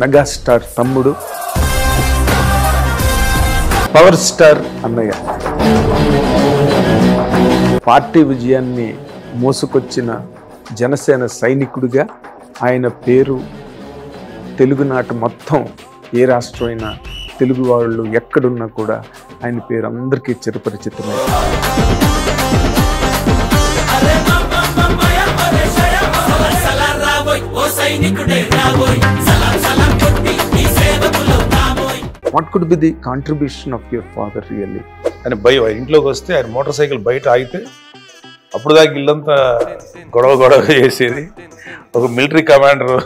Megastar తమ్ముడు, power star అన్నయ్య. Party విజయాన్ని మోసుకొచ్చిన జనసేన సైనికుడిగా ఆయన పేరు తెలుగునాట మొత్తం ఏ రాష్ట్రమైనా తెలుగు వాళ్ళు ఎక్కడున్నా కూడా ఆయన పేరు అందరికీ చిరపరిచితమే. What could be the contribution of your father really? అని భయం. ఇంట్లోకి వస్తే ఆయన మోటార్ సైకిల్ బయట ఆగితే అప్పుడు దాకా ఇల్లంతా గొడవ చేసేది. ఒక మిలిటరీ కమాండర్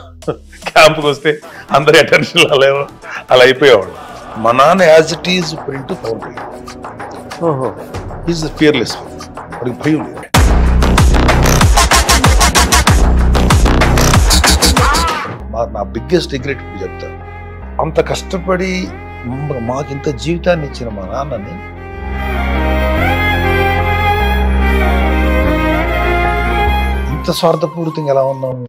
క్యాంప్కి వస్తే అందరి అటెన్షన్ అలా అయిపోయేవాడు. మా నాన్న as it is print power is fearless. వాడికి భయం లేదు. నా బిగ్గెస్ట్ రిగ్రెట్ ఇప్పుడు చెప్తాను. అంత కష్టపడి మాకు ఇంత జీవితాన్ని ఇచ్చిన మా నాన్నని ఇంత స్వార్థపూరితంగా ఎలా ఉన్నాము.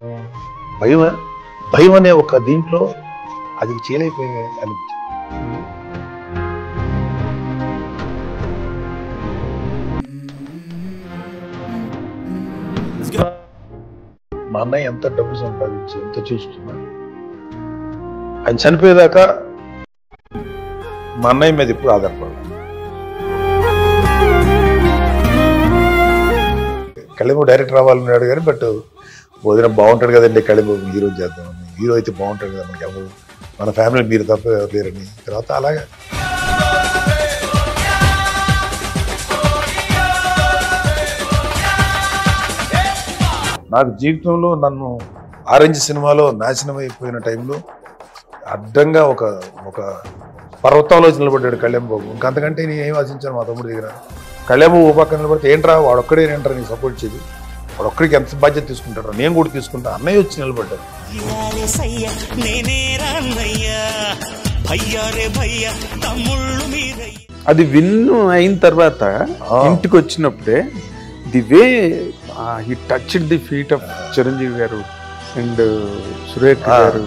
భయం అనే ఒక దీంట్లో అది చేయలేకపోయే అనిపించింది. మా అన్నయ్య ఎంత డబ్బు సంపాదించి ఎంత చూస్తున్నా ఆయన చనిపోయేదాకా మా అన్నయ్య మీద ఇప్పుడు ఆధారపడాలి. కళింబు డైరెక్టర్ అవ్వాలన్నాడు కానీ బట్ వదిన బాగుంటాడు కదండి, కళింబు హీరో చేద్దాం, హీరో అయితే బాగుంటాడు కదా మనకి, ఎవరు మన ఫ్యామిలీ మీరు తప్ప ఎవరు లేరని. తర్వాత అలాగా నాకు జీవితంలో నన్ను ఆరెంజ్ సినిమాలో నాశనం అయిపోయిన టైంలో అడ్డంగా ఒక పర్వతంలో నిలబడ్డాడు కళ్యాణబాబు. ఇంకంతకంటే నేను ఏం ఆశించాను మా తమ్ముడి దగ్గర. కళ్యాణబాబు ఓ పక్కన నిలబడితే ఏంట్రా వాడొక్కడే ఏంట్రా నీకు సపోర్ట్ చేయదు, వాడొక్కడికి ఎంత బాధ్యత తీసుకుంటాడు, నేను కూడా తీసుకుంటా. అన్నయ్య వచ్చి నిలబడ్డాడు. అది విన్ను అయిన తర్వాత ఇంటికి వచ్చినప్పుడే the way he touched the feet of Chiranjeevi గారు అండ్ సురేఖ గారు.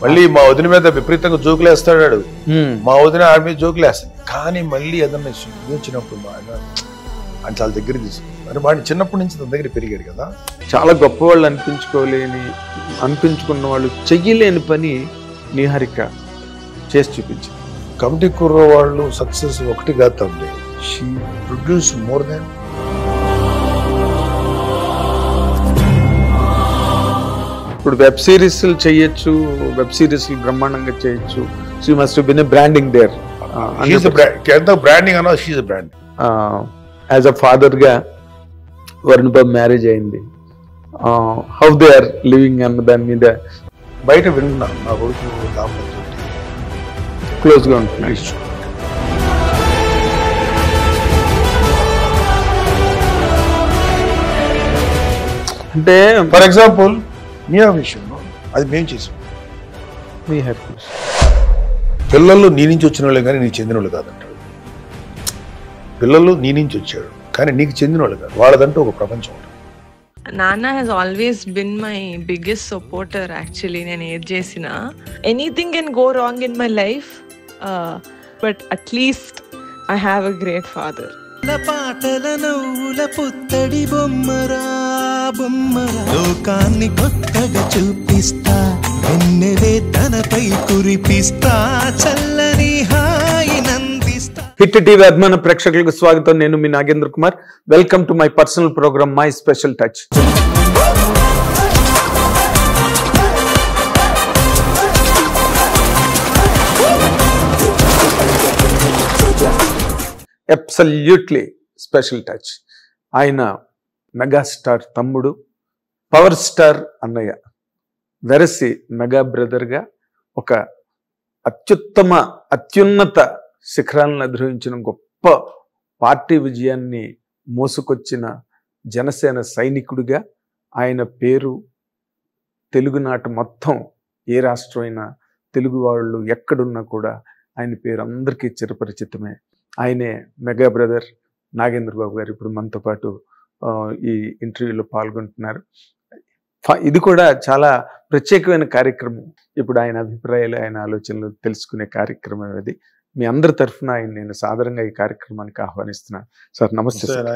మళ్ళీ మా వదిన మీద విపరీతంగా జోకులు వేస్తాడు. మా వదిన ఆడి మీద జోకులు వేస్తాడు. కానీ మళ్ళీ ఏదన్నా వచ్చినప్పుడు ఆయన చాలా దగ్గర తీసుకుంది. మరి వాడిని చిన్నప్పటి నుంచి తన దగ్గర పెరిగాడు కదా. చాలా గొప్పవాళ్ళు అనిపించుకున్న వాళ్ళు చెయ్యలేని పని నిహారిక చేసి చూపించింది. కమిటీ కుర్ర వాళ్ళు సక్సెస్ ఒకటి కాదు తండ్రి, షీ ప్రొడ్యూస్ మోర్ దాన్. ఇప్పుడు వెబ్ సిరీస్లు చేయొచ్చు, వెబ్ సిరీస్లు బ్రహ్మాండంగా చేయొచ్చు. So you must been a branding there. Branding అన్నా she is a brand. As a father గా వరుణ్ బాబు మ్యారేజ్ అయింది. హౌ దే ఆర్ లివింగ్ అన్న దాని మీద బయట వింటున్నా. నా కొడుకు క్లోజ్ గా ఉంటున్నాడు. అంటే ఫర్ ఎగ్జాంపుల్ మీ విషయంలో అది మేము చేసాం. మీ హెల్ప్ పిల్లలు నీ నుంచి వచ్చిన వాళ్ళే కానీ నీకు చెందిన వాళ్ళు కాదంటాడు. పిల్లలు నీ నుంచి వచ్చాడు కానీ నీకు చెందిన వాళ్ళు కాదు, వాళ్ళదంటూ ఒక ప్రపంచం ఉంటుంది. Nana has always been my biggest supporter actually. నేను ఏది చేసినా anything can go wrong in my life, but at least I have a great father. పాటల నవ్వుల పుత్తడి బొమ్మరా లోకాన్ని కొత్తగా చూపిస్తా, వెన్నెలే తనపై కురిపిస్తా, చల్లని హాయి నందిస్తా. హిట్ టీవీ అభిమాన ప్రేక్షకులకు స్వాగతం. నేను మీ Nagendra Kumar. Welcome to my personal programme my special touch. Absolutely special touch. ఆయన మెగాస్టార్ తమ్ముడు, పవర్ స్టార్ అన్నయ్య, వెరసి మెగా బ్రదర్గా ఒక అత్యున్నత శిఖరాలను అధిరోహించిన గొప్ప పార్టీ విజయాన్ని మోసుకొచ్చిన జనసేన సైనికుడిగా ఆయన పేరు తెలుగునాట మొత్తం ఏ రాష్ట్రమైనా తెలుగు వాళ్ళు ఎక్కడున్నా కూడా ఆయన పేరు అందరికీ చిరపరిచితమే. ఆయనే మెగా బ్రదర్ నాగేంద్ర బాబు గారు ఇప్పుడు మనతో పాటు ఈ ఇంటర్వ్యూలో పాల్గొంటున్నారు. ఇది కూడా చాలా ప్రత్యేకమైన కార్యక్రమం. ఇప్పుడు ఆయన అభిప్రాయాలు, ఆయన ఆలోచనలు తెలుసుకునే కార్యక్రమం అది. మీ అందరి తరఫున ఆయన నేను సాదరంగా ఈ కార్యక్రమానికి ఆహ్వానిస్తున్నాను. సార్ నమస్తే sir.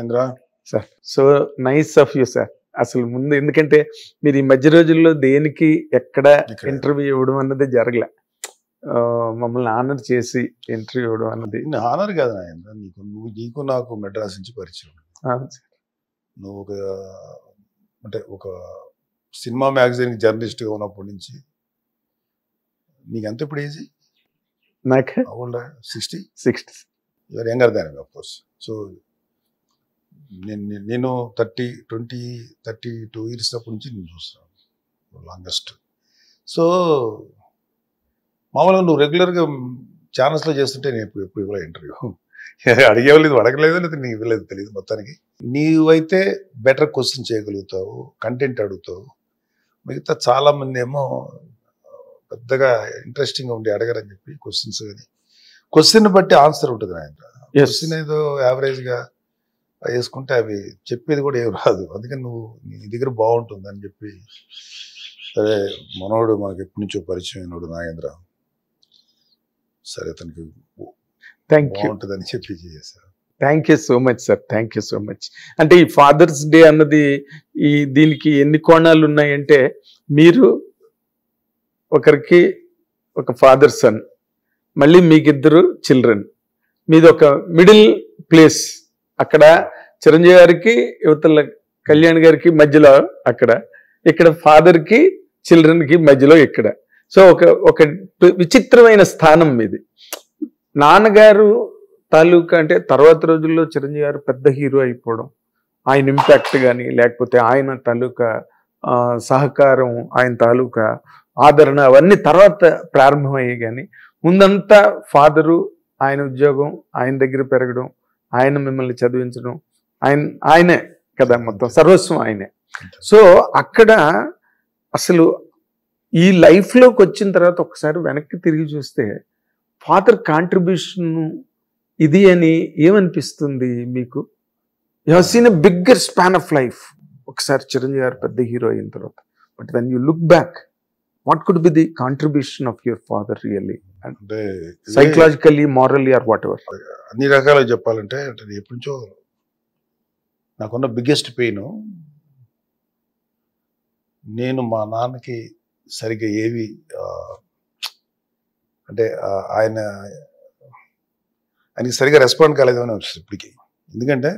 Sir so nice of you sir. అసలు ముందు ఎందుకంటే మీరు ఈ మధ్య రోజుల్లో దేనికి ఎక్కడ ఇంటర్వ్యూ ఇవ్వడం అన్నది జరగలే. మమ్మల్ని ఆనర్ చేసి ఇంటర్వ్యూ ఇవ్వడం అన్నది ఆనర్ కాదు నాయన. నీకు నాకు మెడ్రాస్ నుంచి పరిచయం. నువ్వు ఒక సినిమా మ్యాగజైన్ జర్నలిస్ట్గా ఉన్నప్పటి నుంచి నీకు ఎంత ఇప్పుడు ఏజీ? నాకు 60 60 younger than of course. So నేను 32 ఇయర్స్ అప్పటి నుంచి నేను చూస్తాను లాంగెస్ట్. సో మామూలుగా నువ్వు రెగ్యులర్గా ఛానల్స్లో చేస్తుంటే నేను ఎప్పుడు ఇవ్వలే ఇంటర్వ్యూ. అడిగేవాళ్ళు అడగలేదు, లేదా నీకు ఇవ్వలేదు తెలియదు. మొత్తానికి నీవైతే బెటర్ క్వశ్చన్ చేయగలుగుతావు, కంటెంట్ అడుగుతావు. మిగతా చాలామంది ఏమో పెద్దగా ఇంట్రెస్టింగ్గా ఉండి అడగరని చెప్పి క్వశ్చన్స్. కానీ క్వశ్చన్ బట్టి ఆన్సర్ ఉంటుంది ఆయన. క్వశ్చన్ ఏదో యావరేజ్గా వేసుకుంటే అవి చెప్పేది కూడా ఏం రాదు. అందుకని నువ్వు నీ దగ్గర బాగుంటుంది అని చెప్పి, సరే మనోడు మనకి ఎప్పటి నుంచో పరిచయం అయినోడు నాగేంద్ర, సరే అతనికి బాగుంటుందని చెప్పి చేశారు. Thank you so much sir. Thank you so much. అంటే ఈ ఫాదర్స్ డే అన్నది దీనికి ఎన్ని కోణాలు ఉన్నాయంటే, మీరు ఒకరికి ఒక ఫాదర్ సన్, మళ్ళీ మీకిద్దరు చిల్డ్రన్, మీది ఒక మిడిల్ ప్లేస్. అక్కడ చిరంజీవి గారికి యువతల కళ్యాణ్ గారికి మధ్యలో అక్కడ, ఇక్కడ ఫాదర్కి చిల్డ్రన్కి మధ్యలో ఇక్కడ. సో ఒక విచిత్రమైన స్థానం మీది. నాన్నగారు తాలూకా అంటే తర్వాత రోజుల్లో చిరంజీవి గారు పెద్ద హీరో అయిపోవడం, ఆయన ఇంపాక్ట్ కానీ లేకపోతే ఆయన తాలూకా సహకారం, ఆయన తాలూకా ఆదరణ అవన్నీ తర్వాత ప్రారంభమయ్యాయి. కానీ ముందంతా ఫాదరు, ఆయన ఉద్యోగం, ఆయన దగ్గర పెరగడం, ఆయన మిమ్మల్ని చదివించడం, ఆయనే కదా మొత్తం సర్వస్వం ఆయనే. సో అక్కడ అసలు ఈ లైఫ్లోకి వచ్చిన తర్వాత ఒకసారి వెనక్కి తిరిగి చూస్తే ఫాదర్ కాంట్రిబ్యూషన్ ఇది అని ఏమనిపిస్తుంది మీకు? You have seen a bigger span of life. ఒకసారి చిరంజీవి గారు పెద్ద హీరో అయిన తర్వాత, but when you look back, what could be the contribution of your father really, అంటే psychologically, morally or whatever? అన్ని రకాలుగా చెప్పాలంటే, అంటే ఎప్పటి నుంచో నాకున్న బిగ్గెస్ట్ పెయిన్, నేను మా నాన్నకి సరిగ్గా ఏవి అంటే ఆయనకి సరిగ్గా రెస్పాండ్ కాలేదేమని వస్తుంది ఇప్పటికీ. ఎందుకంటే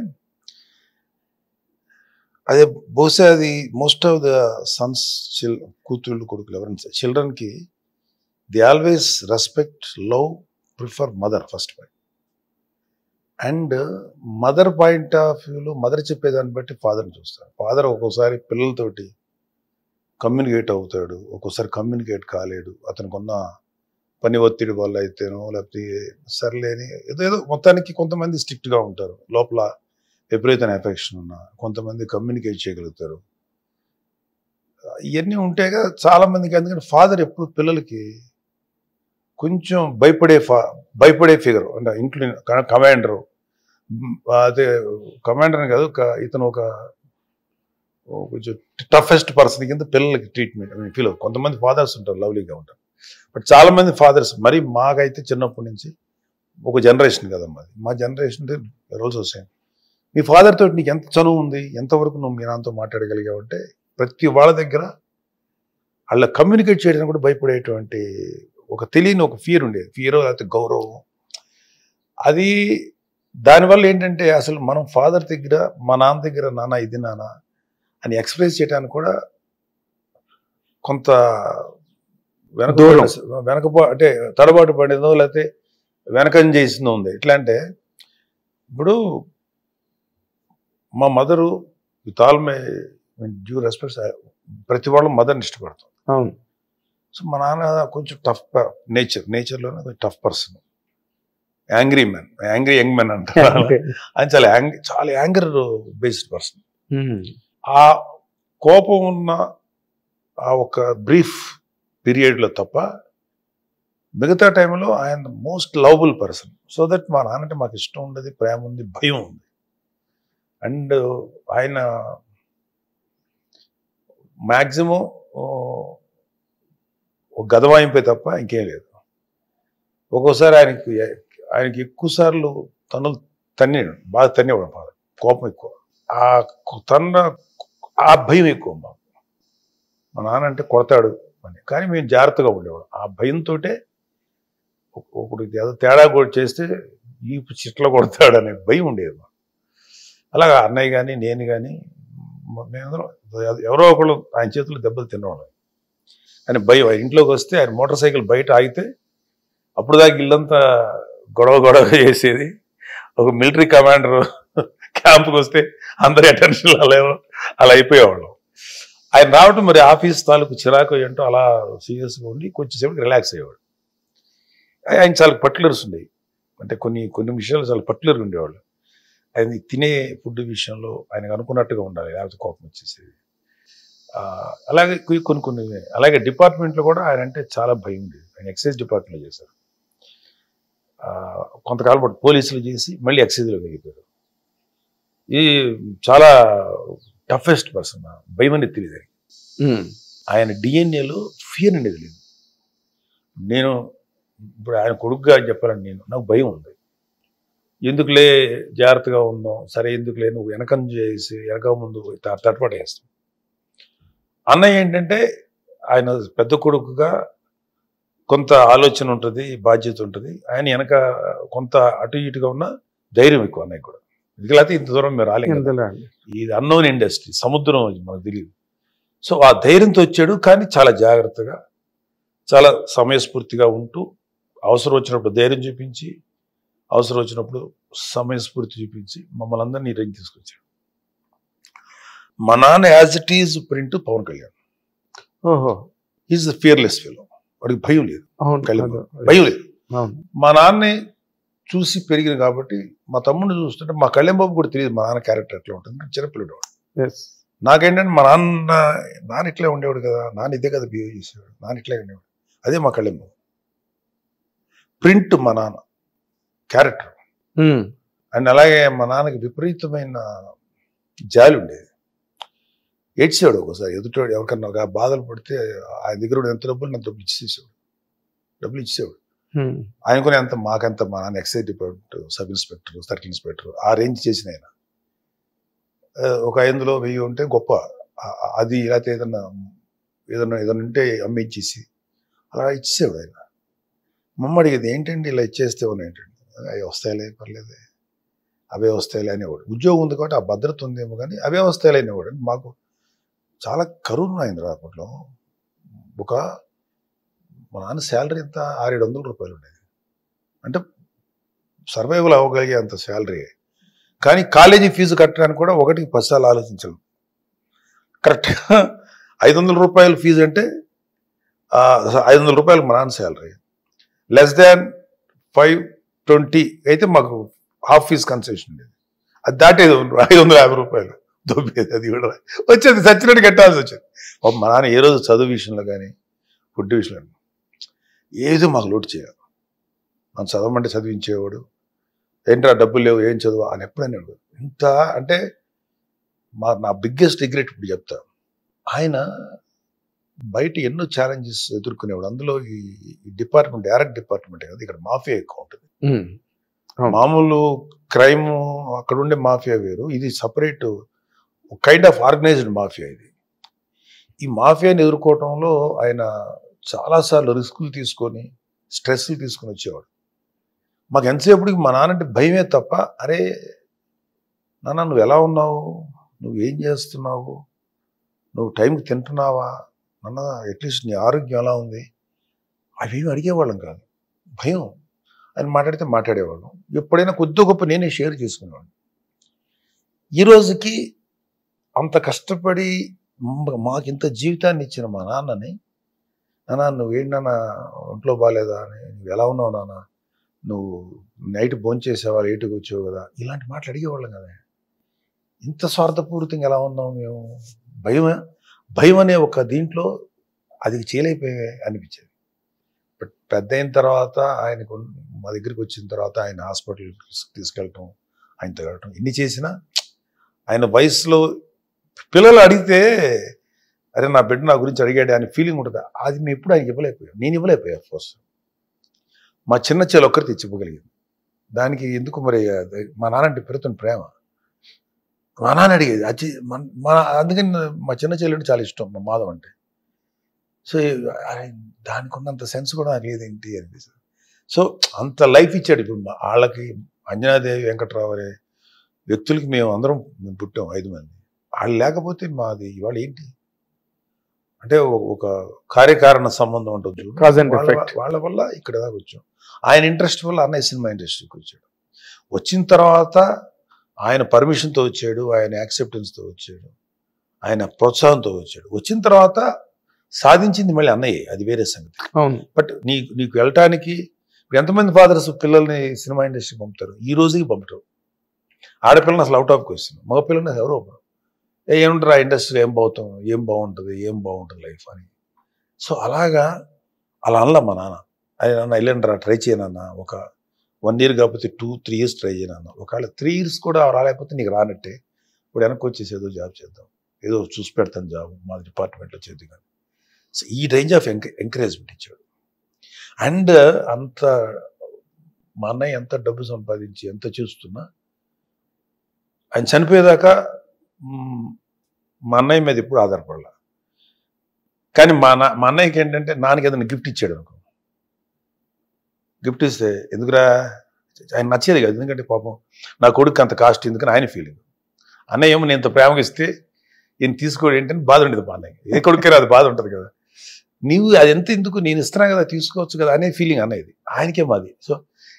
అదే బహుశా అది మోస్ట్ ఆఫ్ ద సన్స్, కూతుళ్ళు కొడుకులు ఎవరైనా చిల్డ్రన్కి they always respect, love, prefer mother first point. And mother point of వ్యూలో మదర్ చెప్పేదాన్ని బట్టి ఫాదర్ని చూస్తారు. ఫాదర్ ఒక్కోసారి పిల్లలతోటి కమ్యూనికేట్ అవుతాడు, ఒక్కోసారి కమ్యూనికేట్ కాలేడు. అతనికి ఉన్న పని ఒత్తిడి వల్ల అయితేనో, లేకపోతే సర్లేని ఏదో మొత్తానికి కొంతమంది స్ట్రిక్ట్గా ఉంటారు, లోపల విపరీతమైన ఎఫెక్షన్ ఉన్నా. కొంతమంది కమ్యూనికేట్ చేయగలుగుతారు. ఇవన్నీ ఉంటేగా చాలామందికి. ఎందుకంటే ఫాదర్ ఎప్పుడు పిల్లలకి కొంచెం భయపడే ఫిగర్. అంటే ఇంట్లో కమాండరు, అదే కమాండర్ అని కాదు, ఇతను ఒక కొంచెం టఫెస్ట్ పర్సన్ కింద పిల్లలకి ట్రీట్మెంట్ ఫీల్. కొంతమంది ఫాదర్స్ ఉంటారు, లవ్లీగా ఉంటారు. బట్ చాలామంది ఫాదర్స్, మరి మాకైతే చిన్నప్పటి నుంచి ఒక జనరేషన్ కదమ్మా, మా జనరేషన్ రోల్స్ వస్తాయి. మీ ఫాదర్ తోటి నీకు ఎంత చనువు ఉంది, ఎంతవరకు నువ్వు మీ నాన్నతో మాట్లాడగలిగావంటే, ప్రతి వాళ్ళ దగ్గర వాళ్ళ కమ్యూనికేట్ చేయడానికి కూడా భయపడేటువంటి ఒక తెలియని ఒక ఫియర్ ఉండేది. ఫియర్ లేకపోతే గౌరవం. అది దానివల్ల ఏంటంటే అసలు మనం ఫాదర్ దగ్గర, మా నాన్న దగ్గర నాన్న ఇది నాన్న అని ఎక్స్ప్రెస్ చేయడానికి కూడా కొంత అంటే తడబాటు పడేదో లేకపోతే వెనకం చేసిందో ఉంది. ఎట్లా అంటే ఇప్పుడు మా mother with all my due respects, ప్రతి వాళ్ళు మదర్ని ఇష్టపడతాం. అవును. సో మా నాన్న కొంచెం టఫ్ నేచర్లోనే కొంచెం tough person, angry young man అంటారు. ఆయన చాలా యాంగర్ బేస్డ్ పర్సన్. ఆ కోపం ఉన్న ఆ ఒక బ్రీఫ్ పీరియడ్లో తప్ప మిగతా టైంలో ఆయన most lovable person. So that మా నాన్నంటే మాకు ఇష్టం ఉండదు, ప్రేమ ఉంది, భయం ఉంది. అండ్ ఆయన మ్యాక్సిమం గదవాయింపే తప్ప ఇంకేం లేదు. ఒక్కోసారి ఆయనకి ఎక్కువ సార్లు తన్నాడు, బాగా తన్నేవాడు, బాగా కోపం ఎక్కువ. ఆ భయం ఎక్కువ మాకు. మా నాన్న అంటే కొడతాడు అని, కానీ మేము జాగ్రత్తగా ఉండేవాడు. ఆ భయంతో ఒకటి ఏదో తేడా కూడా చేస్తే ఈ చిట్ల కొడతాడు అనే భయం ఉండేది మాకు. అలాగా అన్నయ్య కానీ నేను కానీ మేమందరం ఎవరో ఒకళ్ళు ఆయన చేతులు దెబ్బలు తినేవాళ్ళం. ఆయన భయం. ఇంట్లోకి వస్తే ఆయన మోటార్ సైకిల్ బయట ఆగితే అప్పుడు దాకా ఇల్లంతా గొడవ చేసేది. ఒక మిలిటరీ కమాండర్ క్యాంప్కి వస్తే అందరి అటెన్షన్ అలా అయిపోయేవాళ్ళం. ఆయన రావటం మరి ఆఫీస్ తాలూకు చిరాకు ఏంటో అలా సీరియస్గా ఉండి కొంచెంసేపు రిలాక్స్ అయ్యేవాడు. ఆయన చాలా పర్టికులర్స్ ఉండేవి, అంటే కొన్ని విషయాలు చాలా పర్టికులర్గా ఉండేవాళ్ళు. ఆయన తినే ఫుడ్ విషయంలో ఆయనకు అనుకున్నట్టుగా ఉండాలి, లేకపోతే కోపం వచ్చేసేది. అలాగే కొన్ని అలాగే డిపార్ట్మెంట్లో కూడా ఆయన అంటే చాలా భయం ఉండేది. ఆయన ఎక్సైజ్ డిపార్ట్మెంట్లో చేశారు, కొంతకాలం పాటు పోలీసులు చేసి మళ్ళీ ఎక్సైజ్లోకి వెళ్ళిపోయారు. ఈ చాలా టఫెస్ట్ పర్సన్, భయం అనేది తెలియదు. ఆయన డిఎన్ఏలో ఫియర్ అనేది లేదు. నేను ఇప్పుడు ఆయన కొడుకుగా చెప్పాలని నాకు భయం ఉంది. ఎందుకులే జాగ్రత్తగా ఉందాం, సరే ఎందుకులే నువ్వు వెనక ముందు తటపట వేస్తాం. అన్నయ్య ఏంటంటే ఆయన పెద్ద కొడుకుగా కొంత ఆలోచన ఉంటుంది, బాధ్యత ఉంటుంది. ఆయన వెనక కొంత అటు ఇటుగా ఉన్న ధైర్యం ఎక్కువ అన్నయ్య కూడా. ఎందుకంటే ఇంత దూరం మీరు రాలేదు, ఇది అన్నోన్ ఇండస్ట్రీ, సముద్రం మనకు తెలియదు. సో ఆ ధైర్యంతో వచ్చాడు, కానీ చాలా జాగ్రత్తగా, చాలా సమయస్ఫూర్తిగా ఉంటూ, అవసరం వచ్చినప్పుడు ధైర్యం చూపించి, అవసరం వచ్చినప్పుడు సమయస్ఫూర్తి చూపించి మమ్మల్ని అందరినీ రంగి తీసుకొచ్చాడు. మా నాన్న as it is print Pawan Kalyan. Is fearless fellow, వాడికి భయం లేదు, భయం లేదు. మా నాన్నే చూసి పెరిగింది కాబట్టి మా తమ్ముడిని చూస్తుంటే మా కళ్యాణ్ బాబు కూడా తెలియదు మా నాన్న క్యారెక్టర్ ఎట్లా ఉంటుంది, చిన్నపిల్లడు వాడు. నాకేంటంటే మా నాన్న ఇట్లే ఉండేవాడు కదా, నాన్న ఇదే కదా బిహేవ్ చేసేవాడు, నాన్న ఇట్లే ఉండేవాడు. అదే మా కళ్యాణ్ బాబు ప్రింట్, మా నాన్న క్యారెక్టర్. అండ్ అలాగే మా నాన్నకి విపరీతమైన జాలి ఉండేది. ఏడ్చేవాడు ఒకసారి, ఎదుటోడు ఎవరికన్నా బాధలు పడితే ఆయన దగ్గర ఎంత డబ్బులు నాకు డబ్బులు ఇచ్చేవాడు. ఆయనకునే అంత మాకంత మా నాన్న excise department sub inspector, circle inspector, ఆ రేంజ్ చేసిన ఆయన. ఒక 500 1000 ఉంటే గొప్ప, అది లేకపోతే ఏదన్నా ఉంటే అమ్మించేసి అలా ఇచ్చేవాడు ఆయన. మమ్మ అడిగేది ఏంటండి ఇలా ఇచ్చేస్తేవని, ఏంటండి అవి వస్తాయిలే పర్లేదే, అవే వస్తాయిలే అనేవాడు. ఉద్యోగం ఉంది కాబట్టి ఆ భద్రత ఉందేమో కానీ అవే వస్తాయిలే అనేవాడు. మాకు చాలా కరువు అయింది అప్పట్లో. మా నాన్న శాలరీ ఎంత 600-700 రూపాయలు ఉండేది, అంటే సర్వైవల్ అవ్వగలిగే అంత శాలరీ. కానీ కాలేజీ ఫీజు కట్టడానికి కూడా 1-10 సార్లు ఆలోచించాను. కరెక్ట్గా 500 రూపాయల ఫీజు అంటే 500 రూపాయలు మా నాన్న శాలరీ, లెస్ దాన్ 520 అయితే మాకు హాఫ్ ఫీజు కన్సెషన్ ఉండేది. అది దాటేది 550 రూపాయలు దొబ్బేది. అది కూడా వచ్చేది, సచ్చినట్టు కట్టాల్సి వచ్చేది. మా నాన్న ఏ రోజు చదువు విషయంలో కానీ ఫుడ్ విషయంలో ఏదో మాకు లోటు చేయాలి. మనం చదవమంటే చదివించేవాడు, ఏంట్రా డబ్బులు లేవు ఏం చదువు అని ఎప్పుడైనా ఇంత అంటే నా బిగ్గెస్ట్ రిగ్రెట్ ఇప్పుడు చెప్తా. ఆయన బయట ఎన్నో ఛాలెంజెస్ ఎదుర్కొనేవాడు. అందులో ఈ డిపార్ట్మెంట్ డైరెక్ట్ డిపార్ట్మెంట్ కదా, ఇక్కడ మాఫియా ఎక్కువ ఉంటుంది. మామూలు క్రైమ్ అక్కడ ఉండే మాఫియా వేరు, ఇది separate kind of organised mafia. ఇది ఈ మాఫియాని ఎదుర్కోవటంలో ఆయన చాలాసార్లు రిస్కులు తీసుకొని స్ట్రెస్లు తీసుకొని వచ్చేవాడు. మాకు ఎంతసేపటికి మా నాన్నంటే భయమే తప్ప, అరే నాన్న నువ్వు ఎలా ఉన్నావు, నువ్వు ఏం చేస్తున్నావు, నువ్వు టైంకి తింటున్నావా నాన్న, అట్లీస్ట్ నీ ఆరోగ్యం ఎలా ఉంది, అవేమి అడిగేవాళ్ళం కాదు. భయం. ఆయన మాట్లాడితే మాట్లాడేవాళ్ళం. ఎప్పుడైనా కొద్ది గొప్ప నేనే షేర్ చేసుకునేవాడిని. ఈ రోజుకి అంత కష్టపడి మాకు ఇంత జీవితాన్ని ఇచ్చిన మా నాన్నని, నాన్న నువ్వేంటన్నా ఒంట్లో బాగాలేదా అని, నువ్వు ఎలా ఉన్నావు నాన్న, నువ్వు నైట్ భోంచేసావా, లేటుగా వచ్చావు కదా, ఇలాంటి మాటలు అడిగేవాళ్ళం కదా. ఇంత స్వార్థపూరితంగా ఎలా ఉన్నావు మేము, భయం అనే ఒక దీంట్లో అది చేయలేకపోయే అనిపించేది. బట్ పెద్ద అయిన తర్వాత ఆయనకు మా దగ్గరికి వచ్చిన తర్వాత ఆయన హాస్పిటల్ తీసుకెళ్ళటం, ఆయన తగలటం, ఇన్ని చేసినా ఆయన వయసులో పిల్లలు అడిగితే అరే నా బిడ్డ నా గురించి అడిగాడు అనే ఫీలింగ్ ఉంటుంది. అది మేము ఎప్పుడు ఆయనకి ఇవ్వలేకపోయాం, నేను ఇవ్వలేకపోయాను. ఫస్ట్ మా చిన్న చెల్లి ఒక్కరు తెచ్చివ్వగలిగింది. దానికి ఎందుకు మరి మా నాన్న అంటే పెరుగుతున్న ప్రేమ, మా నాన్న అడిగేది అది అందుకని మా చిన్న చెల్లి అంటే చాలా ఇష్టం, మా మాధవ్ అంటే. సో దానికి ఉన్నంత సెన్స్ కూడా లేదేంటి అనిపిస్తుంది. సో అంత లైఫ్ ఇచ్చాడు. ఇప్పుడు వాళ్ళకి అంజనాదేవి, వెంకట్రావు అనే వ్యక్తులకి మేము అందరం పుట్టాం 5 మంది. వాళ్ళు లేకపోతే మాది ఇవాళ ఏంటి అంటే ఒక కార్యకారణ సంబంధం ఉంటుంది. వాళ్ళ వల్ల ఇక్కడ దాకా వచ్చాం. ఆయన ఇంట్రెస్ట్ వల్ల అన్నయ్య సినిమా ఇండస్ట్రీకి వచ్చాడు. వచ్చిన తర్వాత ఆయన పర్మిషన్తో వచ్చాడు, ఆయన యాక్సెప్టెన్స్తో వచ్చాడు, ఆయన ప్రోత్సాహంతో వచ్చాడు. వచ్చిన తర్వాత సాధించింది మళ్ళీ అన్నయ్య, అది వేరే సంగతి. బట్ నీకు వెళ్ళటానికి ఎంతమంది ఫాదర్స్ పిల్లల్ని సినిమా ఇండస్ట్రీకి పంపుతారు? ఈ రోజుకి పంపటం. ఆడపిల్లని అసలు అవుట్ ఆఫ్ క్వశ్చన్, మగపిల్లని ఎవరో ఏముంటారు ఆ ఇండస్ట్రీలో, ఏం బాగుంటుంది లైఫ్ అని. సో అలా అనలా మా నాన్న. ఆయన వెళ్ళండి ట్రై చేయనన్నా, ఒక 1 year కాకపోతే 2-3 years ట్రై చేయనన్నా. ఒకవేళ 3 years కూడా రాలేకపోతే నీకు రానట్టే, ఇప్పుడు వెనక్కి వచ్చేసి ఏదో జాబ్ చేద్దాం, ఏదో చూసి పెడతాను జాబ్ మా డిపార్ట్మెంట్లో చేద్దాం కానీ. సో ఈ రేంజ్ ఆఫ్ ఎంకరేజ్మెంట్ ఇచ్చాడు. అండ్ అంత మా అన్నయ్య ఎంత డబ్బు సంపాదించి ఎంత చూస్తున్నా ఆయన చనిపోయేదాకా మా అన్నయ్య మీద ఎప్పుడు ఆధారపడాల. కానీ మా అన్నయ్యకి ఏంటంటే నాన్నకి ఏదైనా గిఫ్ట్ ఇచ్చాడు అనుకో, గిఫ్ట్ ఇస్తే ఎందుకురా ఆయన నచ్చేది కాదు, ఎందుకంటే పాపం నా కొడుకు అంత కాస్ట్ ఎందుకని ఆయన ఫీలింగ్. అన్నయ్య ఏమో నేను ఇంత ప్రేమగా ఇస్తే ఈయన తీసుకోవడం ఏంటంటే బాధ ఉండేది మా అన్నయ్యకి. ఏ కొడుకే అది బాధ ఉంటుంది కదా, నీవు అది ఎంత ఎందుకు నేను ఇస్తున్నా కదా తీసుకోవచ్చు కదా అనే ఫీలింగ్ అన్నది. ఆయనకే మాది. సో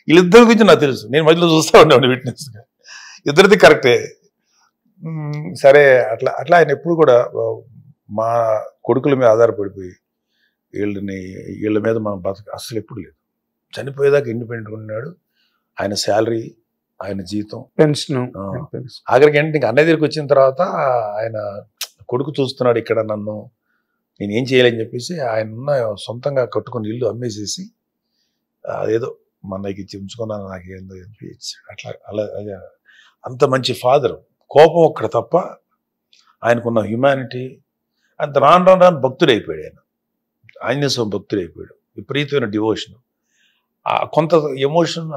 వీళ్ళిద్దరి గురించి నాకు తెలుసు, నేను మధ్యలో చూస్తూ ఉండేవాడిని విట్నెస్గా. ఇద్దరిది కరెక్టే. సరే అట్లా ఆయన ఎప్పుడు కూడా మా కొడుకుల మీద ఆధారపడిపోయి వీళ్ళ మీద మనం అసలు ఎప్పుడు లేదు. చనిపోయేదాకా ఇండిపెండెంట్గా ఉన్నాడు. ఆయన శాలరీ, ఆయన జీతం, పెన్షన్. ఆఖరికి ఏంటంటే ఇంకా అన్నయ్య దగ్గరికి వచ్చిన తర్వాత ఆయన కొడుకు చూస్తున్నాడు ఇక్కడ నన్ను, నేనేం చేయాలని చెప్పేసి ఆయన సొంతంగా కట్టుకుని ఇల్లు అమ్మేసేసి అదేదో మా అన్నయ్యకి ఇచ్చి ఉంచుకున్నాను, నాకు ఏందో అట్లా అలా అంత మంచి ఫాదర్. కోపం ఒక్కడ తప్ప ఆయనకున్న హ్యుమానిటీ అంత రాను భక్తుడు అయిపోయాడు. ఆయన ఆంజనేయ స్వామి భక్తుడు అయిపోయాడు. విపరీతమైన డివోషన్, కొంత ఎమోషన్.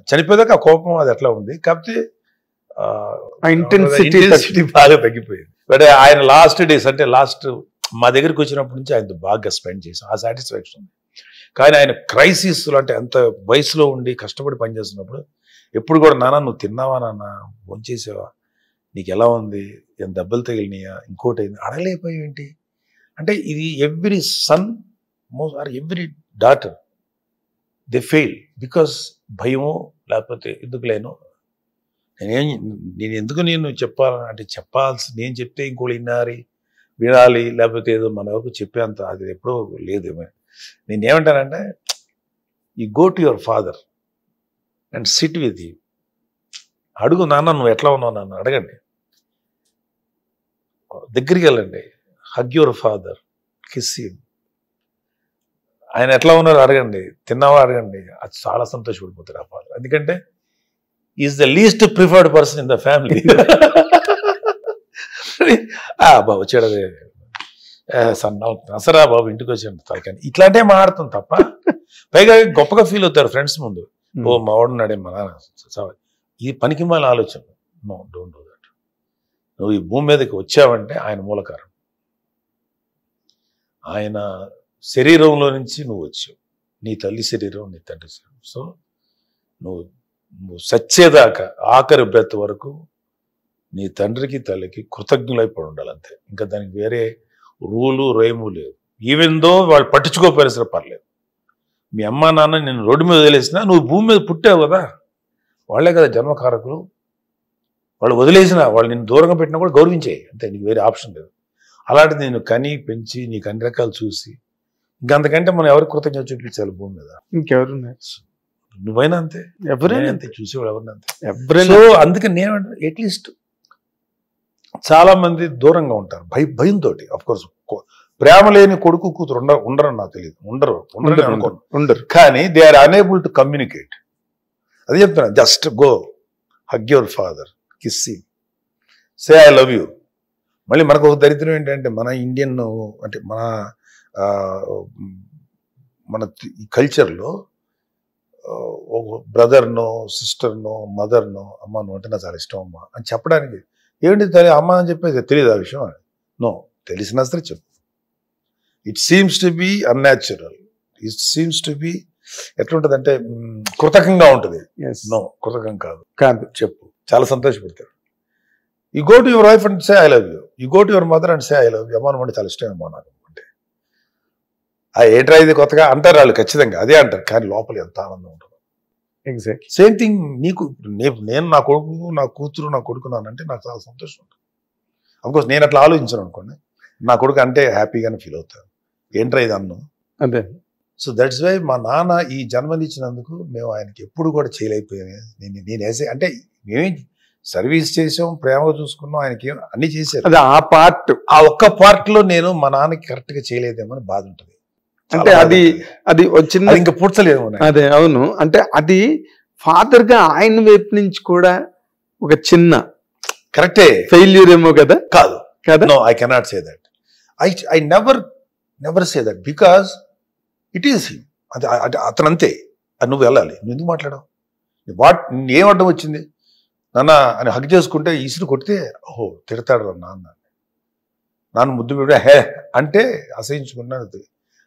చనిపోయేదాకా ఆ కోపం అది ఎట్లా ఉంది, కాకపోతే ఇంటెన్సిటీ బాగా తగ్గిపోయింది. బట్ ఆయన లాస్ట్ డేస్ అంటే మా దగ్గరికి వచ్చినప్పటి నుంచి ఆయనతో బాగా స్పెండ్ చేసాం, ఆ సాటిస్ఫాక్షన్ ఉంది. కానీ ఆయన క్రైసిస్లు అంటే అంత వయసులో ఉండి కష్టపడి పనిచేస్తున్నప్పుడు ఎప్పుడు కూడా నాన్న నువ్వు తిన్నావా, నాన్న భోంచేసావా, నీకు ఎలా ఉంది, ఎంత దెబ్బలు తగిలినాయా, ఇంకోటి అయింది అడగలేకపోయావు ఏంటి అంటే, ఇది every son or every daughter they fail because భయమో లేకపోతే ఎందుకు లేను నేను ఎందుకు నేను చెప్పాలంటే నేను చెప్తే ఇంకోటి వినాలి లేకపోతే ఏదో మన వరకు చెప్పేంత అది ఎప్పుడో లేదేమో. నేనేమంటానంటే you go to your father and SIT with you. అడుగు నాన్న నువ్వు ఎట్లా ఉన్నావు నన్ను అడగండి, దగ్గరికి వెళ్ళండి, hug your father, kiss him. ఆయన ఎట్లా ఉన్నారో అడగండి, తిన్నావా అడగండి, అది చాలా సంతోషపడిపోతాడు ఆ ఫాదర్. ఎందుకంటే is the least preferred person in the family. బాబు వచ్చాడు అసరా బాబు ఇంటికి వచ్చాడు తలకాని ఇట్లాంటివి మాట్లాడుతాం తప్ప పైగా గొప్పగా ఫీల్ అవుతారు ఫ్రెండ్స్ ముందు. ఓ మావాడున్నాడే మా నాన్న, ఇది పనికి మాల ఆలోచన. No, don't do that. నువ్వు ఈ భూమి మీదకి వచ్చావంటే ఆయన మూలకారం, ఆయన శరీరంలో నుంచి నువ్వు వచ్చావు, నీ తల్లి శరీరం నీ తండ్రి శరీరం. సో నువ్వు సచ్చేదాకా ఆఖరి బ్రెత్ వరకు నీ తండ్రికి తల్లికి కృతజ్ఞులైపడి ఉండాలి అంతే. ఇంకా దానికి వేరే రూలు రేము లేదు. ఈవెన్ దో వాళ్ళు పట్టించుకోకపోయినా సరే పర్లేదు. మీ అమ్మ నాన్న నేను రోడ్డు మీద వదిలేసినా నువ్వు భూమి మీద పుట్టావు కదా, వాళ్ళే కదా జన్మకారకులు. వాళ్ళు వదిలేసినా వాళ్ళు నిన్ను దూరంగా పెట్టినా కూడా గౌరవించేయి అంతే, నీకు వేరే ఆప్షన్ లేదు. అలాంటిది నేను కని పెంచి నీకు అన్ని రకాలు చూసి ఇంకంతకంటే మనం ఎవరికి కృతజ్ఞత చూపించాలి భూమి మీద? ఇంకెవరు? నువ్వైనా అంతే, ఎవరైనా అంతే, చూసేవాడు ఎవరిని అంతే. ఎవరైనా. సో అందుకని నేనంటే అట్లీస్ట్ చాలా మంది దూరంగా ఉంటారు భయంతో. అఫ్ కోర్స్ ప్రేమ లేని కొడుకు కూతురు ఉండరని నాకు తెలియదు, ఉండరు అనుకోను. ఉండరు. కానీ they are unable to communicate. అది చెప్తున్నా, just go hug your father, kiss him, say I love you. మళ్ళీ మనకు ఒక దరిద్రం ఏంటంటే మన ఇండియన్ అంటే మన ఈ కల్చర్లో ఒక బ్రదర్నో సిస్టర్నో మదర్నో అమ్మ నువ్వు అంటే నాకు చాలా ఇష్టం అమ్మ అని చెప్పడానికి ఏంటి తల్లి అమ్మ అని చెప్పేసి తెలియదు ఆ విషయం. నో, తెలిసినా సరే చెప్పు. It seems to be unnatural, it seems to be ఎట్లుంటదంటే కృతకంగా ఉంటుంది. నో, కృతకం కాదు, చెప్పు, చాలా సంతోషపడతాడు. You go to your wife and say I love you, you go to your mother and say I love you. అమ్మ నువ్వు అంటే చాలా ఇష్టం అమ్మా నాకు అంటే ఏంట్రా ఇది కొత్తగా అంటారు వాళ్ళు, ఖచ్చితంగా అదే అంటారు, కానీ లోపల ఎంత ఆనందం ఉంటుంది. ఎగ్జాక్ట్లీ సేమ్ థింగ్ నీకు. నేను నా కొడుకు నా కూతురు నా కొడుకున్నానంటే నాకు చాలా సంతోషం ఉంటుంది. అఫ్కోర్స్ నేను అట్లా ఆలోచించాను అనుకోండి, నా కొడుకు అంటే హ్యాపీగానే ఫీల్ అవుతాను, ఏంట్రా ఇది అన్ను. అదే. సో దట్స్ వై మా నాన్న ఈ జన్మనిచ్చినందుకు మేము ఆయనకి ఎప్పుడు కూడా చేయలేకపోయాను. నేను వేసే అంటే మేమేం సర్వీస్ చేసాం, ప్రేమగా చూసుకున్నాం, ఆయనకి అన్ని చేశారు. అదే ఆ పార్ట్, ఆ ఒక్క పార్ట్ లో నేను మా నాన్నకి కరెక్ట్ గా చేయలేదేమో అని బాధ ఉంటుంది. అంటే అది వచ్చింది ఇంకా పూడ్చలేదు. అదే, అవును. అంటే అది ఫాదర్ గా ఆయన వైపు నుంచి కూడా ఒక చిన్న కరెక్టే ఫెయిల్యూర్ ఏమో కదా. కాదు కదా, no, I cannot say that. I never say that because it is him. అతను అంతే, అది నువ్వు వెళ్ళాలి. నువ్వు ఎందుకు మాట్లాడవు? ఏం అడ్డం వచ్చింది? నాన్న అని హగ్ చేసుకుంటే ఈసులు కొడితే ఓహో తిడతాడు నాన్న ముద్దు పెట్టి హే అంటే అసహించుకున్నాను.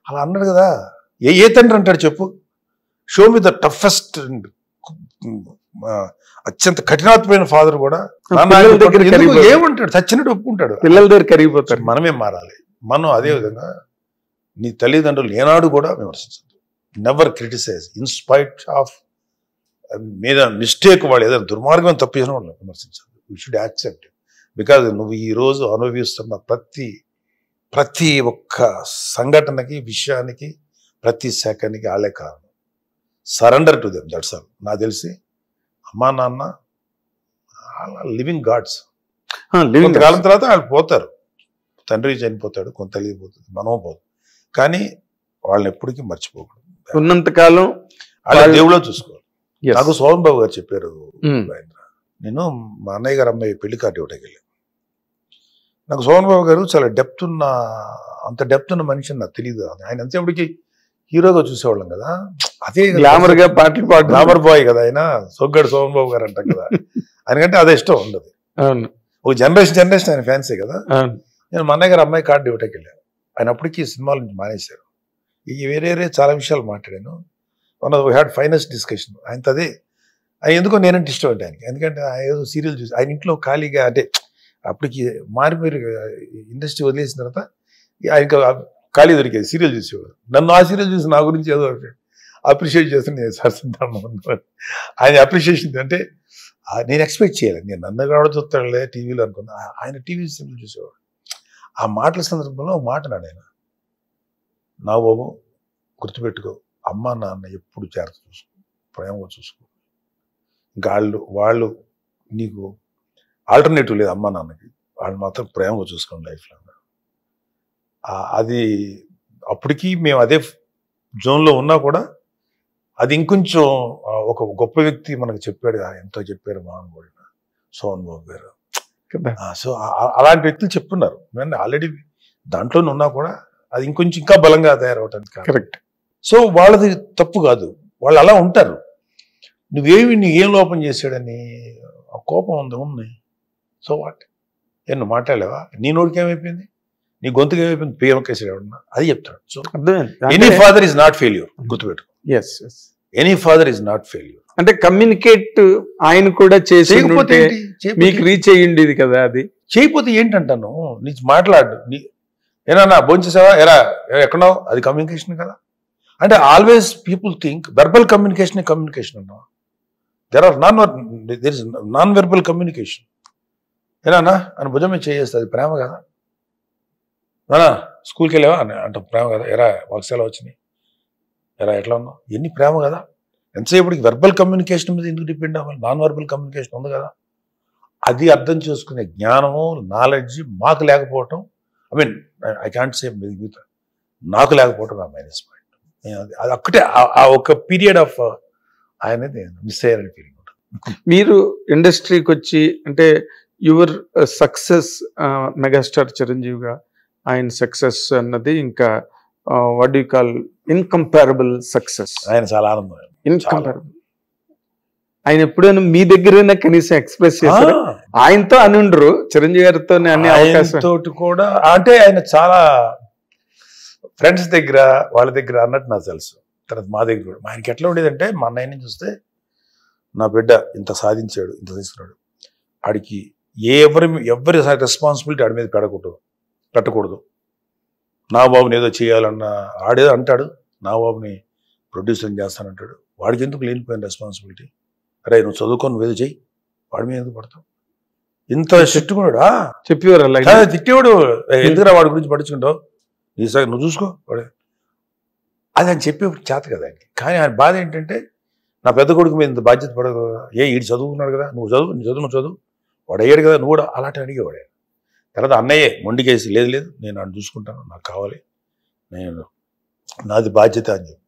అలా అన్నాడు కదా. ఏ తండ్రి అంటాడు చెప్పు? షో మీ ద టఫెస్ట్ అత్యంత కఠినాత్మైన ఫాదర్ కూడా ఏమంటాడు? చచ్చినట్టు ఒప్పుకుంటాడు. పిల్లల దగ్గర కరిగిపోతాడు. మనమే మారాలి. మనం అదే విధంగా నీ తల్లిదండ్రులు ఏనాడు కూడా విమర్శించదు. Never criticise in spite of మీద మిస్టేక్, వాళ్ళు ఏదైనా దుర్మార్గం తప్పు చేసిన వాళ్ళు విమర్శించదు. You should accept. బికాజ్ నువ్వు ఈ రోజు అనుభవిస్తున్న ప్రతి ఒక్క సంఘటనకి, విషయానికి, ప్రతి సెకండ్కి వాళ్ళే కారణం. Surrender to them, that's all. నాకు తెలిసి అమ్మా నాన్న లివింగ్ గాడ్స్. కొంతకాలం తర్వాత వాళ్ళు పోతారు, తండ్రి చనిపోతాడు, కొంత తల్లి పోతుంది, మనం పోతుంది, కానీ వాళ్ళని ఎప్పటికీ మర్చిపోకూడదు. ఉన్నంతకాలం వాళ్ళ దేవుళ్ళో చూసుకోవాలి. నాకు సోమన్ బాబు గారు చెప్పారు, నేను మా అన్నయ్య గారు అమ్మాయి పెళ్లి కార్డు ఇవ్వడానికి వెళ్ళాను. నాకు సోమన్ బాబు గారు చాలా అంత డెప్త్ ఉన్న మనిషి నాకు తెలియదు. ఆయన అంతేపటికి హీరోగా చూసేవాళ్ళం కదా, అదే గ్లామర్ గా పాటలు పాడు, గ్లామర్ బాయ్ కదా ఆయన, సొగ్గడు సోమన్ బాబు గారు అంటాం కదా. ఆయనకంటే అదే ఇష్టం ఉండదు. ఒక జనరేషన్ ఆయన ఫ్యాన్సే కదా. నేను మా అన్నయ్య గారు అమ్మాయి కార్డు ఇవ్వడానికి వెళ్ళాను. ఆయన అప్పటికి సినిమాల నుంచి మానేశారు. వేరే చాలా విషయాలు మాట్లాడాను. One of had finest discussion ఆయనతో. అదే ఆయన ఎందుకో నేనంటే ఇష్టం అంటే ఆయనకి, ఎందుకంటే ఆయన ఏదో సీరియల్ చూసి ఆయన ఇంట్లో ఖాళీగా అంటే అప్పటికి మారిపోయి ఇండస్ట్రీ వదిలేసిన తర్వాత ఆయనకు ఖాళీ దొరికేది, సీరియల్ చూసేవాడు. నన్ను ఆ సీరియల్ చూసి నా గురించి ఏదో అప్రిషియేట్ చేస్తే నేను సరసింటాను. ఆయన అప్రిషియేషన్ అంటే నేను ఎక్స్పెక్ట్ చేయాలి. నేను నన్ను కూడా చూస్తాడులే టీవీలో అనుకున్నా, ఆయన టీవీ సీరియల్ చూసేవాడు. ఆ మాటల సందర్భంలో ఒక మాట నాడు ఆయన, నా బాబు గుర్తుపెట్టుకో, అమ్మ నాన్న ఎప్పుడు జాగ్రత్త చూసుకో, ప్రేమగా చూసుకో. ఇంకా వాళ్ళు నీకు ఆల్టర్నేటివ్ లేదు అమ్మ నాన్నకి, వాళ్ళు మాత్రం ప్రేమగా చూసుకోండి లైఫ్లో. అది అప్పటికి మేము అదే జోన్లో ఉన్నా కూడా అది ఇంకొంచెం ఒక గొప్ప వ్యక్తి మనకు చెప్పాడు, ఎంతో చెప్పారు మహానుభావుడు సోమన్ బాబు గారు. సో అలాంటి వ్యక్తులు చెప్తున్నారు. నేను ఆల్రెడీ దాంట్లోనే ఉన్నా కూడా అది ఇంకొంచెం ఇంకా బలంగా తయారవటానికి కరెక్ట్. సో వాళ్ళది తప్పు కాదు, వాళ్ళు అలా ఉంటారు. నువ్వు ఏం లోపం చేశాడని ఆ కోపం ఉంది. సో వాట్ నువ్వు మాట్లాడలేవా? నీ నోటికి ఏమైపోయింది, నీ గొంతుకి ఏమైపోయింది, పేమకేసాడు ఎవడన్నా, అది చెప్తాడు. So any father is not failure, గుర్తుపెట్టు. Any father is not failure. అంటే కమ్యూనికేట్ ఆయన కూడా చేయకపోతే మీకు రీచ్ అయ్యింది కదా. అది చేయకపోతే ఏంటంటాను, నీ మాట్లాడు, ఏనా భోంచేసావా, ఎక్కడో, అది కమ్యూనికేషన్ కదా. అంటే always people think verbal communication అన్నా, there is non verbal communication. ఏనా అని భుజమే చేస్తుంది, ప్రేమ కదా. నానా స్కూల్కి వెళ్ళావా అని అంటాం, ప్రేమ కదా. వర్క్స్ ఎలా వచ్చినాయి, ఎట్లా ఉన్నావు, ఎన్ని ప్రేమ కదా. ఎంతసేపటికి వెర్బల్ కమ్యూనికేషన్ మీద ఎందుకు డిపెండ్ అవ్వాలి? నాన్ వెర్బల్ కమ్యూనికేషన్ ఉంది కదా. అది అర్థం చేసుకునే జ్ఞానము, నాలెడ్జ్ మాకు లేకపోవటం, ఐ కాంట్ సే మిగతా నాకు లేకపోవడం నా మైనస్ పాయింట్. అది ఒక్కటే ఆ ఒక పీరియడ్ ఆఫ్ ఆయన మిస్ అయ్యారని ఫీలింగ్ ఉంటుంది. మీరు ఇండస్ట్రీకి వచ్చి అంటే యువర్ సక్సెస్ మెగాస్టార్ చిరంజీవిగా ఆయన సక్సెస్ అన్నది ఇంకా what you call incomparable success. ఆయన చాలా ఆనందం. ఇన్కంపారబుల్. ఆయన ఎప్పుడైనా మీ దగ్గరైనా కనీసం ఎక్స్ప్రెస్ చేశారు? ఆయనతో అని ఉండరు, చిరంజీవి గారితో అనే అవకాశం తోటి కూడా అంటే ఆయన చాలా ఫ్రెండ్స్ దగ్గర వాళ్ళ దగ్గర అన్నట్టు నాకు తెలుసు. తర్వాత మా దగ్గర కూడా ఆయనకి ఎట్లా ఉండేదంటే మా అన్నయ్యని చూస్తే నా బిడ్డ ఇంత సాధించాడు, ఇంత తీసుకున్నాడు, ఆడికి ఎవరి రెస్పాన్సిబిలిటీ ఆడి మీద పెట్టకూడదు. నా బాబుని ఏదో చేయాలన్న ఆడేదో అంటాడు, నా బాబుని ప్రొడ్యూసర్ చేస్తానంటాడు, వాడికి ఎందుకు లేనిపోయిన రెస్పాన్సిబిలిటీ? అరే నువ్వు చదువుకొని నువ్వేదో చెయ్యి, వాడి మీద ఎందుకు పడతావు? ఇంత తిట్టుకున్నాడు చెప్పేవారు అలా తిట్టేవాడు. ఎందుకురా వాడి గురించి పట్టించుకుంటావు, నువ్వు చూసుకో వాడు అది అని చెప్పేప్పుడు చేత కదా ఆయనకి. కానీ ఆయన బాధ ఏంటంటే నా పెద్ద కొడుకు మీద ఇంత బాధ్యత పడదు కదా, ఈడు చదువుకున్నాడు కదా, నువ్వు చదువు వాడు అయ్యాడు కదా, నువ్వు కూడా అలాంటి అడిగేవాడు. తర్వాత అన్నయ్యే మొండికేసి లేదు నేను ఆయన చూసుకుంటాను, నాకు కావాలి, నేను నాది బాధ్యత అని చెప్పి.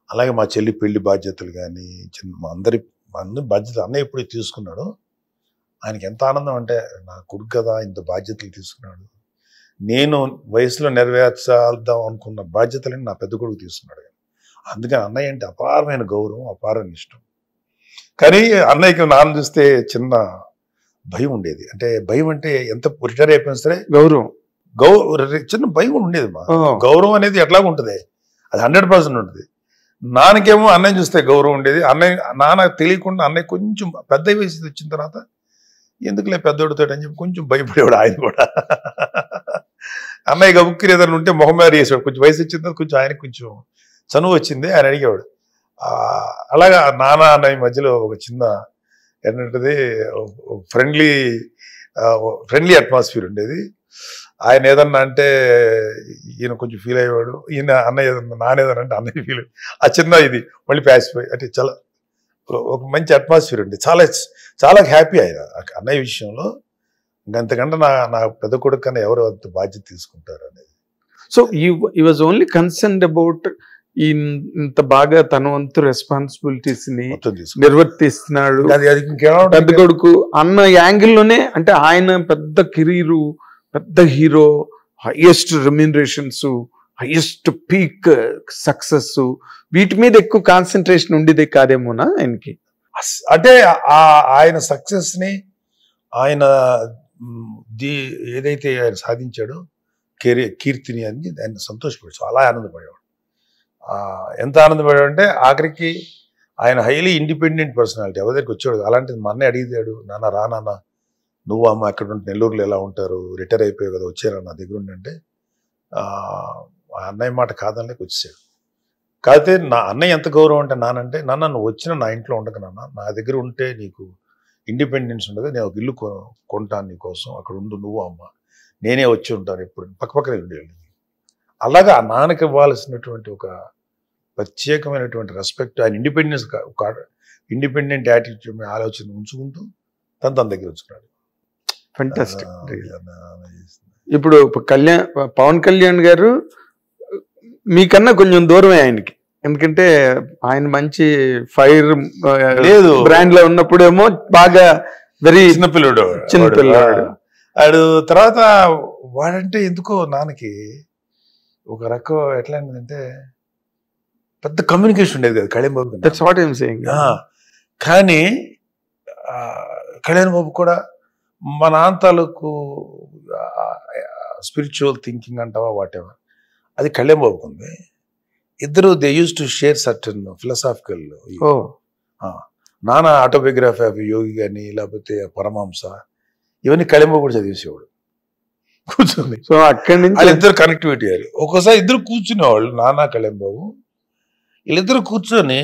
అలాగే మా చెల్లి పెళ్లి బాధ్యతలు కానీ మా అందరి బాధ్యత అన్నయ్య ఎప్పుడు తీసుకున్నాడో ఆయనకి ఎంత ఆనందం అంటే నా కొడుకు కదా ఇంత బాధ్యతలు తీసుకున్నాడు, నేను వయసులో నెరవేర్చాల్దాం అనుకున్న బాధ్యతలని నా పెద్ద కొడుకు తీసుకున్నాడు. అందుకని అన్నయ్య అంటే అపారమైన గౌరవం, అపారమైన ఇష్టం. కానీ అన్నయ్యకి నాన్న చూస్తే చిన్న భయం ఉండేది. అంటే భయం అంటే ఎంత రిటైర్ అయిపోయినా సరే చిన్న భయం ఉండేది. మా గౌరవం అనేది ఎట్లాగ ఉంటుంది, అది 100% ఉంటుంది. నాన్నకేమో అన్నయ్య చూస్తే గౌరవం ఉండేది. నాన్న తెలియకుండా అన్నయ్య కొంచెం పెద్ద వయసు వచ్చిన తర్వాత ఎందుకులే పెద్దోడితో అని చెప్పి కొంచెం భయపడేవాడు ఆయన కూడా. అన్నయ్య గబుక్కిరి ఏదైనా ఉంటే మొహం మీద వేసేవాడు. కొంచెం వయసు వచ్చిన తర్వాత కొంచెం ఆయనకు కొంచెం చనువు వచ్చింది, ఆయన అడిగేవాడు. అలాగా నాన్న అన్నయ్య మధ్యలో ఒక చిన్న ఏంటంటే ఫ్రెండ్లీ అట్మాస్ఫియర్ ఉండేది. ఆయన ఏదన్నా అంటే ఈయన కొంచెం ఫీల్ అయ్యేవాడు, ఈయన అన్నయ్య ఏదన్నా నాన్న ఏదన్నా అంటే అన్నయ్య ఫీల్ ఆ చిన్న ఇది మళ్ళీ ప్యాసిఫై అంటే చాలా ఒక మంచి అట్మాస్ఫియర్ ఉంది. చాలా చాలా హ్యాపీ ఆయన అన్నయ్య విషయంలో. అంతకంటే నా పెద్ద కొడుకు కన్నా ఎవరు అంత బాధ్యత తీసుకుంటారు అనేది. సో ఈ వాజ్ ఓన్లీ కన్సర్న్డ్ అబౌట్ ఇంత బాగా తన వంతు రెస్పాన్సిబిలిటీస్ ని నిర్వర్తిస్తున్నాడు పెద్ద కొడుకు అన్న యాంగిల్లోనే. అంటే ఆయన పెద్ద కెరీరు, పెద్ద hero, highest remunerations, highest peak success, వీటి మీద ఎక్కువ కాన్సన్ట్రేషన్ ఉండేది కాదేమోనా ఆయనకి? అంటే ఆయన సక్సెస్ ని ఆయన ఏదైతే ఆయన సాధించాడో కీర్తిని అని ఆయన సంతోషపడి చాలా ఆనందపడేవాడు. ఎంత ఆనందపడేవాడు అంటే ఆఖరికి ఆయన హైలీ ఇండిపెండెంట్ పర్సనాలిటీ. ఎవరి దగ్గరికి వచ్చాడు. అలాంటిది మా అన్నయ్య అడిగాడు, నాన్న రా నాన్న నువ్వు అమ్మ అక్కడ ఉంటే నెల్లూరులో ఎలా ఉంటారు, రిటైర్ అయిపోయావు కదా, వచ్చారా నా దగ్గర ఉండంటే అన్నయ్య మాట కాదనలేక వచ్చేసాడు. కాకపోతే నా అన్నయ్య ఎంత గౌరవం అంటే నానంటే నాన్న నువ్వు వచ్చిన నా ఇంట్లో ఉండక నాన్న, నా దగ్గర ఉంటే నీకు ఇండిపెండెన్స్ ఉండదు, నేను ఒక ఇల్లు కొంటాను నీకోసం, అక్కడ ఉండు నువ్వు అమ్మ, నేనే వచ్చి ఉంటాను ఎప్పుడు, పక్కపక్కనే ఉండేది. అలాగా ఆ నాన్నకి ఇవ్వాల్సినటువంటి ఒక ప్రత్యేకమైనటువంటి రెస్పెక్ట్, ఆయన ఇండిపెండెంట్ యాటిట్యూడ్ ఆలోచన ఉంచుకుంటూ తన దగ్గర ఉంచుకున్నాడు. ఫెంటాస్టిక్. ఇప్పుడు పవన్ కళ్యాణ్ గారు మీకన్నా కొంచెం దూరమే ఆయనకి, ఎందుకంటే ఆయన మంచి ఫైర్ లేదు బ్రాండ్ లో ఉన్నప్పుడేమో బాగా వెరీ చిన్నపిల్లడు. వాడు తర్వాత వాడంటే ఎందుకో నాన్నకి ఒక రకం ఎట్లా అంటే పెద్ద కమ్యూనికేషన్ ఉండేది కదా Kalyan Babu. That's what I am saying. కానీ కళ్యాణ్ బాబు కూడా మా నాన్న తాలూకు స్పిరిచువల్ థింకింగ్ అంటావా వాట్ ఎవర్, అది కళ్యాణ్ బాబుకు ఉంది. ఇద్దరు they use to share certain philosophical. నాన్న ఆటోబయోగ్రఫీ ఆఫ్ యోగి కానీ లేకపోతే పరమహంస ఇవన్నీ కళ్యాణ్ బాబు కూడా చదివేసేవాడు కూర్చొని. సో అక్కడి నుంచి వాళ్ళిద్దరు కనెక్టివిటీ అయ్యారు. ఒక్కోసారి ఇద్దరు కూర్చునేవాళ్ళు, నాన్న కళ్యాణ్ బాబు. వీళ్ళిద్దరు కూర్చొని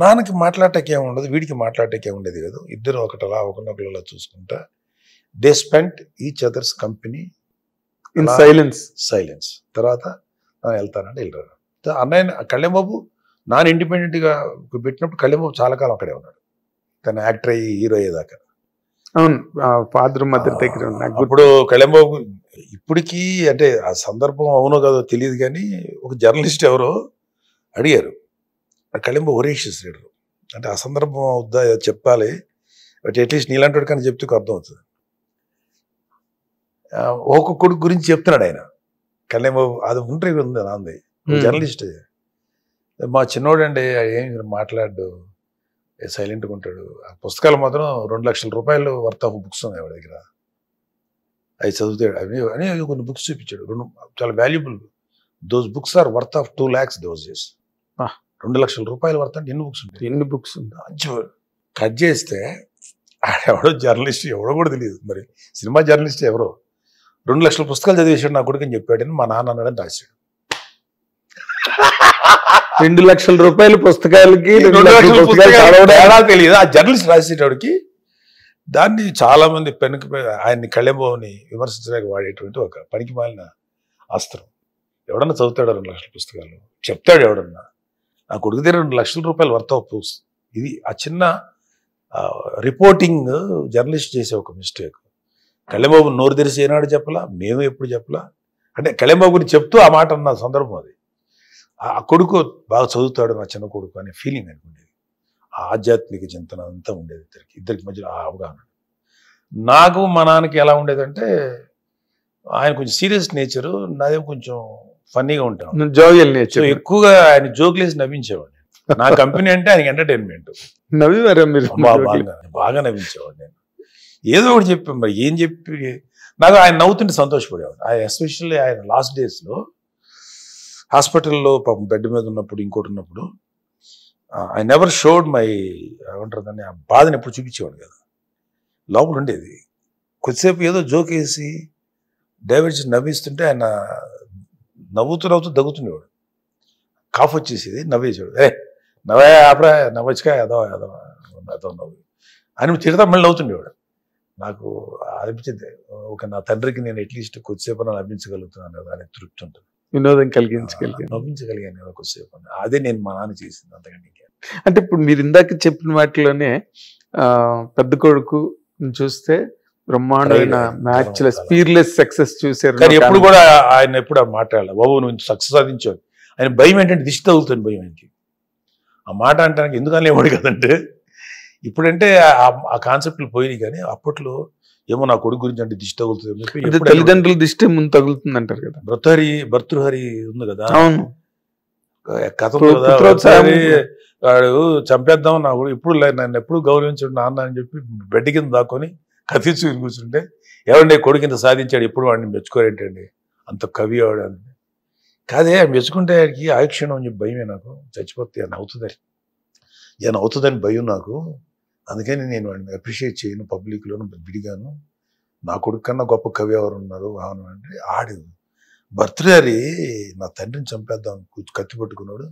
నాన్నకి మాట్లాడటానికి ఏమి ఉండదు, వీడికి మాట్లాడటానికి ఏమి ఉండేది కదా, ఇద్దరు ఒకటలా ఒకరినొకరు చూసుకుంటా they spent each others company in silence. తర్వాత వెళ్తానంటే వెళ్ళారు. అన్నయ్య కళ్యాణ్ బాబు నాన్న ఇండిపెండెంట్గా పెట్టినప్పుడు కళ్యాణ్ బాబు చాలా కాలం అక్కడే ఉన్నాడు, తను యాక్టర్ అయ్యి హీరో అయ్యేదాకా. అవును, ఫాదర్ మదర్ దగ్గర నాకు గుర్తు. ఇప్పుడు కళ్యాణబాబు ఇప్పటికీ అంటే ఆ సందర్భం అవునో కాదో తెలియదు కానీ ఒక జర్నలిస్ట్ ఎవరో అడిగారు కళ్యాణబాబు ఒరేషియస్ లీడరు అంటే ఆ సందర్భం అవుద్దా చెప్పాలి బట్ అట్లీస్ట్ నీలాంటి కానీ చెప్తే అర్థం అవుతుంది. ఒక కొడుకు గురించి చెప్తున్నాడు ఆయన కళ్యాణబాబు, అది ఉంటే ఉంది నాంది జర్నలిస్ట్. మా చిన్నోడు అండి ఏం మాట్లాడు సైలెంట్గా ఉంటాడు. ఆ పుస్తకాలు మాత్రం 2 లక్షల రూపాయలు వర్త్ ఆఫ్ బుక్స్ ఉన్నాయి వాడి దగ్గర. అవి చదువుతాడు అని కొన్ని బుక్స్ చూపించాడు. చాలా valuable. Those books are worth of 2 lakhs those days. 2 లక్షల రూపాయలు వర్త్ అంటే ఎన్ని బుక్స్ ఉంటాయి? ఎన్ని బుక్స్ ఉంటాయి? కట్ చేస్తే ఎవడో జర్నలిస్ట్ ఎవడో కూడా తెలియదు, మరి సినిమా జర్నలిస్ట్ ఎవరో 2 లక్షల పుస్తకాలు చదివేశాడు నా కొడుకు అని చెప్పాడని మా నాన్న అన్నాడని రాశాడు. 2 లక్షల రూపాయల పుస్తకాలకి 2 లక్షల పుస్తకాలు తెలియదు. ఆ జర్నలిస్ట్ రాసేటోడికి దాన్ని చాలా మంది ఆయన్ని కళ్యాణబాబుని విమర్శించడానికి వాడేటువంటి ఒక పనికి మాలిన అస్త్రం. ఎవడన్నా చదువుతాడు 2 లక్షల పుస్తకాలు? చెప్తాడు ఎవడన్నా. నా కొడుకు దగ్గర 2 లక్షల రూపాయలు వర్త్ ఆఫ్ బుక్స్. ఇది ఆ చిన్న రిపోర్టింగ్ జర్నలిస్ట్ చేసే ఒక మిస్టేక్. కళ్యాణబాబు నోరు తెరిచి ఏనాడు చెప్పలా, మేము ఎప్పుడు చెప్పలా. అంటే కళ్యాణబాబు గురించి చెప్తూ ఆ మాట అన్న సందర్భం అది. ఆ కొడుకు బాగా చదువుతాడు నా చిన్న కొడుకు అనే ఫీలింగ్ అనుకుండేది. ఆ ఆధ్యాత్మిక చింతన అంతా ఉండేది ఇద్దరికి మధ్యలో ఆ అవగాహన. నాకు మా నాన్నకి ఎలా ఉండేదంటే ఆయన కొంచెం సీరియస్ నేచరు, నాదేమో కొంచెం ఫన్నీగా ఉంటాను, జోవియల్ నేచర్. ఎక్కువగా ఆయన జోకులేసి నవ్వించేవాడు. నా కంపెనీ అంటే ఆయనకి ఎంటర్టైన్మెంట్. నవ్వివారా మీరు? బాగా నవ్వించేవాడు. నేను ఏదో ఒకటి చెప్పాను, మరి ఏం చెప్పి నాకు ఆయన నవ్వుతుంటే సంతోషపడేవాడు. ఆయన ఎస్పెషల్లీ ఆయన లాస్ట్ డేస్లో హాస్పిటల్లో పాపం బెడ్ మీద ఉన్నప్పుడు ఇంకోటి ఉన్నప్పుడు ఐ నెవర్ షోడ్ మై ఏమంటారు దాన్ని, ఆ బాధను ఎప్పుడు చూపించేవాడు కదా, లోపల ఉండేది. కొద్దిసేపు ఏదో జోక్ వేసి డైవర్స్ నవ్విస్తుంటే ఆయన నవ్వుతూ దగ్గుతుండేవాడు. కాఫ్ వచ్చేసేది, నవ్వేసాడు. నవ్వే ఆపరా, నవ్వచ్చుగా ఏదో ఏదో ఏదో నవ్వు అని తిడతా మళ్ళీ నవ్వుతుండేవాడు. నాకు అనిపించింది, ఒక నా తండ్రికి నేను అట్లీస్ట్ కొద్దిసేపు నవ్వించగలుగుతున్నాను కదా అని తృప్తి ఉంటుంది. వినోదం కలిగించగలిగాను, నవ్వించగలిగాను కదా కొద్దిసేపు. అదే నేను మా నాన్న చేసింది, అంతకంటే. అంటే ఇప్పుడు మీరు ఇందాక చెప్పిన వాటిలోనే పెద్ద కొడుకు చూస్తే బ్రహ్మాండమైన మ్యాచ్ స్పీర్లెస్ సక్సెస్ చూసారు. కానీ ఎప్పుడు కూడా ఆయన ఎప్పుడు మాట్లాడాలి, బాబు నువ్వు సక్సెస్ సాధించావు. ఆయన భయం ఏంటంటే దిష్టి తగులుతుంది భయం ఆయనకి. ఆ మాట అంటానికి ఎందుకని లేవాడు కదంటే, ఇప్పుడంటే ఆ కాన్సెప్ట్లు పోయినాయి. కానీ అప్పట్లో ఏమో నా కొడుకు గురించి అంటే దిష్టి తగులుతుంది, తల్లిదండ్రుల దిష్టి ముందు తగులుతుంది అంటారు కదా. భర్తృహరి ఉంది కదా, అవును కథ వాడు చంపేద్దాం నా కూడా ఇప్పుడు నన్ను ఎప్పుడు గౌరవించాడు నాన్న అని చెప్పి బెడ్ కింద దాక్కొని కథించు కూర్చుంటే, ఏమండి కొడుకు ఇంత సాధించాడు ఎప్పుడు వాడిని మెచ్చుకోరేంటండి, అంత కవి వాడు అని. కాదే మెచ్చుకుంటే ఆయనకి ఆయుక్షణం అని చెప్పి భయమే నాకు, చచ్చిపోతే అని అవుతుందని, ఏమైనా అవుతుందని భయం నాకు. అందుకని నేను వాడిని అప్రిషియేట్ చేయను పబ్లిక్లోను విడిగాను. నా కొడుకు కన్నా గొప్ప కవి ఎవరు ఉన్నారు అవును అంటే, ఆడు భర్తృహరి నా తండ్రిని చంపేద్దాం కత్తి పట్టుకున్నాడు,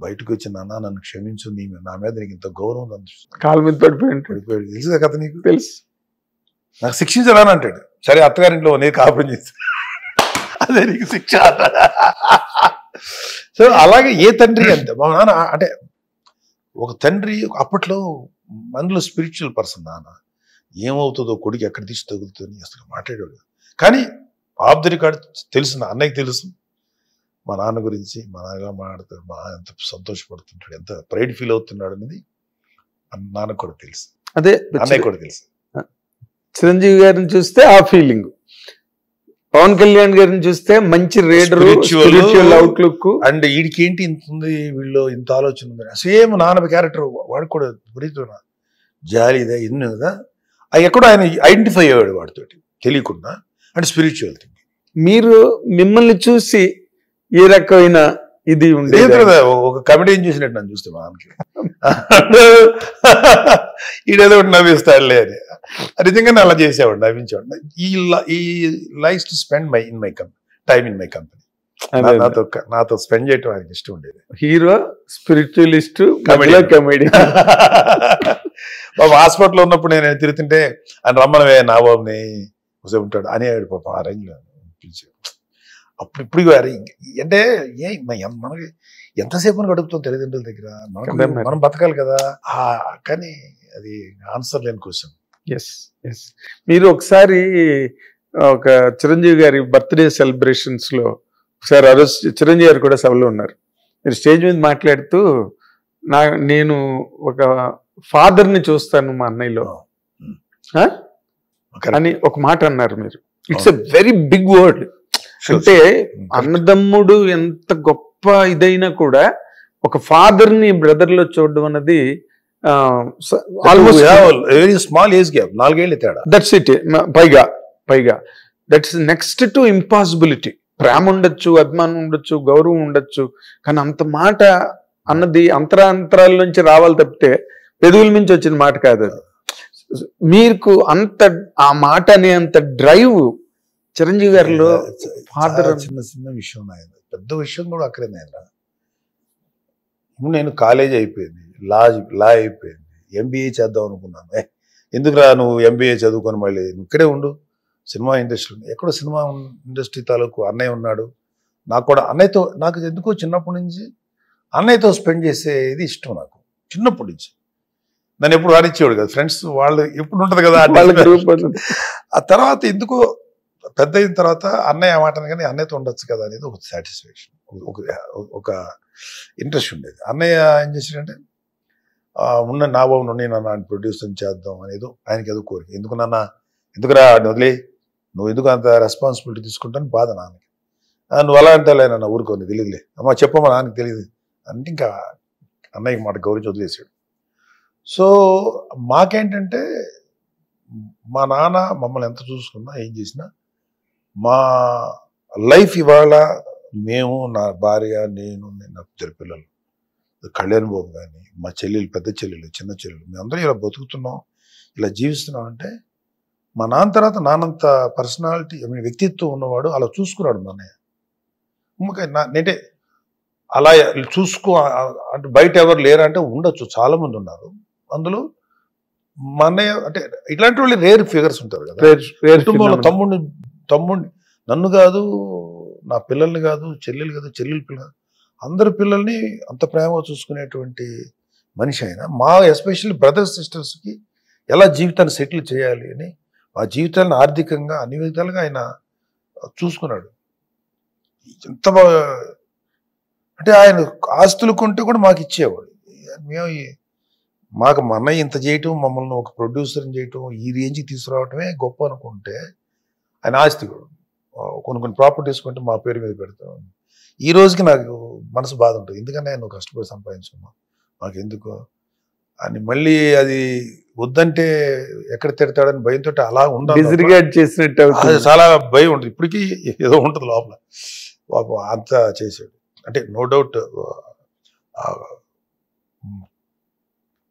బయటకు వచ్చి నాన్న నన్ను క్షమించు, నా మీద నీకు ఇంత గౌరవం అనిపిస్తుంది, కాలు మీద పడిపోయాడు. తెలుసుదా కథ నీకు? తెలుసు. నాకు శిక్షించరాని అంటాడు. సరే అత్తగారింట్లో నేను కాపురం చేసి అదే నీకు శిక్ష. సో అలాగే ఏ తండ్రి అంతే. మా నాన్న అంటే ఒక తండ్రి అప్పట్లో అందులో స్పిరిచువల్ పర్సన్. నాన్న ఏమవుతుందో కొడుకు ఎక్కడ తీసి తగులుతుంది అసలు మాట్లాడాడు. కానీ ఆఫ్ ది రికార్డ్ తెలుసు, నా అన్నయ్యకి తెలుసు మా నాన్న గురించి. మా నాన్నగా మాట్లాడతాడు, మా ఎంత సంతోషపడుతుంటాడు, ఎంత ప్రైడ్ ఫీల్ అవుతున్నాడు అనేది నాన్నకు కూడా తెలుసు, అదే అన్నయ్య కూడా తెలుసు. చిరంజీవి గారిని చూస్తే ఆ ఫీలింగ్, పవన్ కళ్యాణ్ గారిని చూస్తే మంచి రీడర్, స్పిరిచువల్ అవుట్లుక్. అండ్ వీడికి ఏంటి ఇంత ఉంది, వీళ్ళు ఇంత ఆలోచన ఉంది. సేమ్ నాన్న క్యారెక్టర్ వాడు కూడా విపరీతమైన జాలి ఇదే ఎన్ని కదా, అవి ఎక్కడో ఆయన ఐడెంటిఫై అయ్యాడు వాడితోటి తెలియకుండా. అంటే స్పిరిచువల్ థింగ్. మీరు మిమ్మల్ని చూసి ఏ రకమైన ఇది ఉండేది కదా, ఒక కమెడీని చూసినట్టు నన్ను చూస్తే మా నాన్నకి ఈడేదో ఒకటి నవ్విస్తాడులే అని. నిజంగానే అలా చేసేవాడు, నవ్వించేవాడు. ఈ likes to spend in my time in my company. నాతో స్పెండ్ చేయటం ఆయనకి ఇష్టం ఉండేది. Hero, spiritualist, comedy. బాబు హాస్పిటల్లో ఉన్నప్పుడు నేను తిరుగుతుంటే ఆయన రమ్మనవే నా బాబుని ఉంటాడు అనేవాడు పాపం. ఆ రేంజ్లో పిలిచాడు. అప్పుడు ఇప్పుడు అంటే మనకి ఎంతసేపు గడుపుతాం తల్లిదండ్రుల దగ్గర, మనం బతకాలి కదా. కానీ అది ఆన్సర్ లేని క్వశ్చన్. Yes yes. మీరు ఒకసారి ఒక చిరంజీవి గారి బర్త్డే సెలబ్రేషన్స్ లో ఒకసారి ఆ రోజు చిరంజీవి గారు కూడా సభలో ఉన్నారు. మీరు స్టేజ్ మీద మాట్లాడుతూ నేను ఒక ఫాదర్ని చూస్తాను మా అన్నయ్యలో అని ఒక మాట అన్నారు మీరు. It's a very big word. అంటే అన్నదమ్ముడు ఎంత గొప్ప ఇదైనా కూడా ఒక ఫాదర్ ని బ్రదర్ లో చూడడం అన్నది almost very small age gap, 4 ఏళ్ళ తేడా. That's it. పైగా దట్స్ నెక్స్ట్ టు ఇంపాసిబిలిటీ. ప్రేమ ఉండొచ్చు, అభిమానం ఉండొచ్చు, గౌరవం ఉండొచ్చు, కానీ అంత మాట అన్నది అంతరాంతరాల నుంచి రావాలి తప్పితే పెదవుల నుంచి వచ్చిన మాట కాదు అది. మీకు అంత ఆ మాట అనే అంత డ్రైవ్ చిరంజీవి గారిలో ఫాదర్. చిన్న చిన్న విషయం నాయన, పెద్ద విషయం కూడా అక్కడే నాయన. నేను కాలేజ్ అయిపోయింది, లా అయిపోయింది, ఎంబీఏ చేద్దాం అనుకున్నాను. ఎందుకురా నువ్వు ఎంబీఏ చదువుకొని మళ్ళీ నువ్వు ఇక్కడే ఉండు, సినిమా ఇండస్ట్రీ. ఎక్కడో సినిమా ఇండస్ట్రీ తాలూకు అన్నయ్య ఉన్నాడు. నాకు కూడా అన్నయ్యతో, నాకు ఎందుకో చిన్నప్పటి నుంచి అన్నయ్యతో స్పెండ్ చేసేది ఇష్టం. నాకు చిన్నప్పటి నుంచి నన్ను ఎప్పుడు వాడిచ్చేవాడు కదా, ఫ్రెండ్స్ వాళ్ళు ఎప్పుడు ఉంటుంది కదా ఆ తర్వాత ఎందుకో పెద్ద అయిన తర్వాత అన్నయ్య మాటను కానీ అన్నయ్యతో ఉండొచ్చు కదా అనేది ఒక సాటిస్ఫాక్షన్, ఒక ఇంట్రెస్ట్ ఉండేది. అన్నయ్య ఏం చేశాడంటే ఉన్న నా బాబు నుండి నన్ను ప్రొడ్యూసర్ చేద్దాం అనేది ఆయనకి ఏదో కోరిక. ఎందుకురా వదిలే, నువ్వు ఎందుకు అంత రెస్పాన్సిబిలిటీ తీసుకుంటాను బాధ నాన్నకి. నువ్వు అలా అంటేలే నన్ను ఊరుకోని తెలియదులే, అమ్మ చెప్పమ్మా నాన్నకి తెలియదు అంటే ఇంకా అన్నయ్యకి మాట గౌరవించి వదిలేసాడు. సో మాకేంటంటే మా నాన్న మమ్మల్ని ఎంత చూసుకున్నా ఏం చేసినా మా లైఫ్ ఇవాళ మేము, నా భార్య, నేను, నా 2 పిల్లలు, కళ్యాణ్ బాబు కానీ, మా చెల్లెలు, పెద్ద చెల్లెలు, చిన్న చెల్లెలు, మేమందరం ఇలా బతుకుతున్నాం, ఇలా జీవిస్తున్నాం అంటే మా నాన్న తర్వాత నాన్నంత పర్సనాలిటీ, వ్యక్తిత్వం ఉన్నవాడు అలా చూసుకున్నాడు మా అన్నయ్య. నేంటే అలా చూసుకో అంటే బయట ఎవరు లేరా అంటే ఉండొచ్చు, చాలా మంది ఉన్నారు. అందులో మా అన్నయ్య అంటే ఇట్లాంటి వాళ్ళు రేర్ ఫిగర్స్ ఉంటారు కదా కుటుంబంలో. తమ్ముడిని నన్ను కాదు, నా పిల్లల్ని కాదు, చెల్లెలు కాదు, చెల్లెలు పిల్లలు, అందరి పిల్లల్ని అంత ప్రేమగా చూసుకునేటువంటి మనిషి ఆయన. మా ఎస్పెషల్లీ బ్రదర్స్ సిస్టర్స్కి ఎలా జీవితాన్ని సెటిల్ చేయాలి అని, మా జీవితాలను ఆర్థికంగా అన్ని విధాలుగా ఆయన చూసుకున్నాడు. ఎంత బాగా అంటే ఆయన ఆస్తులు కొంటే కూడా మాకు ఇచ్చేవాడు. మేము మాకు మా అన్నయ్య ఇంత చేయటం, మమ్మల్ని ఒక ప్రొడ్యూసర్ని చేయటం, ఈ రేంజ్కి తీసుకురావటమే గొప్ప అనుకుంటే, ఆయన ఆస్తి కూడా కొన్ని ప్రాపర్టీస్ కొంటే మా పేరు మీద పెడతాం. ఈ రోజుకి నాకు మనసు బాధ ఉంటుంది, ఎందుకంటే ఆయన కష్టపడి సంపాదించుకున్నాం, మాకు ఎందుకు అని మళ్ళీ అది వద్దంటే ఎక్కడ తిడతాడని భయంతో అలా చేసినట్టు చాలా భయం ఉంటుంది. ఇప్పటికీ ఏదో ఉంటుంది లోపల. అంత చేసాడు అంటే నో డౌట్.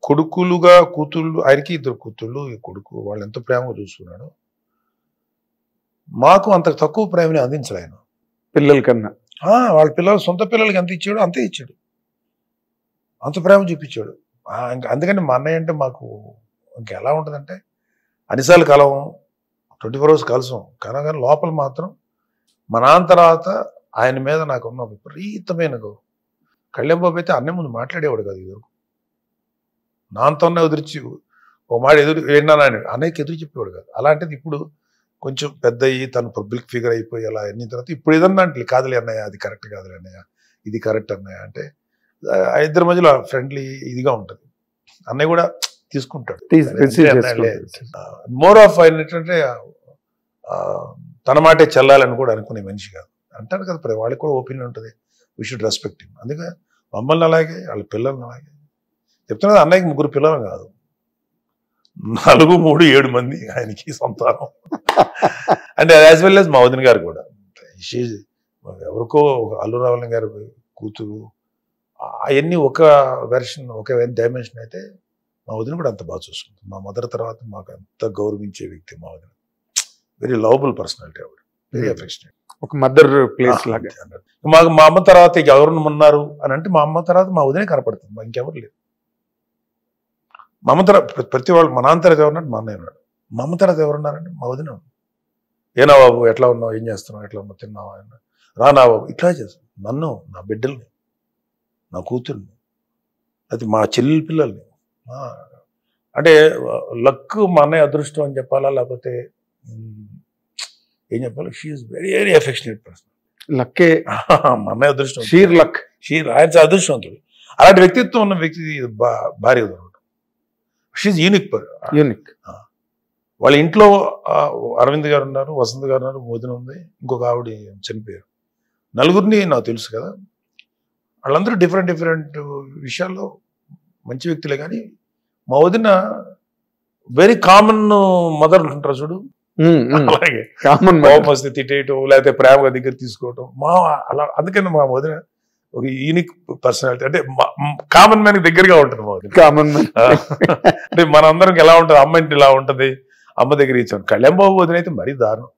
కొడుకులుగా కూతుళ్ళు, ఆయనకి 2 కూతుళ్ళు, ఈ కొడుకు, వాళ్ళు ఎంత ప్రేమగా చూసుకున్నాడు. మాకు అంత తక్కువ ప్రేమని అందించాడు ఆయన పిల్లల కన్నా. వాళ్ళ పిల్లలు, సొంత పిల్లలకి ఎంత ఇచ్చాడు అంతే ఇచ్చాడు, అంత ప్రేమ చూపించాడు. అందుకని మా అన్నయ్య అంటే మాకు ఇంకెలా ఉంటుందంటే అన్నిసార్లు కలవం, 24 hours కలసం, కానీ లోపల మాత్రం మా నాన్న తర్వాత ఆయన మీద నాకున్న విపరీతమైన గౌరవం. కళ్యాణ్ బాబు అయితే అన్నయ్య ముందు మాట్లాడేవాడు కాదు, ఎదురు నాన్నతోనే ఎదురుచి ఓ మాట ఎదురు ఏంటన్నా అన్నయ్యకి ఎదురు చెప్పేవాడు కాదు. అలాంటిది ఇప్పుడు కొంచెం పెద్ద అయ్యి తను పబ్లిక్ ఫిగర్ అయిపోయి అలా అన్ని తర్వాత ఇప్పుడు ఏదన్నా అంటే కాదులే అన్నయ్య, అది కరెక్ట్ కాదులే అన్నయ్య, ఇది కరెక్ట్ అన్నయ్య అంటే ఇద్దరి మధ్యలో ఫ్రెండ్లీ ఇదిగా ఉంటుంది. అన్నయ్య కూడా తీసుకుంటాడు. మోర్ ఆఫ్ ఆయన ఏంటంటే తన మాటే చెల్లాలని కూడా అనుకునే మనిషి కాదు. అంటారు కదా వాళ్ళకి కూడా ఒపీనియన్ ఉంటుంది, వీ షుడ్ రెస్పెక్ట్ హిమ్. అందుకే మమ్మల్ని అలాగే, వాళ్ళ పిల్లల్ని అలాగే చెప్తున్నది. అన్నయ్యకి 3 పిల్లలు కాదు, 4, 3, 7 మంది ఆయనకి సంతానం. అంటే యాజ్ వెల్ యాజ్ మా వదిన గారు కూడా, ఎవరికో అల్లు రామలింగ గారి కూతురు, అవన్నీ ఒక వెర్షన్, ఒక డైమెన్షన్ అయితే మా వదిన కూడా అంత బాగా చూసుకుంటుంది. మా మదర్ తర్వాత మాకు అంత గౌరవించే వ్యక్తి మా వదిన. వెరీ లవబుల్ పర్సనాలిటీ ఆవిడ, వెరీ అఫెక్షనేట్, ఒక మదర్ ప్లేస్ లాగా. మాకు మా అమ్మ తర్వాత ఎవరు ఉన్నారు అని అంటే మా అమ్మ తర్వాత మా వదినే కనపడుతుంది, మా ఇంకెవరు లేరు. మా అమ్మ తర్వాత ప్రతి వాళ్ళు, మా నాన్న తర్వాత ఎవరున్నాడు, మా అన్నయ్య ఉన్నాడు. మా అమ్మ తర్వాత ఎవరున్నారంటే మా వదిన. ఏనా బాబు ఎట్లా ఉన్నావు, ఏం చేస్తున్నావు, ఎట్లా ఉన్నావు, తిన్నావా, రానా బాబు, ఇట్లా చేస్తాను. నన్ను, నా బిడ్డల్ని, నా కూతుర్ని, అది మా చెల్లెల పిల్లల్ని అంటే లక్ మా అన్నయ్య అదృష్టం అని చెప్పాలా, లేకపోతే ఏం చెప్పాలి, she is very very affectionate person. లక్కే, మా అన్నయ్య అదృష్టం, షీర్ లక్. ఆయన చాలా అదృష్టవంతుడు. అలాంటి వ్యక్తిత్వం ఉన్న వ్యక్తి భార్య దొరకడం. She's unique. యూనిక్. వాళ్ళ ఇంట్లో అరవింద్ గారు ఉన్నారు, వసంత్ గారు ఉన్నారు, మోదిన ఉంది, ఇంకొక ఆవిడ చనిపోయారు. నలుగురిని నాకు తెలుసు కదా. వాళ్ళందరూ డిఫరెంట్ విషయాల్లో మంచి వ్యక్తులే. కానీ మా వదిన వెరీ కామన్ మదర్ ఉంటారు చూడు, అలాగే కామన్ కోపం వస్తే తిట్టేయటం, లేకపోతే ప్రేమగా దగ్గర తీసుకోవటం. అలా అందుకని మా వదిన ఒక యూనిక్ పర్సనాలిటీ. అంటే కామన్ మ్యాన్ దగ్గరగా ఉంటుంది మా వదిన. కామన్ మ్యాన్ అంటే మనందరం ఎలా ఉంటుంది, అమ్మ ఇంటి ఇలా ఉంటుంది, అమ్మ దగ్గర ఇచ్చాను. కళ్యాణబాబు వదిన అయితే మరీ దారుణం.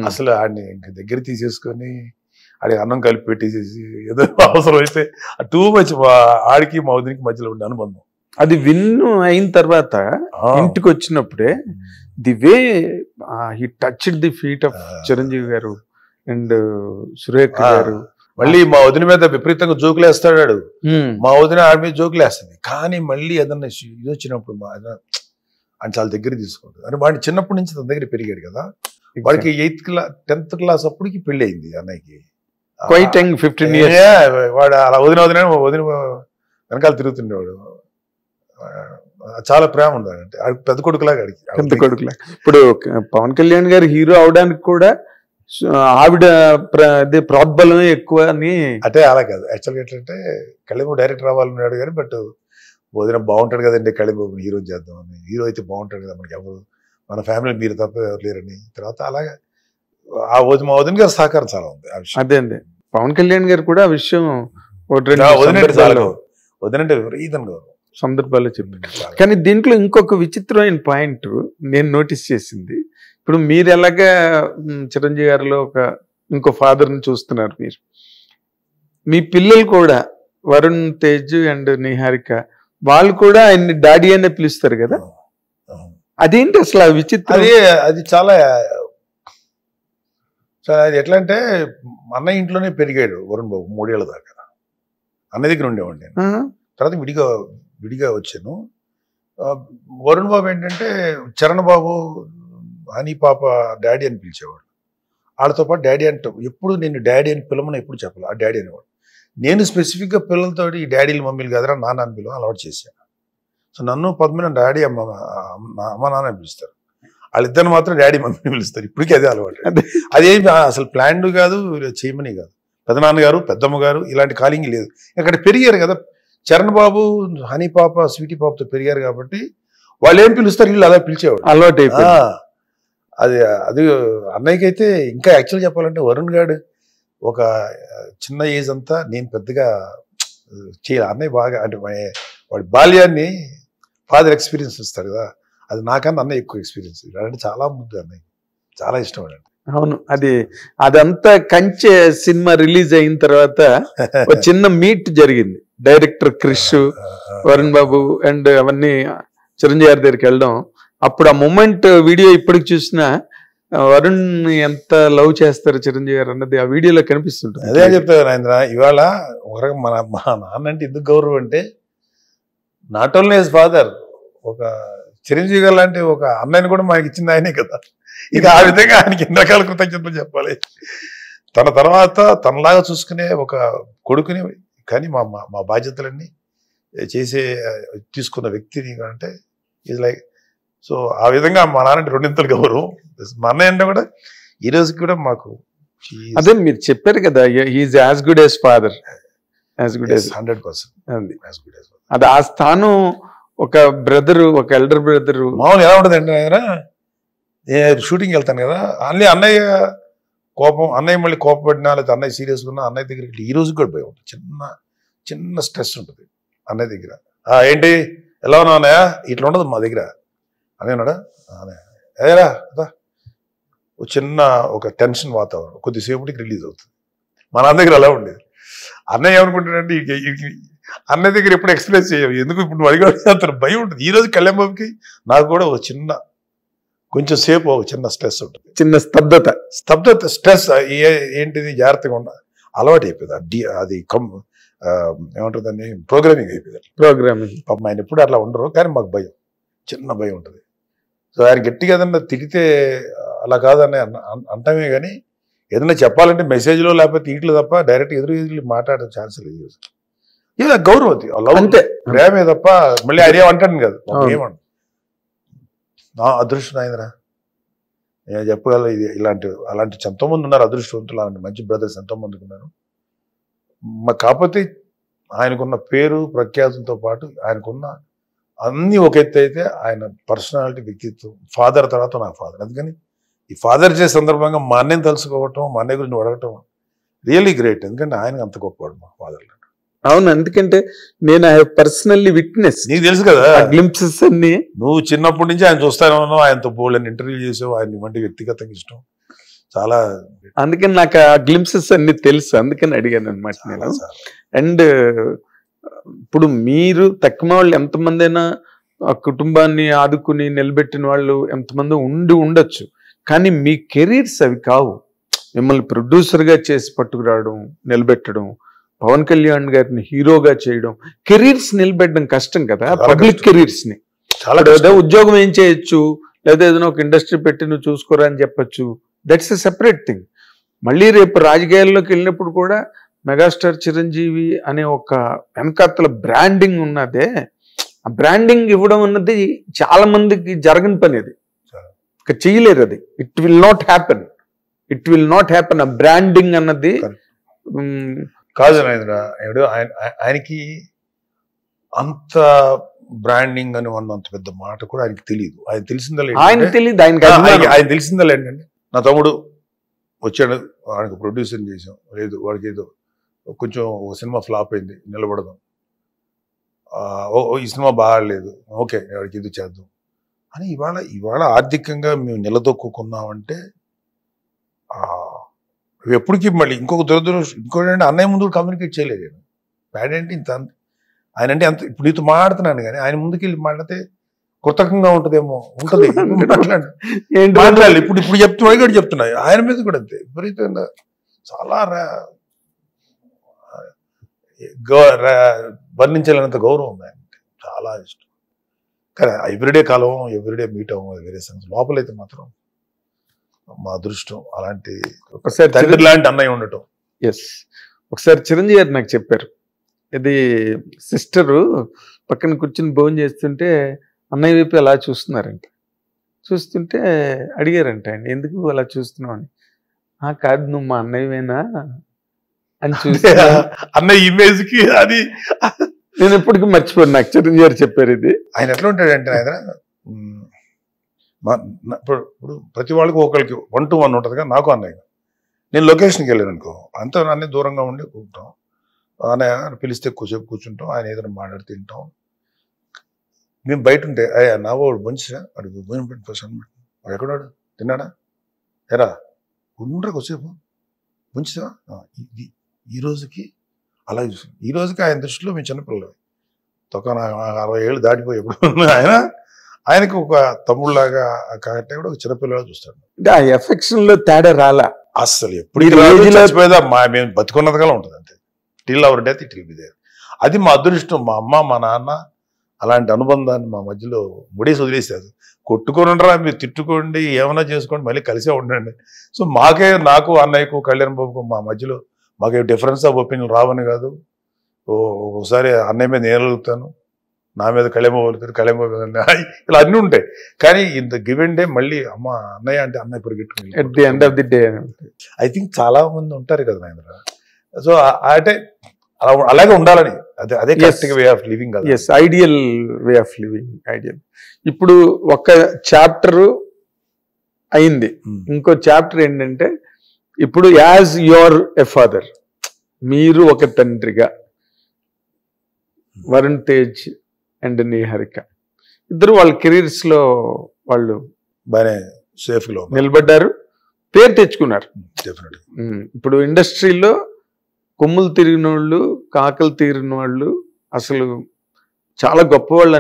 అసలు ఆడిని దగ్గర తీసేసుకొని ఆడికి అన్నం కలిపి పెట్టేసేసి ఏదో అవసరం అయితే టూ మచ్ ఆడికి మా వదినికి మధ్యలో ఉండే అనుబంధం. అది విన్ను అయిన తర్వాత ఇంటికి వచ్చినప్పుడే the way he touched the feet of Chiranjeevi గారు అండ్ సురేఖ గారు. మళ్ళీ మా వదిన మీద విపరీతంగా జోకులు వేస్తాడు. మా వదిన ఆడి మీద జోకులు వేస్తుంది. కానీ మళ్ళీ ఏదన్నా ఇది వచ్చినప్పుడు ఆయన చాలా దగ్గర తీసుకుంటుంది. అని వాడిని చిన్నప్పటి నుంచి తన దగ్గర పెరిగాడు కదా. వాడికి 8th క్లాస్ 10th క్లాస్ అప్పటికి పెళ్లి అయింది అన్నయ్యకి. Quite young, 15 years. వాడు అలా వదిన వెనకాల తిరుగుతుండేవాడు. చాలా ప్రేమ ఉంది అంటే పెద్ద కొడుకులాగా అడిగి. పెద్ద కొడుకులా. ఇప్పుడు పవన్ కళ్యాణ్ గారు హీరో అవడానికి కూడా ఆవిడ ప్రోద్బలమే ఎక్కువ అని. అంటే అలా కాదు, యాక్చువల్గా ఏంటంటే కళ్యాణ్ డైరెక్టర్ అవ్వాలన్నాడు కానీ, బట్ వదిన బాగుంటాడు కదండి కళ్యాణ్ హీరో చేద్దామని. హీరో అయితే బాగుంటాడు కదా, మనకి ఎవరు మన ఫ్యామిలీ మీరు తప్ప ఎవరు లేరని. తర్వాత అలాగా మా వదిన గారి సహకారం చాలా ఉంది ఆ విషయం. అదే అండి, పవన్ కళ్యాణ్ గారు కూడా ఆ విషయం వదినంటే విపరీతంగా సందర్భాల్లో చెప్పారు. కానీ దీంట్లో ఇంకొక విచిత్రమైన పాయింట్ నేను నోటీస్ చేసింది, ఇప్పుడు మీరు ఎలాగా చిరంజీవి గారిలో ఇంకో ఫాదర్ని చూస్తున్నారు, మీరు మీ పిల్లలు కూడా వరుణ్ తేజ్ అండ్ నిహారిక వాళ్ళు కూడా ఆయన్ని డాడీ అనే పిలుస్తారు కదా. అదేంటి అసలు ఆ విచిత్రం? అది చాలా అది ఎట్లా అంటే అన్నయ్య ఇంట్లోనే పెరిగాడు వరుణ్ బాబు 3 ఏళ్ళ దాకా. అన్నయ్య దగ్గర ఉండేవాడిని నేను. తర్వాత విడిగా వచ్చాను. వరుణ్ బాబు ఏంటంటే చరణ్ బాబు హనీ పాప డాడీ అని పిలిచేవాడు. వాళ్ళతో పాటు డాడీ అంటే ఎప్పుడు నేను డాడీ అని పిలవని ఎప్పుడు చెప్పాలి, ఆ డాడీ అనేవాడు. నేను స్పెసిఫిక్గా పిల్లలతో ఈ డాడీలు మమ్మీలు కదరా నాన్న అని పిలవ అలవాటు చేశాను. సో నన్ను పద్మని డాడీ అమ్మ నాన్న అని పిలుస్తారు. వాళ్ళిద్దరిని మాత్రం డాడీ మమ్మీని పిలుస్తారు. ఇప్పటికీ అదే అలవాటు. అదేమి అసలు ప్లాన్డ్ కాదు, చేయమని కాదు. పెద్దనాన్నగారు పెద్దమ్మ గారు ఇలాంటి కాలింగ్ లేదు. అక్కడ పెరిగారు కదా చరణ్ బాబు హనీ పాప స్వీటీ పాపతో పెరిగారు కాబట్టి వాళ్ళు ఏం పిలుస్తారు వీళ్ళు అలా పిలిచేవాడు, అలవాటు. అది అన్నయ్యకి అయితే ఇంకా యాక్చువల్ చెప్పాలంటే వరుణ్ గారు ఒక చిన్న ఏజ్ అంతా నేను పెద్దగా చేయాలి. అన్నయ్య బాగా అంటే వాడి బాల్యాన్ని ఫాదర్ ఎక్స్పీరియన్స్ ఇస్తాడు కదా, అది నాకన్నా అన్నయ్య ఎక్కువ ఎక్స్పీరియన్స్. అంటే చాలా ముద్దు అన్నయ్య, చాలా ఇష్టం అండి. అవును, అదంతా కంచె సినిమా రిలీజ్ అయిన తర్వాత ఒక చిన్న మీట్ జరిగింది. డైరెక్టర్ క్రిష్, వరుణ్ బాబు అండ్ అవన్నీ చిరంజీవి గారి దగ్గరికి వెళ్ళడం. అప్పుడు ఆ మూమెంట్ వీడియో ఇప్పటికి చూసినా వరుణ్ ఎంత లవ్ చేస్తారు చిరంజీవి గారు అన్నది ఆ వీడియోలో కనిపిస్తుంటుంది. అదే చెప్తారు రాజేంద్ర. ఇవాళ మా నాన్న అంటే ఎందుకు గౌరవం అంటే నాట్ ఓన్లీ హిస్ ఫాదర్, ఒక చిరంజీవి గారు లాంటి ఒక అన్నయ్యని కూడా మనకి ఇచ్చింది ఆయనే కదా. ఇక ఆ విధంగా ఆయనకి ఎన్ని రకాల కృతజ్ఞతలు చెప్పాలి. తన తర్వాత తనలాగా చూసుకునే ఒక కొడుకుని కానీ మా బాధ్యతలన్నీ తీసుకున్న వ్యక్తిని అంటే ఈజ్ లైక్. సో ఆ విధంగా మా నాన్న 2 గౌరవం. మా అన్నయ్య అంటే కూడా ఈ రోజుకి కూడా మాకు అదే మీరు చెప్పారు కదా, he's as good as father, as good as 100%. అది ఆ స్థానం ఒక బ్రదరు, ఒక ఎల్డర్ బ్రదరు. మామూలు ఎలా ఉంటుంది అంటే షూటింగ్కి వెళ్తాను కదా, అన్నయ్య కోపం, అన్నయ్య మళ్ళీ కోపపడినా లేదా అన్నయ్య సీరియస్గా ఉన్నా అన్నయ్య దగ్గరికి ఈ రోజు కూడా పోయి ఉంటుంది. చిన్న స్ట్రెస్ ఉంటుంది అన్నయ్య దగ్గర. ఏంటి ఎలా ఉన్నావు అన్నయ్య, ఇట్లా ఉండదు మా దగ్గర. అన్నయ్య ఉన్నాడా, ఏరా చిన్న ఒక టెన్షన్ వాతావరణం కొద్దిసేపటికి రిలీజ్ అవుతుంది. మా నాన్న దగ్గర అలా ఉండేది. అన్నయ్య ఏమనుకుంటాడంటే అన్నయ్య దగ్గర ఎప్పుడు ఎక్స్ప్రెస్ చేయవు, ఎందుకు ఇప్పుడు అడిగాడు అంత భయం ఉంటుంది. ఈ రోజు కళ్యాణ్ బాబుకి నాకు కూడా ఒక కొంచెం సేపు ఒక చిన్న స్ట్రెస్ ఉంటుంది, చిన్న స్తబ్దత స్ట్రెస్ ఏంటిది జాగ్రత్తగా ఉండ అలవాటు అయిపోయింది. అది ఏమంటుందని ప్రోగ్రామింగ్ అయిపోయింది. ప్రోగ్రామింగ్ పాపం ఆయన ఎప్పుడు అట్లా ఉండరు కానీ మాకు భయం. చిన్న భయం ఉంటుంది. సో ఆయన గట్టిగా ఏదన్నా తిడితే అలా కాదని అంటామే కానీ ఏదైనా చెప్పాలంటే మెసేజ్లో లేకపోతే ఈట్లు తప్ప డైరెక్ట్ ఎదురు మాట్లాడే ఛాన్స్ లేదు. ఇది గౌరవం, లవ్ అంతే, ప్రేమే తప్ప మళ్ళీ ఆయన ఏమంటాను కదా, అవును. ఏమంట నా అదృష్టం ఆయనరా, నేను చెప్పగల ఇది అలాంటి ఎంతోమంది ఉన్నారు అదృష్టవంతులు, అలాంటి మంచి బ్రదర్స్ ఎంతోమందికి ఉన్నారు. కాకపోతే ఆయనకున్న పేరు ప్రఖ్యాతులతో పాటు ఆయనకున్న అన్ని ఒక ఎత్తు అయితే ఆయన పర్సనాలిటీ, వ్యక్తిత్వం. ఫాదర్ తర్వాత నా ఫాదర్. అందుకని ఈ ఫాదర్ డే సందర్భంగా మా అన్నయ్యని తెలుసుకోవటం, మా అన్నయ్య గురించి అడగటం రియల్లీ గ్రేట్. ఎందుకంటే ఆయన అంత గొప్పవాడు మా ఫాదర్. అవును, ఎందుకంటే నేను పర్సనల్లీ విట్నెస్, నీకు తెలుసు కదా గ్లింప్సెస్ అన్ని. నువ్వు చిన్నప్పటి నుంచి ఆయన చూస్తానే ఉన్నావు, ఆయనతో బోల్డని ఇంటర్వ్యూ చేసావు, ఆయన వంటి వ్యక్తిగతంగా ఇష్టం చాలా. అందుకని నాకు ఆ గ్లింప్సెస్ అన్ని తెలుసు, అందుకని అడిగాను అనమాట నేను. అండ్ ఇప్పుడు మీరు తక్కువ వాళ్ళు ఎంతమంది అయినా కుటుంబాన్ని ఆదుకుని నిలబెట్టిన వాళ్ళు ఎంతమంది ఉండొచ్చు, కానీ మీ కెరీర్స్ అవి కావు. మిమ్మల్ని ప్రొడ్యూసర్గా చేసి పట్టుకురావడం, నిలబెట్టడం, పవన్ కళ్యాణ్ గారిని హీరోగా చేయడం, కెరీర్స్ నిలబెట్టడం కష్టం కదా, పబ్లిక్ కెరీర్స్ ని. లేదా ఉద్యోగం ఏం చేయొచ్చు, లేదా ఏదైనా ఒక ఇండస్ట్రీ పెట్టి నువ్వు చూసుకోరా అని చెప్పచ్చు, దట్స్ ఎ సెపరేట్ థింగ్. మళ్ళీ రేపు రాజకీయాల్లోకి వెళ్ళినప్పుడు కూడా మెగాస్టార్ చిరంజీవి అనే ఒక వెనకాతల బ్రాండింగ్ ఉన్నదే, ఆ బ్రాండింగ్ ఇవ్వడం అన్నది చాలా మందికి జరగని పని. అది చేయలేరు, అది ఇట్ విల్ నాట్ హ్యాపెన్. ఆ బ్రాండింగ్ అన్నది కాదు నాయన. ఆయనకి అంత బ్రాండింగ్ అని అన్నంత పెద్ద మాట కూడా ఆయనకి తెలియదు. ఆయన తెలిసిందా ఏంటంటే నా తమ్ముడు వచ్చాడు, వాడికి ప్రొడ్యూసర్ చేసాం, లేదు వాడికి ఏదో కొంచెం ఒక సినిమా ఫ్లాప్ అయింది, నిలబడదాం, ఈ సినిమా బాగాలేదు, ఓకే వాడికి ఇది చేద్దాం అని. ఇవాళ ఆర్థికంగా మేము నిలదొక్కున్నామంటే ఎప్పటికీ మళ్ళీ ఇంకోటి అన్నయ్య ముందు కమ్యూనికేట్ చేయలేదు. బ్యాడ్ అంటే ఇంత ఆయన అంటే అంత. ఇప్పుడు నీతో మాట్లాడుతున్నాను కానీ ఆయన ముందుకు వెళ్ళి మాట్లాడితే కృతజ్ఞంగా ఉంటుందేమో, ఉంటుంది మాట్లాడాలి. ఇప్పుడు చెప్తున్నా ఆయన మీద కూడా అంతే విపరీతంగా చాలా వర్ణించాలన్నంత గౌరవం ఉంది ఆయన, చాలా ఇష్టం. కానీ ఎవ్రీడే కాలం, ఎవ్రీడే మీట్ అవ్వం, వేరే సంగతి. లోపలైతే మాత్రం మా అదృష్టం అలాంటి తండ్రి లాంటి అన్నయ్య ఉండటం. ఎస్, ఒకసారి చిరంజీవి గారు నాకు చెప్పారు, ఇది సిస్టరు పక్కన కూర్చుని భోజనం చేస్తుంటే అన్నయ్య వైపు అలా చూస్తుంటే అడిగారంట ఆయన, ఎందుకు అలా చూస్తున్నావు అని. కాదు, నువ్వు మా అన్నయ్యవేనా అని చూస్తే అన్నయ్య ఇమేజ్ కి అది నేను ఎప్పటికీ మర్చిపోయాను. నాకు చిరంజీవి గారు చెప్పారు ఇది. ఆయన ఎట్లా ఉంటాడంటే ఆయన ఇప్పుడు ప్రతి వాళ్ళకి ఒకరికి 1-to-1 ఉంటుందిగా. నాకు అన్నయ్య, నేను లొకేషన్కి వెళ్ళాను అనుకో, అంతా అన్నీ దూరంగా ఉండి కూర్చుంటాం, అన్నయ్య పిలిస్తే కూర్చొని కూర్చుంటాం, ఆయన ఏదైనా మాట్లాడి తింటాం. మేము బయట ఉంటే అయ్యా నా వాడు మంచిగా అడుగు భోజనం పెట్టి ఫస్ట్ అనమాట, వాడు ఎక్కడాడు తిన్నాడా ఎరా ఉండరా కొద్దిసేపు మంచిదా. ఈ రోజుకి అలా చూసాను. ఈ రోజుకి ఆయన దృష్టిలో మేము చిన్నపిల్లలు, 60 ఏళ్ళు దాటిపోయి ఎప్పుడు ఆయనకి ఒక తమ్ముళ్ళలాగా కాబట్టి కూడా ఒక చిన్నపిల్లగా చూస్తాడు. ఆ ఎఫెక్షన్ లో తేడా రాలా అస్సలు. ఎప్పుడు మేము బతుకున్నదిగా ఉంటుంది అంతే. Till our death it will be there. అది మా అదృష్టం. మా అమ్మ మా నాన్న అలాంటి అనుబంధాన్ని మా మధ్యలో ముడేసి వదిలేసారు. కొట్టుకొని ఉండరా, మీరు తిట్టుకోండి, ఏమైనా చేసుకోండి, మళ్ళీ కలిసే ఉండండి. సో నాకు అన్నయ్యకు కళ్యాణ్ బాబుకు మా మధ్యలో మాకు డిఫరెన్స్ ఆఫ్ ఒపీనియన్ రావని కాదు. ఒకసారి అన్నయ్య మీద నేను వెళ్తాను, నా మీద కళ్యాణ్ బాబు వెళ్తారు, కళ్యాణ్ బాబు ఇలా అన్నీ ఉంటాయి. కానీ ఇంత గివెన్ డే మళ్ళీ అమ్మ అన్నయ్య అంటే అన్నయ్య పరిగెట్టుకుని at the end of the day. I think చాలా మంది ఉంటారు కదా నాయన. సో అంటే అలాగే ఉండాలని, అదే way of living. Ideal way of living, ideal. ఇప్పుడు ఒక చాప్టర్ అయింది, ఇంకో చాప్టర్ ఏంటంటే ఇప్పుడు యాజ్ యువర్ ఎ ఫాదర్, మీరు ఒక తండ్రిగా వరుణ్ తేజ్ అండ్ నిహారిక ఇద్దరు వాళ్ళ కెరీర్స్ లో వాళ్ళు బాగానే సేఫ్ లో నిలబడ్డారు, పేరు తెచ్చుకున్నారు. ఇప్పుడు ఇండస్ట్రీలో కొమ్ములు తిరిగిన వాళ్ళు, కాకలు తీరిన వాళ్ళు, అసలు చాలా గొప్పవాళ్ళు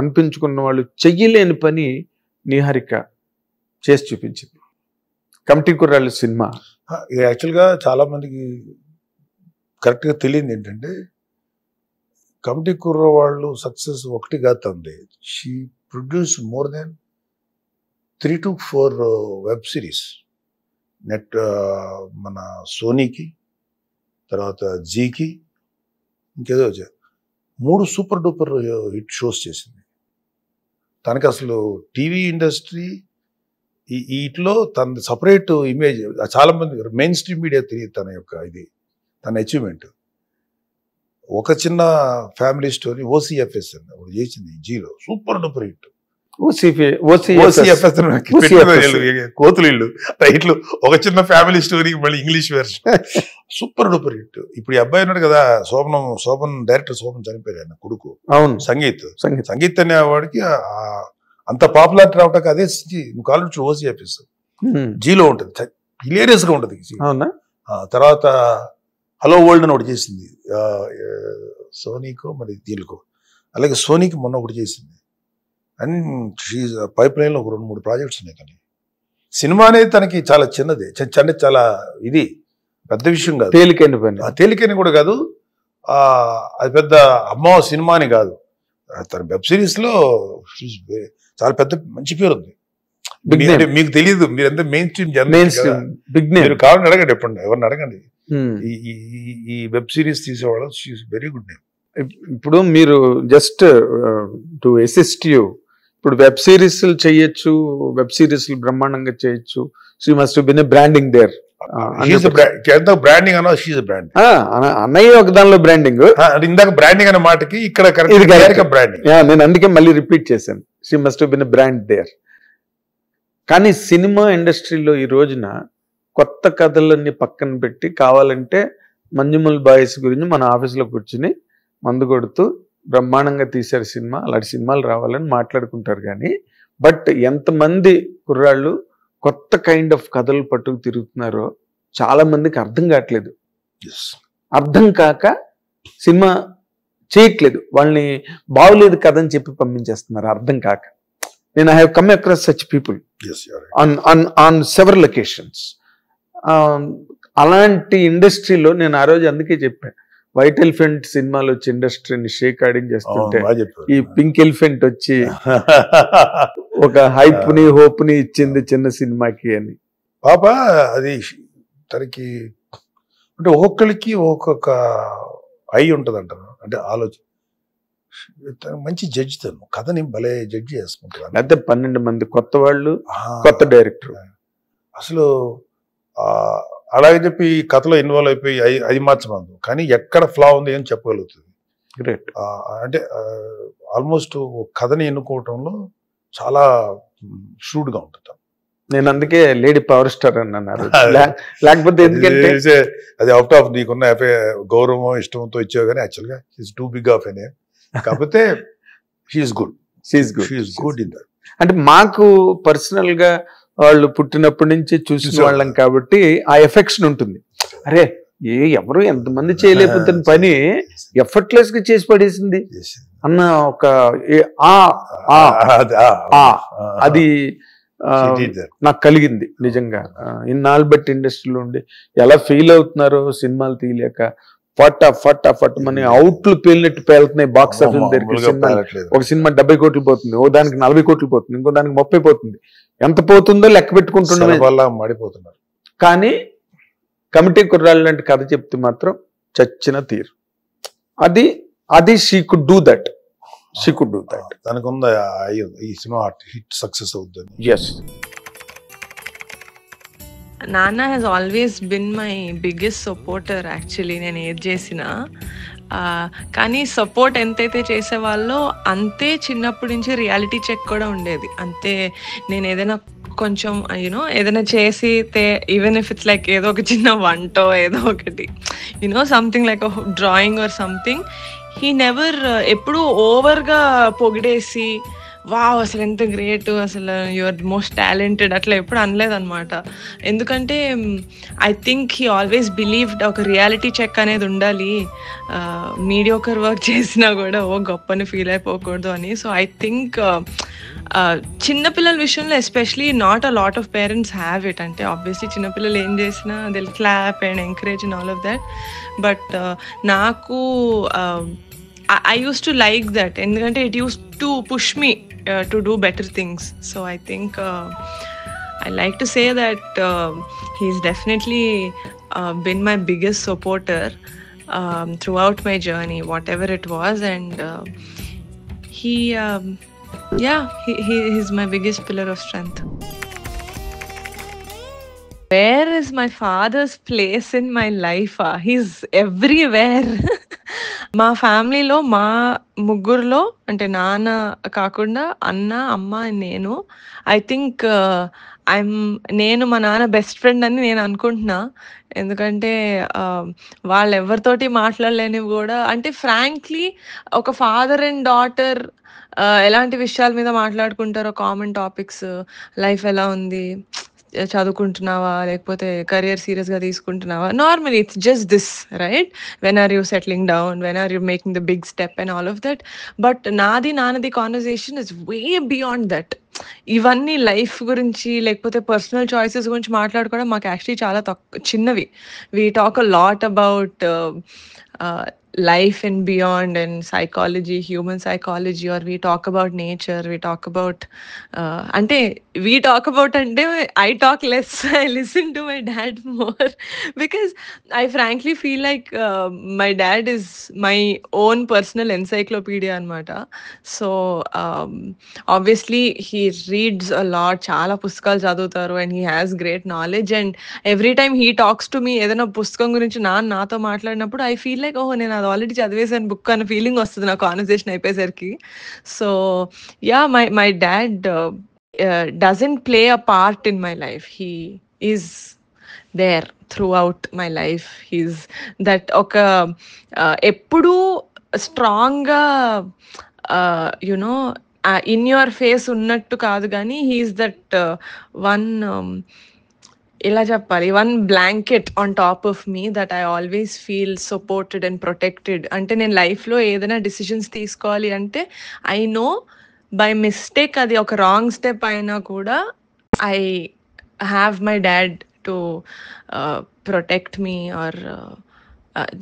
అనిపించుకున్న వాళ్ళు చెయ్యలేని పని నిహారిక చేసి చూపించింది. కమిటీ కుర్రాళ్ళు సినిమా యాక్చువల్గా చాలా మందికి కరెక్ట్గా తెలియదు ఏంటంటే, కమిటీ కుర్ర వాళ్ళు సక్సెస్ ఒకటి కాదు తండ్రి. She produce more than 3 to 4 web series. Net మన సోనీకి, తర్వాత జీకి, ఇంకేదో 3 సూపర్ డూపర్ హిట్ షోస్ చేసింది. తనకి అసలు టీవీ ఇండస్ట్రీ వీటిలో తన సపరేట్ ఇమేజ్ చాలా మంది మెయిన్ స్ట్రీమ్ మీడియా తెలియదు తన యొక్క ఇది, తన అచీవ్మెంట్. ఒక చిన్న ఫ్యామిలీ స్టోరీ ఓసీఎఫ్ఎస్ అని ఒకటి చేసింది జీలో, సూపర్ డూపర్ హిట్. కోతులు ఇల్లు రైట్లు, ఒక చిన్న ఫ్యామిలీ స్టోరీ, మళ్ళీ English version, super duper hit. ఇప్పుడు ఈ అబ్బాయి ఉన్నాడు కదా శోభన్ డైరెక్టర్ శోభన్ చనిపోయాడు, ఆయన కొడుకు. అవును, సంగీత్ అనే వాడికి అంత పాపులారిటీ రావటానికి అదే నువ్వు కాలేజ్ ఓసీఎఫ్ఎస్ జీలో ఉంటుంది, హిలేరియస్ గా ఉంటుంది. తర్వాత హలో వరల్డ్ అని ఒకటి చేసింది సోనీకో మరి దీనికో, అలాగే సోనీకి మొన్న ఒకటి చేసింది. అండ్ షీజ్ పైప్ లైన్లో ఒక 2-3 ప్రాజెక్ట్స్ ఉన్నాయి. కానీ సినిమా అనేది తనకి చాలా చిన్నది, అంటే చాలా ఇది పెద్ద విషయం కాదు, తేలికైన పని. తేలికైన కూడా కాదు, అది పెద్ద అమ్మ సినిమా అని కాదు. తన వెబ్ సిరీస్ లో చాలా పెద్ద మంచి పేరు ఉంది. మీకు తెలియదు, మీరు ఎంత మెయిన్ స్ట్రీమ్ మీరు కావాలని అడగండి, ఎప్పుడు ఎవరిని అడగండి. ఈ వెబ్ సిరీస్ తీసేవాళ్ళు షీఈస్ వెరీ గుడ్ నేమ్. ఇప్పుడు మీరు జస్ట్ టు అసిస్ట్ యూ, ఇప్పుడు వెబ్ సిరీస్ చేయొచ్చు, వెబ్ సిరీస్ బ్రహ్మాండంగా చేయొచ్చు. She must been branding there. Branding అన్నా షీఈస్ బ్రాండ్. అన్నయ్య ఒక దానిలో బ్రాండింగ్, ఇందాక బ్రాండింగ్ అనే మాటకి ఇక్కడ బ్రాండింగ్. నేను అందుకే మళ్ళీ రిపీట్ చేశాను, she must been brand there. కానీ సినిమా ఇండస్ట్రీలో ఈ రోజున కొత్త కథలన్నీ పక్కన పెట్టి కావాలంటే మంజుమల్ బాయ్స్ గురించి మన ఆఫీస్లో కూర్చుని మందు కొడుతూ బ్రహ్మాండంగా తీశారు సినిమా, అలాంటి సినిమాలు రావాలని మాట్లాడుకుంటారు. కానీ బట్ ఎంతమంది కుర్రాళ్ళు కొత్త కైండ్ ఆఫ్ కథలు పట్టుకు తిరుగుతున్నారో చాలా మందికి అర్థం కావట్లేదు. అర్థం కాక సినిమా చేయట్లేదు, వాళ్ళని బాగులేదు కథ అని చెప్పి పంపించేస్తున్నారు అర్థం కాక. నేను I have come across such people on several occasions. అలాంటి ఇండస్ట్రీలో నేను ఆ రోజు అందుకే చెప్పాను, వైట్ ఎలిఫెంట్ సినిమాలు వచ్చి ఇండస్ట్రీని షేక్ ఆడించేస్తుంటే ఈ పింక్ ఎలిఫెంట్ వచ్చి ఒక హైప్ ని హోప్ ని ఇచ్చింది చిన్న సినిమాకి అని. పాప అది తనకి అంటే ఒక్కొక్కరికి ఒక్కొక్క ఐ ఉంటుంది అంటారు, అంటే ఆలోచన. మంచి జడ్జి తను, కథని భలే జడ్జి చేసుకుంటారు. అయితే 12 మంది కొత్త వాళ్ళు, కొత్త డైరెక్టర్. అసలు అలాగే చెప్పి కథలో ఇన్వాల్వ్ అయిపోయి అది మార్చమందు, కానీ ఎక్కడ ఫ్లా ఉంది అని చెప్పగలుగుతుంది. గ్రేట్. అంటే ఆల్మోస్ట్ కథని ఎన్నుకోవటంలో చాలా షూడ్గా ఉంటుంది. నేను అందుకే లేడీ పవర్ స్టార్ అని అన్నారు, లేకపోతే ఎందుకంటే అది అవుట్ ఆఫ్ నీకున్న గౌరవం ఇష్టంతో ఇచ్చావు, కానీ యాక్చువల్గా she is too big of a name. కాకపోతే she is good, she is good in that. అంటే మాకు పర్సనల్ గా వాళ్ళు పుట్టినప్పటి నుంచి చూసిన వాళ్ళం కాబట్టి ఆ ఎఫెక్షన్ ఉంటుంది. అరే ఎవరు ఎంతమంది చేయలేకపోతున్న పని ఎఫర్ట్లెస్ గా చేసి పడేసింది అన్న ఒక అది నాకు కలిగింది నిజంగా. ఇన్నాళ్ళు బట్టి ఇండస్ట్రీలో ఉండి ఎలా ఫెయిల్ అవుతున్నారో సినిమాలు తీయలేక ఫట్ మన అవుట్లు పేలినట్టు పేలుతున్నాయి బాక్స్ ఆఫీస్ దగ్గరికి. ఒక సినిమా 70 కోట్లు పోతుంది, ఓ దానికి 40 కోట్లు పోతుంది, ఇంకో దానికి 30 పోతుంది. ఎంత పోతుందో లెక్క పెట్టుకుంటున్నారు. కానీ కమిటీ కుర్రాళ్ళు లాంటి కథ చెప్తే మాత్రం చచ్చిన తీరు. అది షీ కుడ్ డూ దట్. తనకుందా ఈ సినిమా హిట్ సక్సెస్ అవుతుంది. ఎస్. నాన్న has always been my biggest supporter actually. నేను ఏది చేసినా కానీ సపోర్ట్ ఎంతైతే చేసేవాళ్ళో అంతే చిన్నప్పటి నుంచి రియాలిటీ చెక్ కూడా ఉండేది. అంతే నేను ఏదైనా కొంచెం ఏదైనా చేసితే ఈవెన్ ఇఫ్ ఇట్స్ లైక్ ఏదో ఒక చిన్న వంటో ఏదో ఒకటి something like drawing or something, he never ఎప్పుడు ఓవర్గా పొగిడేసి వావ్ అసలు ఎంత గ్రేట్, అసలు యువర్ మోస్ట్ టాలెంటెడ్ అట్లా ఎప్పుడు అనలేదన్నమాట. ఎందుకంటే I think he always believed ఒక రియాలిటీ చెక్ అనేది ఉండాలి, మీడియోకర్ వర్క్ చేసినా కూడా గొప్పని ఫీల్ అయిపోకూడదు అని. సో ఐ థింక్ చిన్నపిల్లల విషయంలో especially not a lot of parents have it. అంటే ఆబ్వియస్లీ చిన్నపిల్లలు ఏం చేసినా they will clap and encourage and all of that. But నాకు I used to like that, ఎందుకంటే it used to push me to do better things. So I think I like to say that he's definitely been my biggest supporter throughout my journey, whatever it was, and he's my biggest pillar of strength. Where is my father's place in my life? He's everywhere. మా ఫ్యామిలీలో మా ముగ్గురులో అంటే నాన్న కాకుండా అన్న అమ్మ నేను ఐ థింక్ నేను మా నాన్న బెస్ట్ ఫ్రెండ్ అని నేను అనుకుంటున్నా. ఎందుకంటే వాళ్ళు ఎవరితోటి మాట్లాడలేనివి కూడా అంటే ఫ్రాంక్లీ ఒక ఫాదర్ అండ్ డాటర్ ఎలాంటి విషయాల మీద మాట్లాడుకుంటారో, కామన్ టాపిక్స్, లైఫ్ ఎలా ఉంది, చదువుకుంటున్నావా లేకపోతే కెరియర్ సీరియస్గా తీసుకుంటున్నావా, normally it's just this right, when are you settling down, when are you making the big step and all of that. But నాన్నది conversation is way beyond that. ఇవన్నీ life గురించి లేకపోతే personal choices గురించి మాట్లాడుకోవడం మాకు actually చాలా చిన్నవి. We talk a lot about life and beyond and psychology, human psychology, or we talk about nature, we talk about ante we talk about ante I talk less. I listen to my dad more because I frankly feel like my dad is my own personal encyclopedia anamata. So obviously he reads a lot, chaala పుస్తకాలు చదువుతారు, and he has great knowledge, and every time he talks to me ఏదైనా పుస్తకం గురించి నాతో మాట్లాడినప్పుడు I feel like ఓహో నేను అది ఆల్రెడీ చదివేసాను బుక్ అనే ఫీలింగ్ వస్తుంది నా కాన్వర్సేషన్ అయిపోయేసరికి. So ya, my dad doesn't play a part in my life. He is there throughout my life. He's that ఒక ఎప్పుడూ స్ట్రాంగ్గా యునో ఇన్ యువర్ ఫేస్ ఉన్నట్టు కాదు, కానీ హీఈస్ దట్ వన్ ఇలా చెప్పాలి, one blanket on top of me that I always feel supported and protected. అంటే నేను లైఫ్లో ఏదైనా డిసిషన్స్ తీసుకోవాలి అంటే ఐ నో బై మిస్టేక్ అది ఒక రాంగ్ స్టెప్ అయినా కూడా I have my dad to protect me or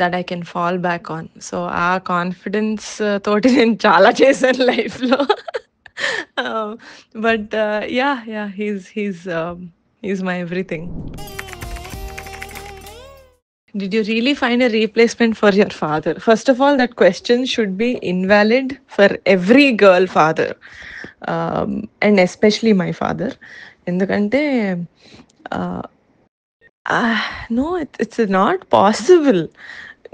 that I can fall back on. So ఆ కాన్ఫిడెన్స్ తోటి నేను చాలా చేశాను లైఫ్లో. But ya he's my everything. Did you really find a replacement for your father? First of all, that question should be invalid for every girl father, and especially my father. Endukante no, it's not possible.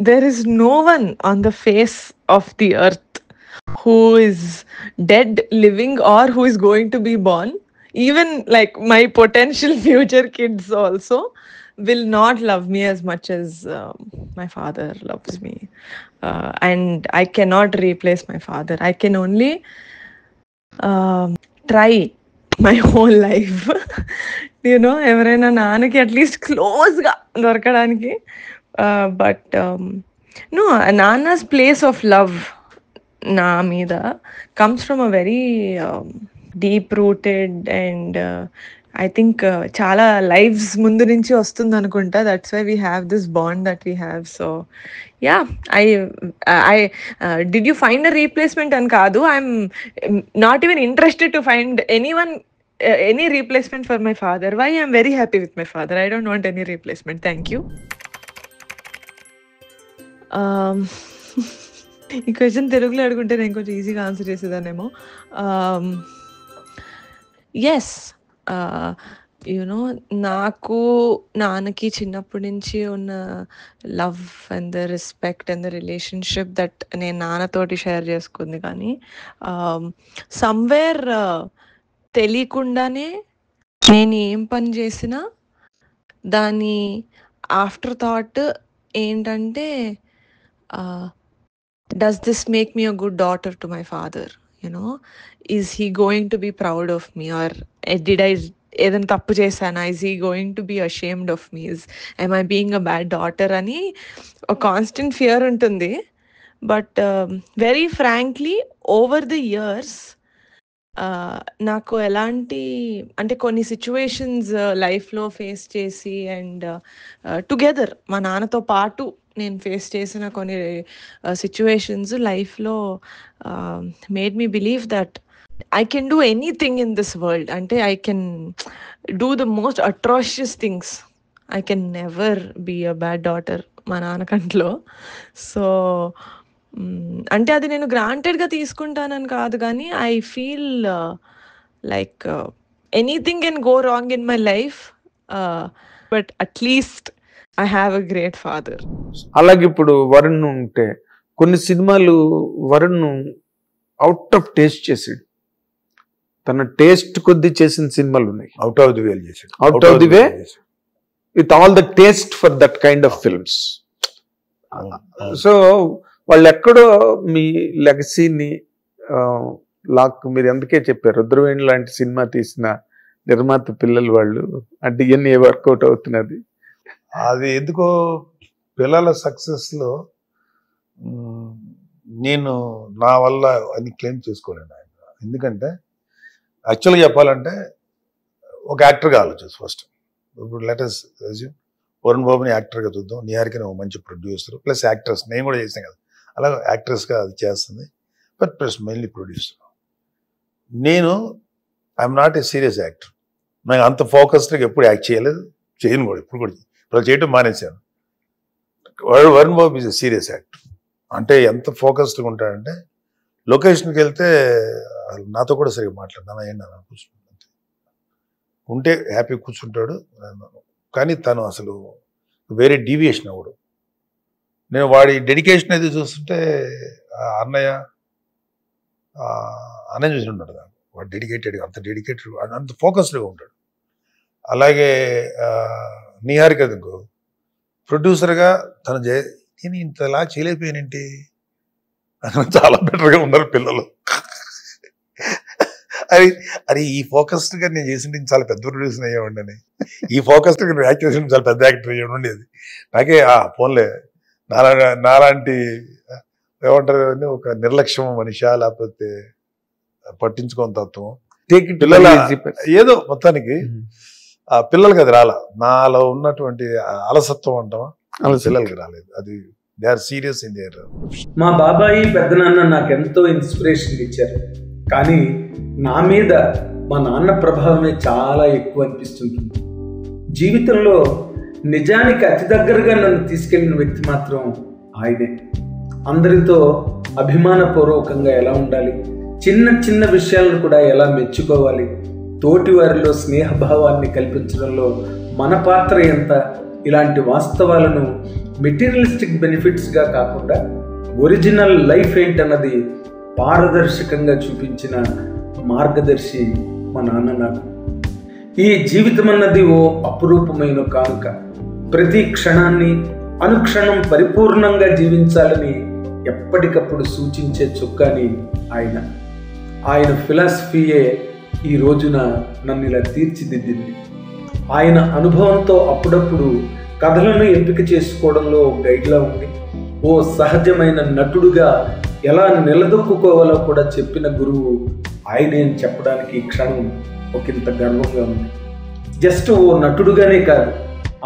There is no one on the face of the earth who is dead, living, or who is going to be born. Even like my potential future kids also will not love me as much as my father loves me, and I cannot replace my father. I can only try my whole life ఎవరైనా నాన్నకి at least క్లోజ్గా దొరకడానికి. But no, నాన్నస్ place of love నా మీద comes from a very deep rooted and I think చాలా lifes ముందు నుంచి వస్తుంది అనుకుంటా. That's why we have this bond that we have. So yeah, I did you find a replacement అని కాదు, I'm not even interested to find any replacement for my father. Why? I'm very happy with my father. I don't want any replacement. Thank you. ఈ question తెలుగులో అడుగుంటే నేను కొంచెం ఈజీగా answer చేసేదానేమో. Yes, నాకు నాన్నకి చిన్నప్పటి నుంచి ఉన్న love and the respect and the relationship that నేను నాన్నతోటి షేర్ చేసుకుంది. కానీ సమ్వేర్ తెలియకుండానే నేను ఏం పని చేసినా దాని ఆఫ్టర్ థాట్ ఏంటంటే, does this make me a good daughter to my father? Is he going to be proud of me, or did I ఏదైనా తప్పు చేశానా? Is he going to be ashamed of me? am I being a bad daughter అని ఒక constant fear ఉంటుంది. But very frankly over the years నాకు ఎలాంటి అంటే కొన్ని సిచ్యువేషన్స్ లైఫ్లో ఫేస్ చేసి అండ్ టుగెదర్ మా నాన్నతో పాటు నేను ఫేస్ చేసిన కొన్ని సిచ్యువేషన్స్ లైఫ్లో made me believe that I can do anything in this world. Ante I can do the most atrocious things. I can never be a bad daughter మా నాన్న కంట్లో. సో అంటే అది నేను గ్రాంటెడ్గా తీసుకుంటానని కాదు, కానీ I feel like anything can go wrong in my life, but at least I have a great father. అలాగే ఇప్పుడు వరుణ్ ఉంటే కొన్ని సినిమాలు వరుణ్ అవుట్ ఆఫ్ టేస్ట్ చేసాడు, తన టేస్ట్ కొద్దీ చేసిన సినిమాలు ఉన్నాయి. అవుట్ ఆఫ్ ది వే చేసాడు, out of the way with all the taste for that kind of films. So వాళ్ళు ఎక్కడో మీ లెగసీని మీరు అందుకే చెప్పారు, రుద్రవేణి లాంటి సినిమా తీసిన నిర్మాత పిల్లలు వాళ్ళు అంటే ఇవన్నీ వర్కౌట్ అవుతున్నది. అది ఎందుకో పిల్లల సక్సెస్లో నేను నా వల్ల అని క్లెయిమ్ చేసుకోలేను ఆయన. ఎందుకంటే యాక్చువల్గా చెప్పాలంటే ఒక యాక్టర్గా ఆలోచించు ఫస్ట్. ఇప్పుడు లెటస్ వరుణ్ బాబుని యాక్టర్గా చూద్దాం, నిహారికని ఒక మంచి ప్రొడ్యూసర్ ప్లస్ యాక్ట్రెస్, నేను కూడా చేసాను కదా అలా యాక్ట్రెస్గా అది చేస్తుంది, బట్ ప్లస్ మెయిన్లీ ప్రొడ్యూసర్. నేను I'm not a serious actor, నాకు అంత ఫోకస్డ్గా ఎప్పుడు యాక్ట్ చేయలేదు, చేయను కూడా ఇప్పుడు కూడా, ఇప్పుడు చేయటం మానేశాను. వరుణ్ బాబు ఈజ్ ఎ సీరియస్ యాక్టర్. అంటే ఎంత ఫోకస్డ్గా ఉంటాడంటే లొకేషన్కి వెళ్తే నాతో కూడా సరిగ్గా మాట్లాడతాను, ఏంటి అలా కూర్చుంటాను ఉంటే హ్యాపీ కూర్చుంటాడు, కానీ తను అసలు వేరే డీవియేషన్ అవ్వడు. నేను వాడి డెడికేషన్ అయితే చూస్తుంటే అన్నయ్య చూసి ఉంటాడు, వాడు డెడికేటెడ్గా అంత డెడికేటెడ్ అంత ఫోకస్డ్గా ఉంటాడు. అలాగే నిహారిక ప్రొడ్యూసర్గా తను నేను ఇంతలా చేయలేకపోయానేంటి, చాలా బెటర్గా ఉన్నారు పిల్లలు. అది ఈ ఫోకస్డ్గా నేను చేసింది చాలా పెద్ద ప్రొడ్యూసర్ అయ్యేవాడిని, ఈ ఫోకస్డ్గా నేను యాక్ట్ చేసిన చాలా పెద్ద యాక్టర్ అయ్యేవాడు ఉండేది. నాకే ఫోన్లే నాలాంటి ఏమంటారు ఒక నిర్లక్ష్యం మనిషి, లేకపోతే పట్టించుకోని తత్వం పిల్లల ఏదో మొత్తానికి ఆ పిల్లలకి అది రాలా. నాలో ఉన్నటువంటి అలసత్వం అంటావా పిల్లలకి రాలేదు. అది they are serious in there. మా బాబాయి పెద్దనాన్న నాకెంతో ఇన్స్పిరేషన్ ఇచ్చారు, కానీ నా మీద మా నాన్న ప్రభావమే చాలా ఎక్కువ అనిపిస్తుంటుంది. జీవితంలో నిజానికి అతి దగ్గరగా నన్ను తీసుకెళ్లిన వ్యక్తి మాత్రం ఆయనే. అందరితో అభిమానపూర్వకంగా ఎలా ఉండాలి, చిన్న చిన్న విషయాలను కూడా ఎలా మెచ్చుకోవాలి, తోటి వారిలో స్నేహభావాన్ని కల్పించడంలో మన పాత్ర ఎంత, ఇలాంటి వాస్తవాలను మెటీరియలిస్టిక్ బెనిఫిట్స్గా కాకుండా ఒరిజినల్ లైఫ్ ఏంటన్నది పారదర్శకంగా చూపించిన మార్గదర్శి మా నాన్న నాకు. ఈ జీవితం అన్నది ఓ అపురూపమైన కానుక. ప్రతి క్షణాన్ని అనుక్షణం పరిపూర్ణంగా జీవించాలని ఎప్పటికప్పుడు సూచించే చుక్కాని ఆయన ఫిలాసఫీయే ఈ రోజున నన్ను ఇలా తీర్చిదిద్దింది. ఆయన అనుభవంతో అప్పుడప్పుడు కథలను ఎంపిక చేసుకోవడంలో గైడ్లా ఉంది. ఓ సహజమైన నటుడుగా ఎలా నిలదొక్కుకోవాలో కూడా చెప్పిన గురువు ఆయనే అని చెప్పడానికి ఈ క్షణం ఒకంత గర్వంగా ఉంది. జస్ట్ ఓ నటుడుగానే కాదు,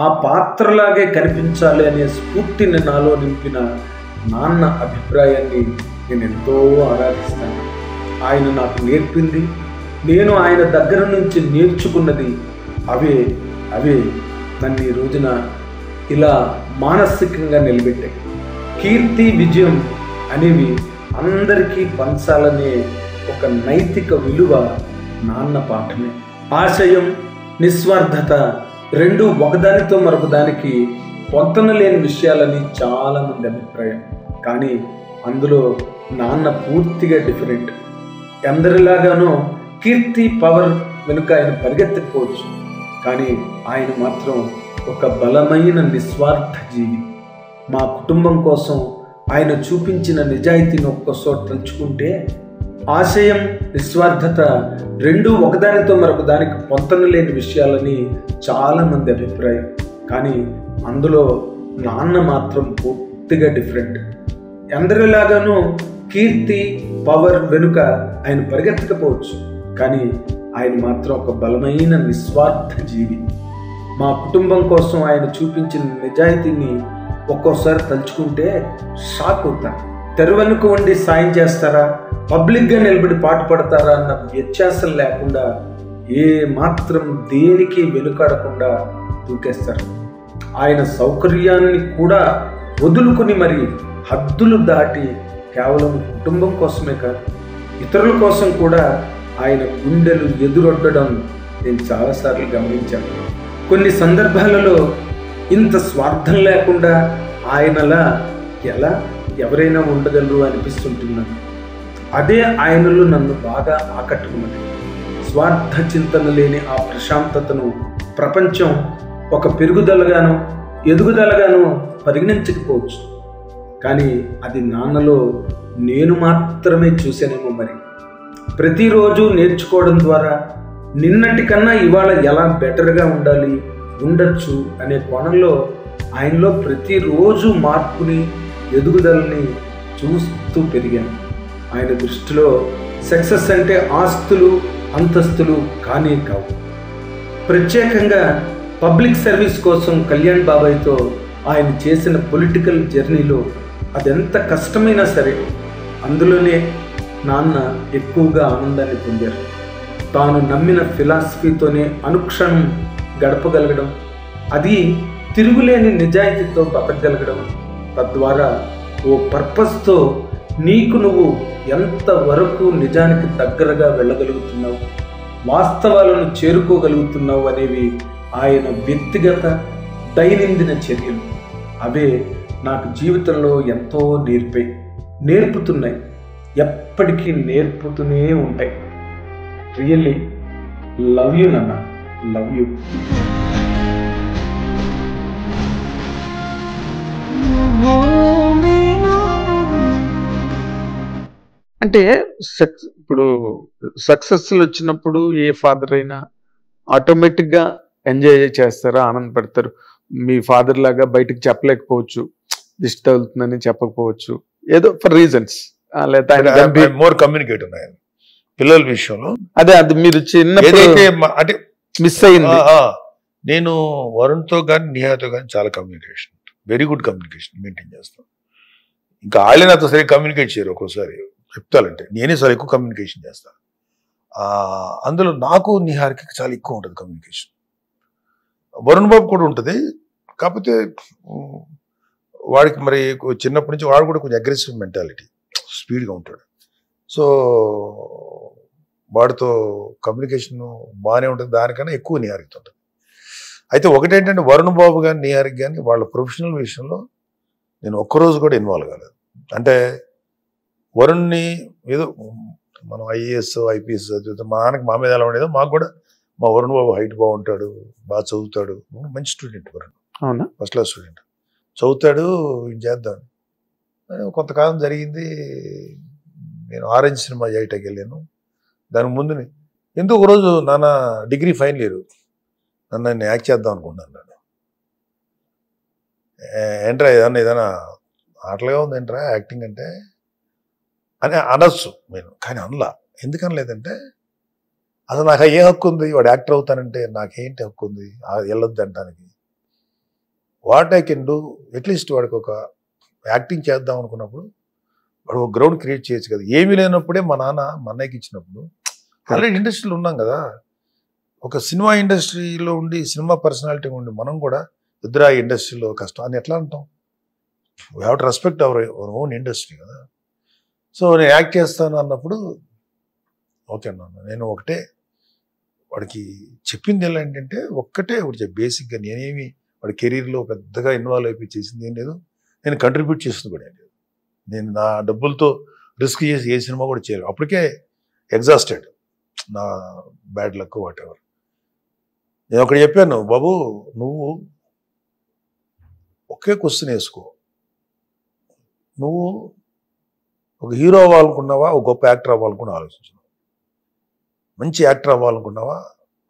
ఆ పాత్రలాగే కనిపించాలి అనే స్ఫూర్తిని నాలో నింపిన నాన్న అభిప్రాయాన్ని నేను ఎంతో ఆరాధిస్తాను. ఆయన నాకు నేర్పింది, నేను ఆయన దగ్గర నుంచి నేర్చుకున్నది అవే నన్ను ఈ రోజున ఇలా మానసికంగా నిలబెట్టాయి. కీర్తి విజయం అనేవి అందరికీ పంచాలనే ఒక నైతిక విలువ నాన్న పాఠమే. ఆశయం నిస్వార్థత రెండు ఒకదానితో మరొకదానికి పొంతన లేని విషయాలని చాలామంది అభిప్రాయం, కానీ అందులో నాన్న పూర్తిగా డిఫరెంట్. అందరిలాగానో కీర్తి పవర్ వెనుక ఆయన పరిగెత్తకపోవచ్చు, కానీ ఆయన మాత్రం ఒక బలమైన నిస్వార్థ జీవి. మా కుటుంబం కోసం ఆయన చూపించిన నిజాయితీని ఒక్కసారి తలుచుకుంటే ఆశయం నిస్వార్థత రెండు ఒకదానితో మరొక దానికి పొంతన లేని విషయాలని చాలామంది అభిప్రాయం, కానీ అందులో నాన్న మాత్రం పూర్తిగా డిఫరెంట్. అందరిలాగానూ కీర్తి పవర్ వెనుక ఆయన పరిగెత్తకపోవచ్చు, కానీ ఆయన మాత్రం ఒక బలమైన నిస్వార్థ జీవి. మా కుటుంబం కోసం ఆయన చూపించిన నిజాయితీని ఒక్కోసారి తలుచుకుంటే షాక్ అవుతాను. తెరవెనుక ఉండి సాయం చేస్తారా, పబ్లిక్గా నిలబడి పాటు పడతారా అన్న వ్యత్యాసం లేకుండా ఏ మాత్రం దేనికి వెనుకాడకుండా దూకేస్తారు. ఆయన సౌకర్యాన్ని కూడా వదులుకుని మరి హద్దులు దాటి కేవలం కుటుంబం కోసమే కాదు ఇతరుల కోసం కూడా ఆయన గుండెలు ఎదురొట్టడం నేను చాలాసార్లు గమనించాను. కొన్ని సందర్భాలలో ఇంత స్వార్థం లేకుండా ఆయనలా ఎలా ఎవరైనా ఉండగలరు అనిపిస్తుంటున్నాను. అదే ఆయనలో నన్ను బాగా ఆకట్టుకున్నది. స్వార్థ చింతన లేని ఆ ప్రశాంతతను ప్రపంచం ఒక పెరుగుదలగానో ఎదుగుదలగానో పరిగణించకపోవచ్చు, కానీ అది నాన్నలో నేను మాత్రమే చూశానేమో. మరి ప్రతిరోజు నేర్చుకోవడం ద్వారా నిన్నటి కన్నా ఇవాళ ఎలా బెటర్గా ఉండొచ్చు అనే కోణంలో ఆయనలో ప్రతిరోజు మార్పుని ఎదుగుదలని చూస్తూ పెరిగాను. ఆయన దృష్టిలో సక్సెస్ అంటే ఆస్తులు అంతస్తులు కానీ కావు. ప్రత్యేకంగా పబ్లిక్ సర్వీస్ కోసం కళ్యాణ్ బాబాయ్తో ఆయన చేసిన పొలిటికల్ జర్నీలో అదెంత కష్టమైనా సరే అందులోనే నాన్న ఎక్కువగా ఆనందాన్ని పొందారు. తాను నమ్మిన ఫిలాసఫీతోనే అనుక్షణం గడపగలగడం, అది తిరుగులేని నిజాయితీతో బతకగలగడం, తద్వారా ఓ పర్పస్తో నీకు నువ్వు ఎంతవరకు నిజానికి దగ్గరగా వెళ్ళగలుగుతున్నావు, వాస్తవాలను చేరుకోగలుగుతున్నావు అనేవి ఆయన వ్యక్తిగత దైనందిన చర్యలు. అవే నాకు జీవితంలో ఎంతో నేర్పుతున్నాయి, ఎప్పటికీ నేర్పుతూనే ఉంటాయి. రియల్లీ లవ్ యూ నాన్న, లవ్ యూ. అంటే ఇప్పుడు సక్సెస్ వచ్చినప్పుడు ఏ ఫాదర్ అయినా ఆటోమేటిక్ గా ఎంజాయ్ చేస్తారా, ఆనందపడతారు. మీ ఫాదర్ లాగా బయటకు చెప్పలేకపోవచ్చు, దిష్టి తగులుతుందని చెప్పకపోవచ్చు, ఏదో ఫర్ రీజన్స్. మోర్ కమ్యూనికేట్ ఉన్నాయి పిల్లల విషయంలో. అదే అది మీరు చిన్నప్పుడు అంటే మిస్ అయింది. నేను వరుణ్తో కానీ నిహాతో కానీ చాలా communication, very good communication maintain చేస్తాను. ఇంకా వాళ్ళే నాతో సరిగ్గా కమ్యూనికేట్ చేయరు. ఒక్కోసారి చెప్తానంటే నేనే చాలా ఎక్కువ కమ్యూనికేషన్ చేస్తాను. అందులో నాకు నిహార్కి చాలా ఎక్కువ ఉంటుంది కమ్యూనికేషన్. వరుణ్ బాబు కూడా ఉంటుంది, కాకపోతే వాడికి మరి చిన్నప్పటి నుంచి వాడు కూడా కొంచెం అగ్రెసివ్ మెంటాలిటీ, స్పీడ్గా ఉంటాడు. సో వాడితో కమ్యూనికేషన్ బాగానే ఉంటుంది, దానికన్నా ఎక్కువ నిహారితో ఉంటుంది. అయితే ఒకటేంటంటే వరుణ్ బాబు కానీ నిహారికి కానీ వాళ్ళ ప్రొఫెషనల్ విషయంలో నేను ఒక్కరోజు కూడా ఇన్వాల్వ్ కాలేదు. అంటే వరుణ్ని ఏదో మనం ఐఏఎస్ ఐపీఎస్ చదివితే మా నాన్నకి మా మీద ఎలా ఉండేదో మాకు కూడా మా వరుణ్ బాబు హైట్ బాగుంటాడు, బాగా చదువుతాడు, మంచి స్టూడెంట్ వరుణ్, అవునా, ఫస్ట్ క్లాస్ స్టూడెంట్, చదువుతాడు, ఇది చేద్దాం. కొంతకాలం జరిగింది. నేను ఆరెంజ్ సినిమా చేయటానికి వెళ్ళాను. దానికి ముందు ఎందుకు ఒకరోజు నాన్న డిగ్రీ ఫైనల్ ఇయర్ నన్ను నేను యాక్ట్ చేద్దాం అనుకున్నాను. నేను ఏంట్రా ఏదైనా ఆటలుగా ఉంది ఏంట్రా యాక్టింగ్ అంటే అని అనొచ్చు నేను, కానీ అనలా. ఎందుకనలేదంటే అసలు నాకు ఏ హక్కు ఉంది, వాడు యాక్టర్ అవుతానంటే నాకేంటి హక్కు ఉంది వెళ్ళొద్దు అంటానికి. What I can do, at least వాడికి ఒక యాక్టింగ్ చేద్దాం అనుకున్నప్పుడు వాడు ఒక గ్రౌండ్ క్రియేట్ చేయొచ్చు కదా. ఏమీ లేనప్పుడే మా నాన్న మా అన్నయ్యకి ఇచ్చినప్పుడు, ఆల్రెడీ ఇండస్ట్రీలో ఉన్నాం కదా, ఒక సినిమా ఇండస్ట్రీలో ఉండి సినిమా పర్సనాలిటీ ఉండి మనం కూడా ఇద్దరు ఆ ఇండస్ట్రీలో కష్టం అని ఎట్లా అంటాం. We have to respect our own industry కదా. సో నేను యాక్ట్ చేస్తాను అన్నప్పుడు ఓకే అన్నాను. నేను ఒకటే వాడికి చెప్పింది ఎలా ఏంటంటే ఒక్కటే ఒకటి బేసిక్గా నేనేమి వాడి కెరీర్లో పెద్దగా ఇన్వాల్వ్ అయిపోయి చేసింది ఏం లేదు, నేను కంట్రిబ్యూట్ చేసింది కూడా ఏం లేదు. నేను నా డబ్బులతో రిస్క్ చేసి ఏ సినిమా కూడా చేయలేదు. అప్పటికే ఎగ్జాస్టెడ్, నా బ్యాడ్ లక్ వాట్ ఎవర్. నేను ఒకటి చెప్పాను, బాబు నువ్వు ఒకే క్వశ్చన్ వేసుకో, నువ్వు ఒక హీరో అవ్వాలనుకున్నావా, ఒక గొప్ప యాక్టర్ అవ్వాలనుకున్నా ఆలోచించు. మంచి యాక్టర్ అవ్వాలనుకున్నావా,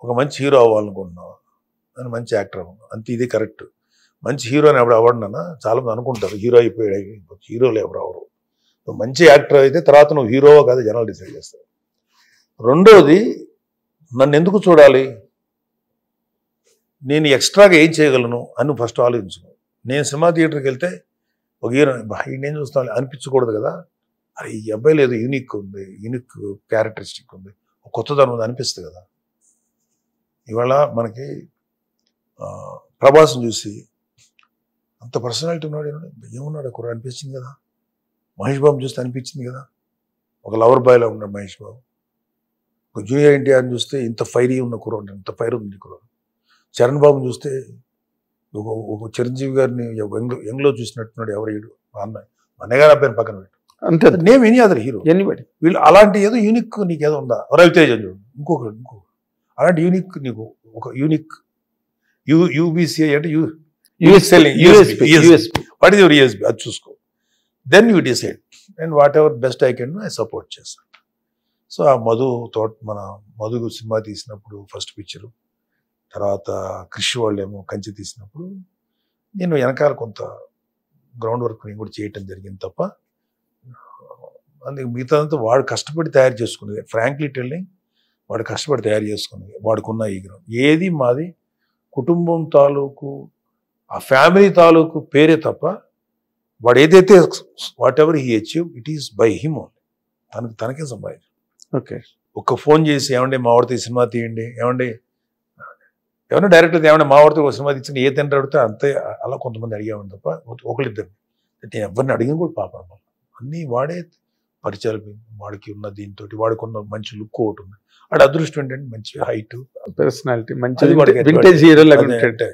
ఒక మంచి హీరో అవ్వాలనుకుంటున్నావా, నేను మంచి యాక్టర్ అవ్వను అంతే, ఇది కరెక్ట్. మంచి హీరోని ఎవడు అవ్వడన్నా చాలా మంది అనుకుంటారు హీరో అయిపోయాడు, హీరోలు ఎవరు అవరు. నువ్వు మంచి యాక్టర్ అయితే తర్వాత నువ్వు హీరోవో కాదు జనాలు డిసైడ్ చేస్తారు. రెండోది, నన్ను ఎందుకు చూడాలి, నేను ఎక్స్ట్రాగా ఏం చేయగలను అని ఫస్ట్ ఆలోచించు. నేను సినిమా థియేటర్కి వెళ్తే ఒక హీరో నేను చూస్తాను అనిపించకూడదు కదా, అరే ఈ అబ్బాయిలో ఏదో యూనిక్ ఉంది, యూనిక్ క్యారెక్టరిస్టిక్ ఉంది, ఒక కొత్తదనం ఉంది అనిపిస్తుంది కదా. ఇవాళ మనకి ప్రభాస్ని చూసి అంత పర్సనాలిటీ ఉన్నాడు, ఏమున్నాడు అక్కడ అనిపించింది కదా. మహేష్ బాబు చూస్తే అనిపించింది కదా, ఒక లవర్ బాయ్లో ఉన్నాడు మహేష్ బాబు. ఒక జూనియర్ ఎన్టీఆర్ని చూస్తే ఇంత ఫైరీ ఉన్న కుర్రోడు, ఇంత ఫైర్ ఉంది కుర్రోడు. చరణ్ బాబుని చూస్తే ఒక చిరంజీవి గారిని యంగ్లో చూసినట్టున్నాడు. ఎవరు అన్నయ్య అన్నయ్య అబ్బాయిని పక్కన పెట్టు, అంతే. Name any other hero anybody. వీళ్ళు అలాంటి ఏదో యూనిక్ నీకు ఏదో ఉందా? రవితేజ చూడు, ఇంకొకరు అలాంటి యూనిక్ నీకు ఒక యూనిక్ యూబీసీఐ అంటే వాట్ ఇస్ యువర్ యూఎస్బీ, అది చూసుకో. Then you decide and whatever best I can I support చేస్తాను. సో ఆ మన మధు సినిమా తీసినప్పుడు ఫస్ట్ పిక్చరు, తర్వాత కృషి వాళ్ళేమో కంచి తీసినప్పుడు నేను వెనకాల కొంత గ్రౌండ్ వర్క్ నేను కూడా చేయటం జరిగింది తప్ప, అందుకే మిగతాదంతా వాడు కష్టపడి తయారు చేసుకునేది. ఫ్రాంక్లీ టెల్లింగ్, వాడు కష్టపడి తయారు చేసుకునేది. వాడుకున్న ఈ గ్రౌండ్ ఏది మాది కుటుంబం తాలూకు ఆ ఫ్యామిలీ తాలూకు పేరే తప్ప, వాడు ఏదైతే what ever he achieve it is by him only, తనకే సంపాదించు. ఓకే. ఒక్క ఫోన్ చేసి ఏమండి మా వాడితో సినిమా తీయండి, ఏమండి ఏమన్నా డైరెక్టర్ ఏమన్నా మా వాడితో ఒక సినిమా తీసిన ఏ తండ్రి అడిగితే అంతే, అలా కొంతమంది అడిగామని తప్ప ఒకళ్ళిద్దరు నేను ఎవరిని అడిగిన కూడా పాపం అన్నీ వాడే పరిచయాలు. వాడికి ఉన్న దీంతో వాడికున్న మంచి లుక్ ఒకటి ఉంది, వాడి అదృష్టం ఏంటంటే మంచి హైట్, పర్సనాలిటీ, మంచి వింటేజ్ హీరో లాగా ఉంటాడు.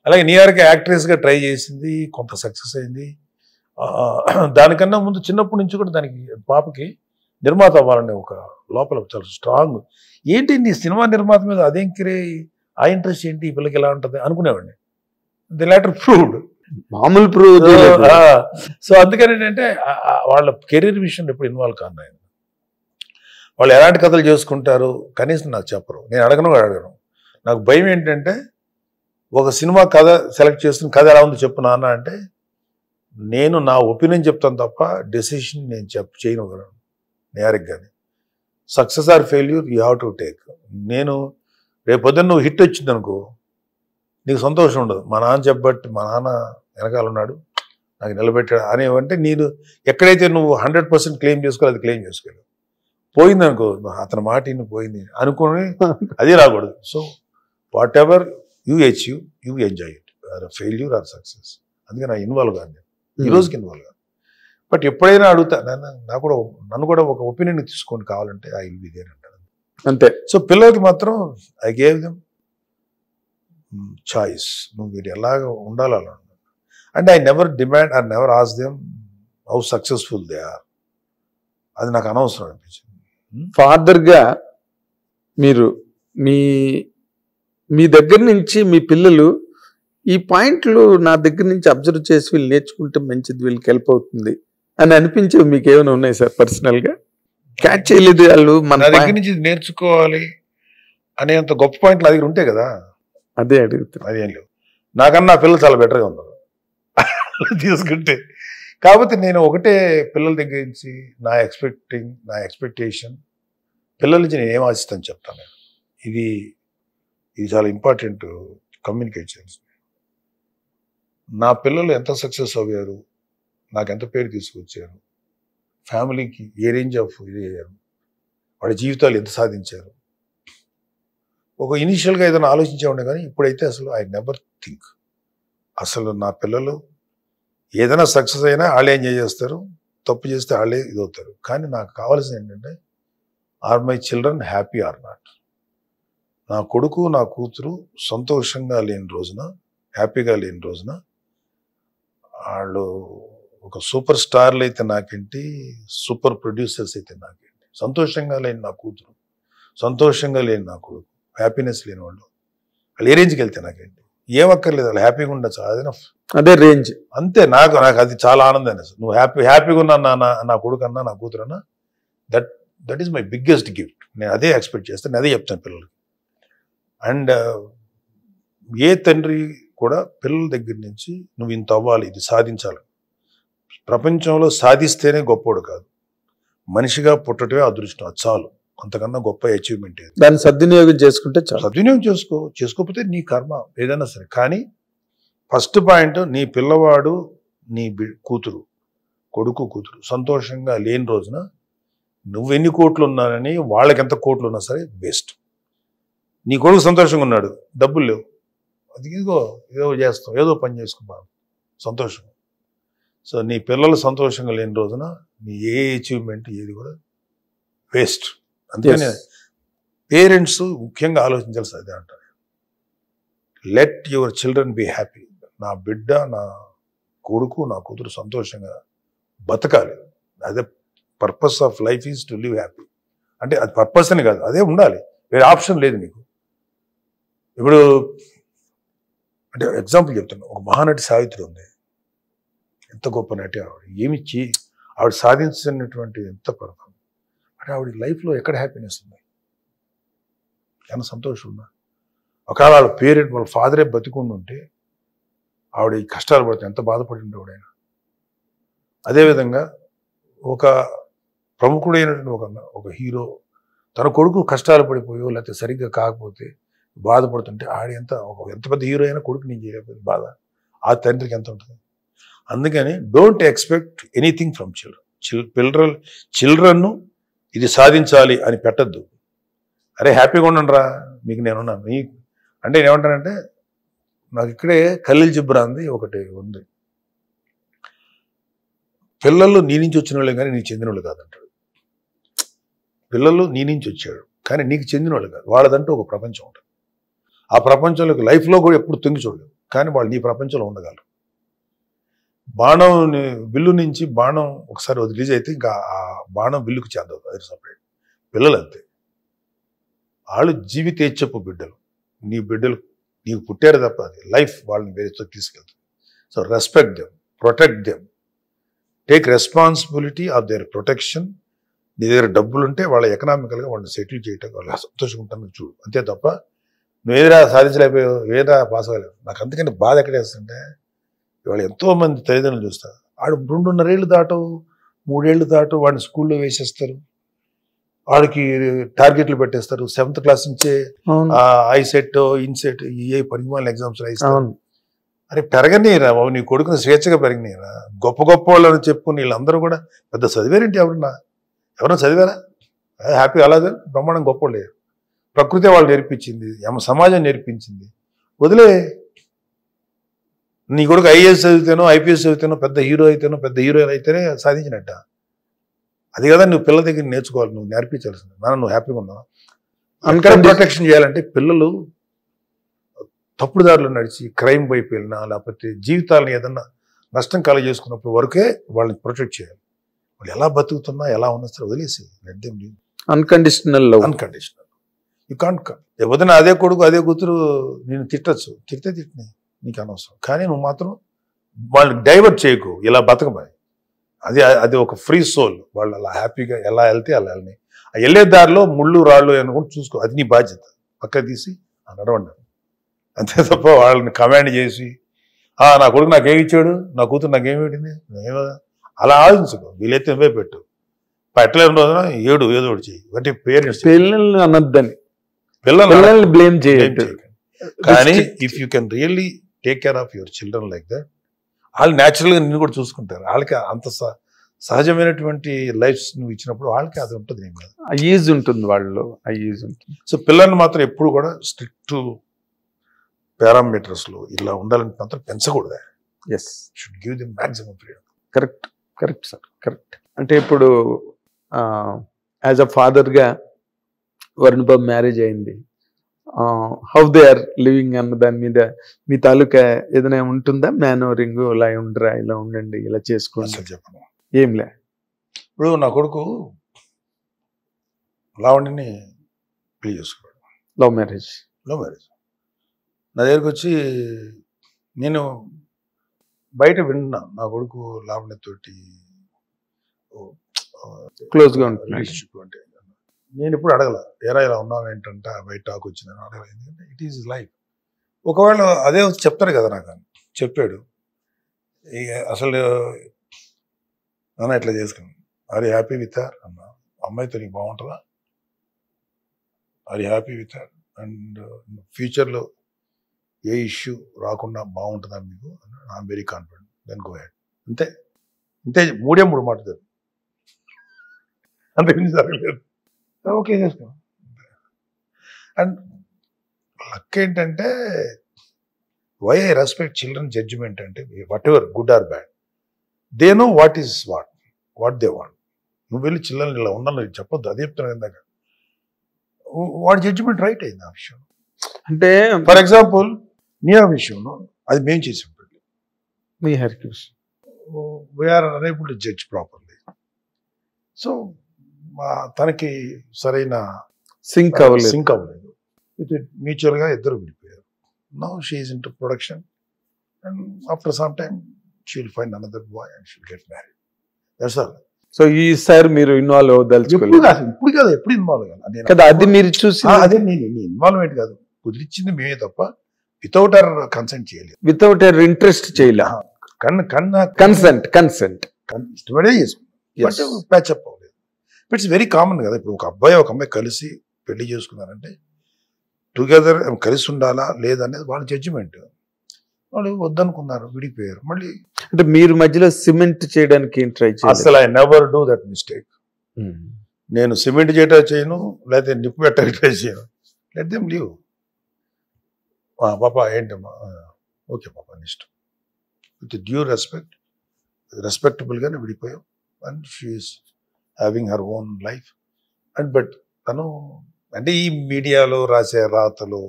అలాగే న్యూయార్క్ యాక్ట్రెస్ గా ట్రై చేసింది, కొంత సక్సెస్ అయింది. దానికన్నా ముందు చిన్నప్పటి నుంచి కూడా దానికి పాపకి నిర్మాత అవ్వాలనే ఒక లోపల చాలా స్ట్రాంగ్. ఏంటి నీ సినిమా నిర్మాత మీద అదేం కిరే, ఆ ఇంట్రెస్ట్ ఏంటి, ఈ పిల్లకి ఎలా ఉంటుంది అనుకునేవాడిని. ది లాటర్ ప్రూవ్డ్, మామూలు ప్రూవ్. సో అందుకని ఏంటంటే వాళ్ళ కెరీర్ విషయంలో ఎప్పుడు ఇన్వాల్వ్ కాను. ఆయన వాళ్ళు ఎలాంటి కథలు చేసుకుంటారు కనీసం నాకు చెప్పరు, నేను అడగను. నాకు భయం ఏంటంటే ఒక సినిమా కథ సెలెక్ట్ చేసుకుని కథ ఎలా ఉందో చెప్పు నాన్న అంటే, నేను నా ఒపీనియన్ చెప్తాను తప్ప డెసిషన్ నేను చేయను నేరికి. కానీ success or failure you have to take. నేను రేపొద్దున నువ్వు హిట్ వచ్చింది అనుకో, నీకు సంతోషం ఉండదు. మా నాన్న చెప్పబట్టి మా నాన్న వెనకాల ఉన్నాడు నాకు నిలబెట్టాడు అనేవంటే, నేను ఎక్కడైతే నువ్వు 100% క్లెయిమ్ చేసుకోవాలి అది క్లెయిమ్ చేసుకోలేవు. పోయింది అనుకో, అతని మాట ఇన్ని పోయింది అనుకుని అది రాకూడదు. So whatever you achieve you enjoy it, failure or success. అందుకే నా ఇన్వాల్వ్ కాదు, నేను ఈ రోజుకి ఇన్వాల్వ్ కాదు. బట్ ఎప్పుడైనా అడుగుతా నన్ను కూడా ఒక ఒపీనియన్ తీసుకోండి కావాలంటే ఐ విల్ బి దేర్ అంటారు అంతే. సో పిల్లలకి మాత్రం ఐ గేవ్ దెమ్ చాయిస్, నువ్వు వీరు ఎలాగ ఉండాలి అలా. And I never demand or never ask them how successful they are, అది నాకు అనవసరం అనిపించింది. ఫాదర్గా మీరు మీ దగ్గర నుంచి మీ పిల్లలు ఈ పాయింట్లు నా దగ్గర నుంచి అబ్జర్వ్ చేసి వీళ్ళు నేర్చుకుంటే మంచిది, వీళ్ళకి హెల్ప్ అవుతుంది అని అనిపించేవి మీకు ఏమైనా ఉన్నాయి సార్? పర్సనల్గా క్యాచ్ చేయలేదు వాళ్ళు మన దగ్గర నుంచి నేర్చుకోవాలి అనేంత గొప్ప పాయింట్లు నా దగ్గర ఉంటాయి కదా, అదే అడుగుతారు. అదేం లేవు. నాకన్నా పిల్లలు చాలా బెటర్గా ఉన్నారు తీసుకుంటే. కాకపోతే నేను ఒకటే పిల్లల దగ్గర నుంచి నా ఎక్స్పెక్టేషన్ పిల్లల నుంచి నేను ఏం ఆశిస్తాను చెప్తాను. ఇది చాలా ఇంపార్టెంట్ కమ్యూనికేషన్స్. నా పిల్లలు ఎంత సక్సెస్ అయ్యారు, నాకు ఎంత పేరు తీసుకొచ్చారు, ఫ్యామిలీకి ఏ రేంజ్ ఆఫ్ ఇది అయ్యారు, వాళ్ళ జీవితాలు ఎంత సాధించారు, ఒక ఇనిషియల్గా ఏదైనా ఆలోచించేవాడిని. కానీ ఇప్పుడైతే అసలు ఐ నెవర్ థింక్, అసలు నా పిల్లలు ఏదైనా సక్సెస్ అయినా వాళ్ళే ఎంజాయ్ చేస్తారు, తప్పు చేస్తే వాళ్ళే ఇది అవుతారు. కానీ నాకు కావాల్సింది ఏంటంటే, are my children happy or not? నా కొడుకు నా కూతురు సంతోషంగా లేని రోజున, హ్యాపీగా లేని రోజున, వాళ్ళు ఒక సూపర్ స్టార్లు అయితే నాకేంటి, సూపర్ ప్రొడ్యూసర్స్ అయితే నాకేంటి, సంతోషంగా లేని నా కూతురు, సంతోషంగా లేని నా కొడుకు, హ్యాపీనెస్ లేని వాళ్ళు ఏ రేంజ్కి వెళ్తే నాకేంటి, ఏమక్కర్లేదు, వాళ్ళు హ్యాపీగా ఉండొచ్చు, అదే రేంజ్ అంతే. నాకు అది చాలా ఆనందాన్ని. నువ్వు హ్యాపీగా ఉన్నా నా కొడుకు అన్నా నా కూతురు అన్నా, that is my biggest gift. నేను అదే ఎక్స్పెక్ట్ చేస్తాను, నేను అదే చెప్తాను పిల్లలకి. అండ్ ఏ తండ్రి కూడా పిల్లల దగ్గర నుంచి నువ్వు ఇంత అవ్వాలి, ఇది సాధించాలి. ప్రపంచంలో సాధిస్తేనే గొప్పోడు కాదు, మనిషిగా పుట్టడమే అదృష్టం, అది చాలు. అంతకన్నా గొప్ప అచీవ్మెంట్ ఏది. దాన్ని సద్వినియోగం చేసుకుంటే చాలు. సద్వినియోగం చేసుకోకపోతే నీ కర్మ ఏదైనా సరే. కానీ ఫస్ట్ పాయింట్, నీ పిల్లవాడు నీ కూతురు, కొడుకు కూతురు సంతోషంగా లేని రోజున నువ్వు ఎన్ని కోట్లు ఉన్నానని వాళ్ళకి ఎంత కోట్లు ఉన్నా సరే వేస్ట్. నీ కొడుకు సంతోషంగా ఉన్నాడు, డబ్బులు లేవు, అది ఏదో చేస్తాం, ఏదో పని చేసుకుంటాం, సంతోషం. సో నీ పిల్లలు సంతోషంగా లేని రోజున నీ ఏ అచీవ్మెంట్ ఏది కూడా వేస్ట్. అందుకని పేరెంట్స్ ముఖ్యంగా ఆలోచించాల్సి అదే అంటారు, let your children be happy. నా బిడ్డ, నా కొడుకు, నా కూతురు సంతోషంగా బతకాలి. అదే purpose of life is to live happy. అంటే అది పర్పస్ అని కాదు, అదే ఉండాలి, వేరే ఆప్షన్ లేదు నీకు. ఇప్పుడు అంటే ఎగ్జాంపుల్ చెప్తున్నా, ఒక మహానటి సావిత్రి ఉంది, ఎంత గొప్ప నటి ఆవిడ, ఏమిచ్చి ఆవిడ సాధించినటువంటి ఎంత పర్ఫార్మ్. అంటే ఆవిడ లైఫ్లో ఎక్కడ హ్యాపీనెస్ ఉంది, ఎంత సంతోషం ఉందా? ఒకవేళ వాళ్ళ పేరెంట్, వాళ్ళ ఫాదరే బతికుండి ఉంటే ఆవిడ ఈ కష్టాలు పడితే ఎంత బాధపడి ఉండేవాడు ఆయన. అదేవిధంగా ఒక ప్రముఖుడైనటువంటి ఒక హీరో తన కొడుకు కష్టాలు పడిపోయో లేకపోతే సరిగ్గా కాకపోతే బాధపడుతుంటే ఎంత పెద్ద హీరో అయినా కొడుకు నేను చేయలేకపోతే బాధ ఆ తండ్రికి ఎంత ఉంటుంది. అందుకని డోంట్ ఎక్స్పెక్ట్ ఎనీథింగ్ ఫ్రమ్ చిల్డ్రన్ను ఇది సాధించాలి అని పెట్టద్దు. అరే హ్యాపీగా ఉండండి రా, మీకు నేనున్నాను. అంటే ఏమంటానంటే, నాకు ఇక్కడే ఖలీల్ జిబ్రాన్ది ఒకటి ఉంది, పిల్లలు నీ నుంచి వచ్చిన వాళ్ళే కానీ నీకు చెందిన వాళ్ళు కాదంటాడు. పిల్లలు నీ నుంచి వచ్చాడు కానీ నీకు చెందిన వాళ్ళు కాదు, వాళ్ళదంటూ ఒక ప్రపంచం ఉంటుంది. ఆ ప్రపంచంలోకి లైఫ్లో కూడా ఎప్పుడు తొంగి చూడలేదు, కానీ వాళ్ళు నీ ప్రపంచంలో ఉండగలరు. బాణం బిల్లు నుంచి బాణం ఒకసారి రిలీజ్ అయితే ఇంకా ఆ బాణం బిల్లుకు చెందదు, అది సపరేట్. పిల్లలు అంతే, వాళ్ళు జీవితేచ్ఛపు బిడ్డలు. నీ బిడ్డలు నీకు పుట్టారు తప్ప అది లైఫ్ వాళ్ళని వేరేతో తీసుకెళ్తుంది. So respect them, protect them, take responsibility of their protection. నీ దగ్గర డబ్బులు ఉంటే వాళ్ళ ఎకనామికల్గా వాళ్ళని సెటిల్ చేయటం, వాళ్ళు సంతోషంగా ఉంటాను చూడు, అంతే తప్ప నువ్వు ఏదైనా సాధించలేకపోయావు, ఏదైనా పాస్ అవ్వలేవు. నాకు అందుకని బాధ ఎక్కడ వేస్తుంటే, ఇవాళ ఎంతోమంది తల్లిదండ్రులు చూస్తారు, ఆడు 2.5 ఏళ్ళు దాటవు, 3 ఏళ్ళు దాటు వాడిని స్కూల్లో వేసేస్తారు, వాడికి టార్గెట్లు పెట్టేస్తారు. 7th క్లాస్ నుంచే ఐసెట్, ఇన్సెట్, ఏ పరిమాణ ఎగ్జామ్స్ రాయిస్తారు. అరే పెరగనీరా బాబు, నీ కొడుకుని స్వేచ్ఛగా పెరగనీరా. గొప్ప గొప్ప వాళ్ళని చెప్పుకుని వీళ్ళందరూ కూడా పెద్ద చదివారేంటి? ఎవరన్నా చదివారా? హ్యాపీ అలాగే బ్రహ్మాండం గొప్ప వాళ్ళు. ప్రకృతి వాళ్ళు నేర్పించింది, సమాజం నేర్పించింది. వదిలే, నీ కొడుకు ఐఏఎస్ చదివితేనో ఐపీఎస్ చదివితేనో పెద్ద హీరో అయితేనో పెద్ద హీరోయిన్ అయితేనే సాధించినట్ట. అది కదా నువ్వు పిల్లల దగ్గర నేర్చుకోవాలి, నువ్వు నేర్పించాల్సింది. నువ్వు హ్యాపీగా ఉన్నావు. అందుకని ప్రొటెక్షన్ చేయాలంటే పిల్లలు తప్పుడు దారిలో నడిచి క్రైమ్ వైపు వెళ్ళినా లేకపోతే జీవితాలను ఏదన్నా నష్టం కలగజేసుకున్నప్పుడు వరకే వాళ్ళని ప్రొటెక్ట్ చేయాలి. వాళ్ళు ఎలా బతుకుతున్నా ఎలా ఉన్నా సరే వదిలేసి unconditional love. Unconditional. You can't. వదిన అదే కొడుకు అదే కూతురు నేను తిట్టచ్చు, తిట్టిని నీకు అనవసరం. కానీ నువ్వు మాత్రం వాళ్ళని డైవర్ట్ చేయకు, ఇలా బతకమని. అది ఒక ఫ్రీ సోల్. వాళ్ళు అలా హ్యాపీగా ఎలా వెళ్తే అలా వెళ్ళని. ఆ వెళ్ళే దారిలో ముళ్ళు రాళ్ళు అనుకుంటూ చూసుకో, అది నీ బాధ్యత. పక్క తీసి నడవండి, అంతే తప్ప వాళ్ళని కమాండ్ చేసి నా కొడుకు నాకేమి ఇచ్చాడు, నా కూతురు నాకేమి పెట్టింది, అలా ఆలోచించుకో. వీలైతే నువ్వే పెట్టు, పెట్టలేని రోజున ఏదో ఒకటి చెయ్యి. అంటే పేరెంట్స్ పిల్లల్ని అనొద్దని, పిల్లల్ని బ్లేమ్ చేయండి. కానీ if you can really take care of your children like that, వాళ్ళు న్యాచురల్గా నిన్ను కూడా చూసుకుంటారు. వాళ్ళకి అంత సహజమైనటువంటి లైఫ్ నువ్వు ఇచ్చినప్పుడు వాళ్ళకి అది ఉంటుంది. నేను కాదు, ఆ ఈజ్ ఉంటుంది వాళ్ళు, ఆ ఈజ్ ఉంటుంది. సో పిల్లల్ని మాత్రం ఎప్పుడు కూడా స్ట్రిక్ట్ పారామీటర్స్లో ఇలా ఉండాలని మాత్రం పెంచకూడదు. Yes, should give them maximum freedom. Correct sir, correct. అంటే ఇప్పుడు యాజ్ అ ఫాదర్గా వరుణ్ బాబు మ్యారేజ్ అయింది, హౌ దే ఆర్ లివింగ్ అన్న దాని మీద మీ తాలూకా ఏదైనా ఉంటుందా? మేనోరింగ్, ఇలా ఉండరా, ఇలా ఉండండి, ఇలా చేసుకోండి, చెప్పను. ఏంలే. ఇప్పుడు నా కొడుకు లావణ్యని పెళ్లి చేసుకున్నాడు, లవ్ మ్యారేజ్. నా దగ్గరికి వచ్చి నేను బయట విన్నా, నా కొడుకు లావణ్యతోటి క్లోజ్గా ఉంటుంది రిలేషన్షిప్. అంటే నేను ఇప్పుడు అడగల, ఎరా ఇలా ఉన్నావు ఏంటంట, బయట టాక్ వచ్చిందని అడగల. ఎందుకంటే ఇట్ ఈజ్ లైఫ్. ఒకవేళ అదే చెప్తారు కదా, నాకు చెప్పాడు. ఇక అసలు నాన్న ఇట్లా చేసుకున్నాను, are you happy with her అన్న, అమ్మాయితో నీకు బాగుంటుందా, are you happy with her, and ఫ్యూచర్లో ఏ ఇష్యూ రాకుండా బాగుంటుందా మీకు, I'm very confident, then go head. అంతే అంతే, 3 మాటలు అంతేం జరగలేదు. ఓకే చేసుకో. అండ్ లక్ ఏంటంటే why I respect children judgement అంటే whatever good or bad, they know what is what they want. నువ్వు వెళ్ళి చిల్డ్రన్ ఇలా ఉండాలని చెప్పొద్దు, అదే చెప్తున్నాను ఇందాక. వాడి జడ్జిమెంట్ రైట్ అయింది ఆ విషయం. అంటే ఫర్ ఎగ్జాంపుల్ నీ ఆ విషయంలో అది మేము చేసాం, మీ హెర్క్యూస్ we are unable to judge properly. So తనకి సరైన సింక్ అవ్వలేదు. సింక్ అవ్వలేదు. ఇది మ్యూచువల్గా ఇద్దరు విడిపోయారు. Now she is in to production and after some time she will find another bye and she will get married. That's all. So ఈసారి మీరు involve అవ్వదలుచుకోలేదు ఇప్పుడు కాదు, ఎప్పుడు ఇన్వాల్వ్ కాదు కదా, అది మీరు చూసి అదే నేను ఇన్వాల్వ్మెంట్ కాదు, కుదిరించింది మేమే తప్ప వితౌట్ అవర్ కన్సెంట్ చేయలేదు, వితౌట్ ఎవర్ ఇంట్రెస్ట్ చేయలే. కన్సెంట్ ఇష్టపడే చేసుకున్నాం, ప్యాచప్ అవ్వలేదు. ఇట్స్ వెరీ కామన్ కదా. ఇప్పుడు ఒక అబ్బాయి ఒక అమ్మాయి కలిసి పెళ్లి చేసుకున్నారంటే టుగెదర్ కలిసి ఉండాలా లేదనేది వాళ్ళ జడ్జిమెంట్. వాళ్ళు వద్దనుకున్నారు, విడిపోయారు. మళ్ళీ అంటే మీరు మధ్యలో సిమెంట్ చేయడానికి ట్రై చేయాలి. అసలు I never do that mistake. నేను సిమెంట్ చేయటం చేయను, లేకపోతే నిప్పు పెట్టడానికి ట్రై చేయను. Let them leave. పాప ఏంటమ్మా, ఓకే పాప ఇష్టం, విత్ డ్యూ రెస్పెక్ట్, రెస్పెక్టబుల్గానే విడిపోయాం. And she is having her own life. And but తను అంటే ఈ మీడియాలో రాసే రాతలు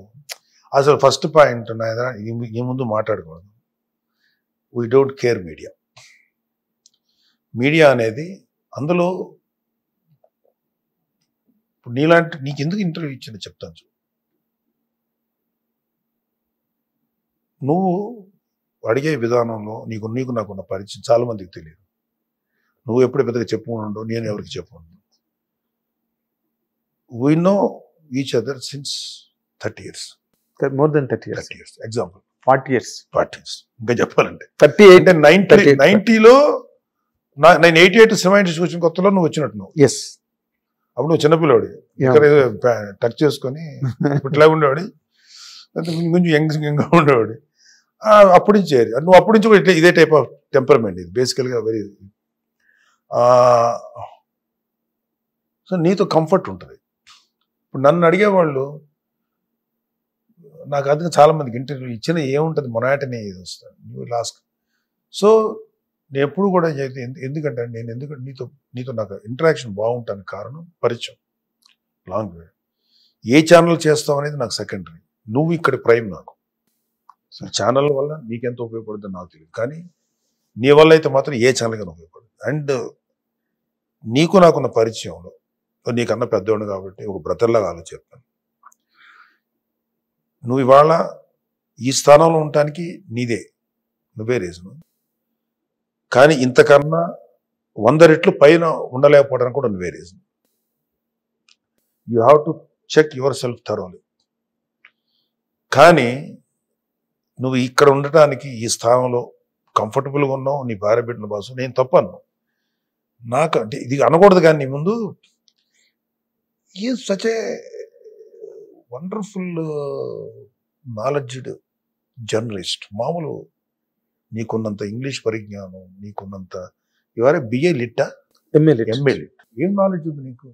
అసలు ఫస్ట్ పాయింట్ ఈ ముందు మాట్లాడకూడదు. We don't care media. Media అనేది అందులో ఇప్పుడు నీలాంటి నీకు ఎందుకు ఇంటర్వ్యూ ఇచ్చింది చెప్తాను చూ. నువ్వు అడిగే విధానంలో నీకు నాకున్న పరిచయం చాలా మందికి తెలియదు. నువ్వు ఎప్పుడు పెద్దగా చెప్పుకుండవు, నేను ఎవరికి చెప్పుకుంటాను. We know each other since 30 years. More than 30 years. Example 40 years. ఇంకా చెప్పాలంటే 38 అంటే 90లో నేను 88 సినిమా ఇండస్ట్రీ వచ్చిన కొత్తలో నువ్వు వచ్చినట్టు నువ్వు. ఎస్. అప్పుడు నువ్వు చిన్నపిల్లవాడి, టచ్ చేసుకొని ఇట్లా ఉండేవాడి, కొంచెం యంగ్గా ఉండేవాడి. అప్పటి నుంచి నువ్వు అప్పటి నుంచి కూడా ఇదే టైప్ ఆఫ్ టెంపర్మెంట్. ఇది బేసికల్గా వెరీ సో నీతో కంఫర్ట్ ఉంటుంది. ఇప్పుడు నన్ను అడిగేవాళ్ళు నాకు అది చాలా మందికి ఇంటర్వ్యూ ఇచ్చిన ఏముంటుంది మొనాటనీ ఇది వస్తుంది నువ్వు లాస్ట్. సో నేను ఎప్పుడు కూడా ఎందుకంటే నీతో నాకు ఇంటరాక్షన్ బాగుంటానికి కారణం పరిచయం, లాంగ్ వే. ఏ ఛానల్ చేస్తావు అనేది నాకు సెకండరీ, నువ్వు ఇక్కడ ప్రైమ్ నాకు. సో ఛానల్ వల్ల నీకెంత ఉపయోగపడుతుందో నాకు తెలియదు, కానీ నీ వల్ల అయితే మాత్రం ఏ ఛానల్ కానీ ఉపయోగపడుతుంది. అండ్ నీకు నాకున్న పరిచయంలో నీకన్నా పెద్దవాడు కాబట్టి ఒక బ్రదర్లాగా ఆలోచిస్తాను. నువ్వు ఇవాళ ఈ స్థానంలో ఉండటానికి నువ్వే రీజను, కానీ ఇంతకన్నా 100 రెట్లు పైన ఉండలేకపోవడానికి కూడా నువ్వే reason. You have to check yourself thoroughly. కానీ నువ్వు ఇక్కడ ఉండటానికి ఈ స్థానంలో కంఫర్టబుల్గా ఉన్నావు, నీ భార్య బిడ్డల బాసు, నేను తప్పను. నాకు అంటే ఇది అనకూడదు, కానీ నీ ముందు is such a wonderful knowledged journalist. మామూలు నీకున్నంత ఇంగ్లీష్ పరిజ్ఞానం, నీకున్నంత ఇవారే బిఏ లిట్టా ఎంఏ లిట్, ఏం నాలెడ్జ్ ఉంది నీకు?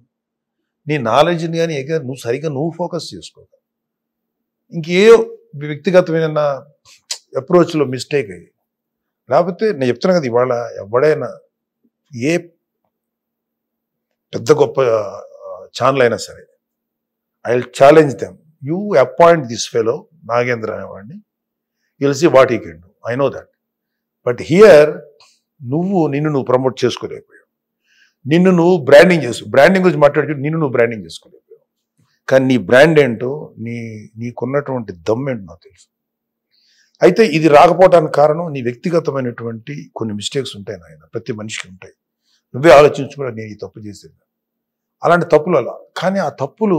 నీ నాలెడ్జ్ని కానీ నువ్వు సరిగ్గా ఫోకస్ చేసుకో. ఇంకే వ్యక్తిగతమైన అప్రోచ్లో మిస్టేక్ అయ్యి, లేకపోతే నేను చెప్తున్నా కదా, ఇవాళ ఎవడైనా ఏ పెద్ద గొప్ప ఛానల్ అయినా సరే, I will challenge them, you appoint this fellow Nagendra అనేవాడిని, you'll see what he can do, I know that. But here నిన్ను ప్రమోట్ చేసుకోలేకపోయావు, నువ్వు బ్రాండింగ్ బ్రాండింగ్ గురించి మాట్లాడుకుంటే నువ్వు బ్రాండింగ్ చేసుకోలేకపోయావు. కానీ నీ బ్రాండ్ ఏంటో, నీకున్నటువంటి దమ్మేంటో నాకు తెలుసు. అయితే ఇది రాకపోవడానికి కారణం నీ వ్యక్తిగతమైనటువంటి కొన్ని మిస్టేక్స్ ఉంటాయి నాయన, ప్రతి మనిషికి ఉంటాయి. నువ్వే ఆలోచించుకోవడం, నేను ఈ తప్పు చేసేది అలాంటి తప్పులు అలా. కానీ ఆ తప్పులు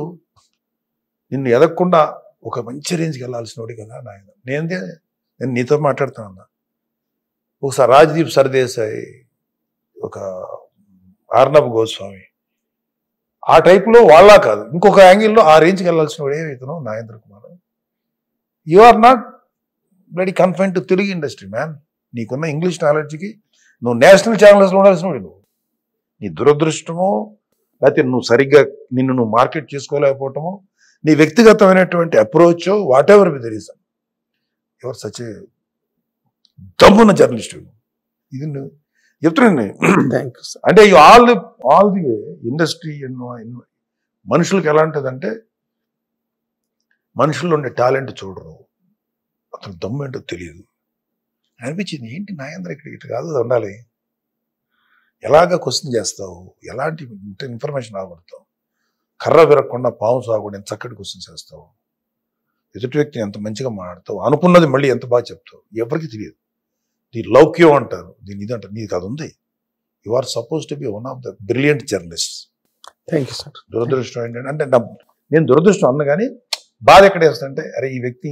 నిన్ను ఎదగకుండా ఒక మంచి రేంజ్కి వెళ్ళాల్సిన వాడి కదా నాయన. నేను నీతో మాట్లాడుతున్నా. ఒకసారి రాజ్దీప్ సర్దేశాయి, ఒక ఆర్నబ్ గోస్వామి, ఆ టైప్లో వాళ్ళ కాదు, ఇంకొక యాంగిల్లో ఆ రేంజ్కి వెళ్ళాల్సిన వాడు ఏమైతున్నావు Nagendra Kumar. You are not bloody confine to Telugu industry man. నీకున్న ఇంగ్లీష్ నాలెడ్జ్కి నువ్వు నేషనల్ ఛానల్స్లో ఉండాల్సిన వాడు నువ్వు. నీ దురదృష్టమో లేకపోతే నువ్వు సరిగ్గా నిన్ను నువ్వు మార్కెట్ చేసుకోలేకపోవటమో, నీ వ్యక్తిగతమైనటువంటి approach, what ever with the reason, ఎవరు సచ్ దమ్మున్న జర్నలిస్ట్. ఇది చెప్తున్నాను. Thank you sir. అంటే ఆల్ ది వే ఇండస్ట్రీ మనుషులకు ఎలా ఉంటుందంటే, మనుషుల్లో ఉండే టాలెంట్ చూడరు, అతను దమ్ము ఏంటో తెలియదు అనిపించింది. ఏంటి నాయంద్ర ఇక్కడ ఇటు కాదు అది ఉండాలి, ఎలాగ క్వశ్చన్ చేస్తావు, ఎలాంటి ఇన్ఫర్మేషన్ రాబడతావు, కర్ర విరగకుండా పాము సాగకుండా ఎంత చక్కటి క్వశ్చన్ చేస్తావు, ఎదుటి వ్యక్తిని ఎంత మంచిగా మాట్లాడతావు, అనుకున్నది మళ్ళీ ఎంత బాగా చెప్తావు, ఎవరికి తెలియదు. దీని లౌక్యం అంటారు, దీని ఇది అంటారు, నీకు అది ఉంది. You are suppose to be one of the brilliant journalist. Thank you sir. దురదృష్టం ఏంటంటే, అంటే నేను దురదృష్టం అన్న కానీ బాధ ఎక్కడ వేస్తుంటే, అరే ఈ వ్యక్తి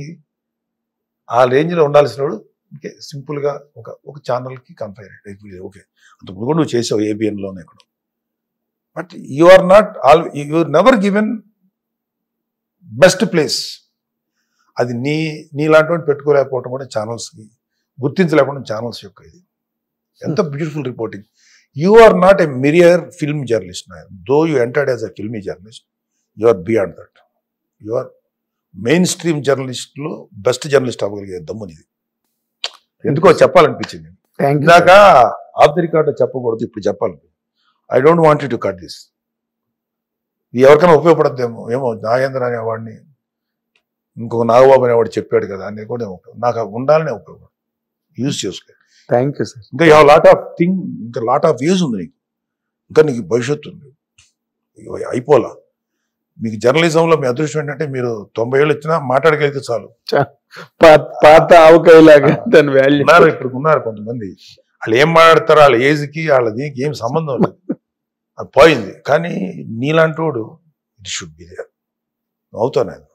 ఆ రేంజ్లో ఉండాల్సిన వాడు సింపుల్గా ఒక ఛానల్కి కన్ఫైన్ అయిపోయింది. ఓకే, అంతకుముందు కూడా నువ్వు చేసావు ఏబిఎన్లోనే ఇక్కడ, but you are not you never given best place. అది నీలాంటి వాడిని పెట్టుకోలేకపోవడం కూడా ఛానల్స్కి, గుర్తించలేకపోవడం ఛానల్స్ యొక్క ఇది. ఎంత beautiful reporting. You are not a mere film journalist. Though you entered as a filmy journalist, you are beyond that. You are mainstream జర్నలిస్ట్లో best journalist అవ్వగలిగే దమ్మునిది. ఎందుకో చెప్పాలనిపించింది. Thank you. ఇందాక ఆఫ్ ది రికార్డ్ చెప్పకూడదు, ఇప్పుడు చెప్పాలి. I don't want you to cut this. ఇది ఎవరికైనా ఉపయోగపడద్దేమో, ఏమో నాగేంద్ర అనేవాడిని ఇంకొక నాగబాబు అనేవాడు చెప్పాడు కదా అనేది కూడా నాకు ఉండాలనే ఉపయోగపడు. యూజ్ చేసుకో. Thank you sir. ఇంకా యూ లాట్ ఆఫ్ థింగ్, ఇంకా లాట్ ఆఫ్ యూజ్ ఉంది నీకు, ఇంకా నీకు భవిష్యత్తు ఉంది, అయిపోలా. మీకు జర్నలిజంలో మీ అదృష్టం ఏంటంటే మీరు 90 ఏళ్ళు వచ్చినా మాట్లాడగలిగితే చాలు. పాత ఆవకాయలాగా దాని వాల్యూ. ఇప్పుడు ఉన్నారు కొంతమంది, వాళ్ళు ఏం మాట్లాడతారో వాళ్ళ ఏజ్కి వాళ్ళ దీనికి ఏం సంబంధం లేదు, అది పోయింది. కానీ నీలాంటి వాడు ఇట్ షుడ్ బి దేర్. అవుతాను నేను.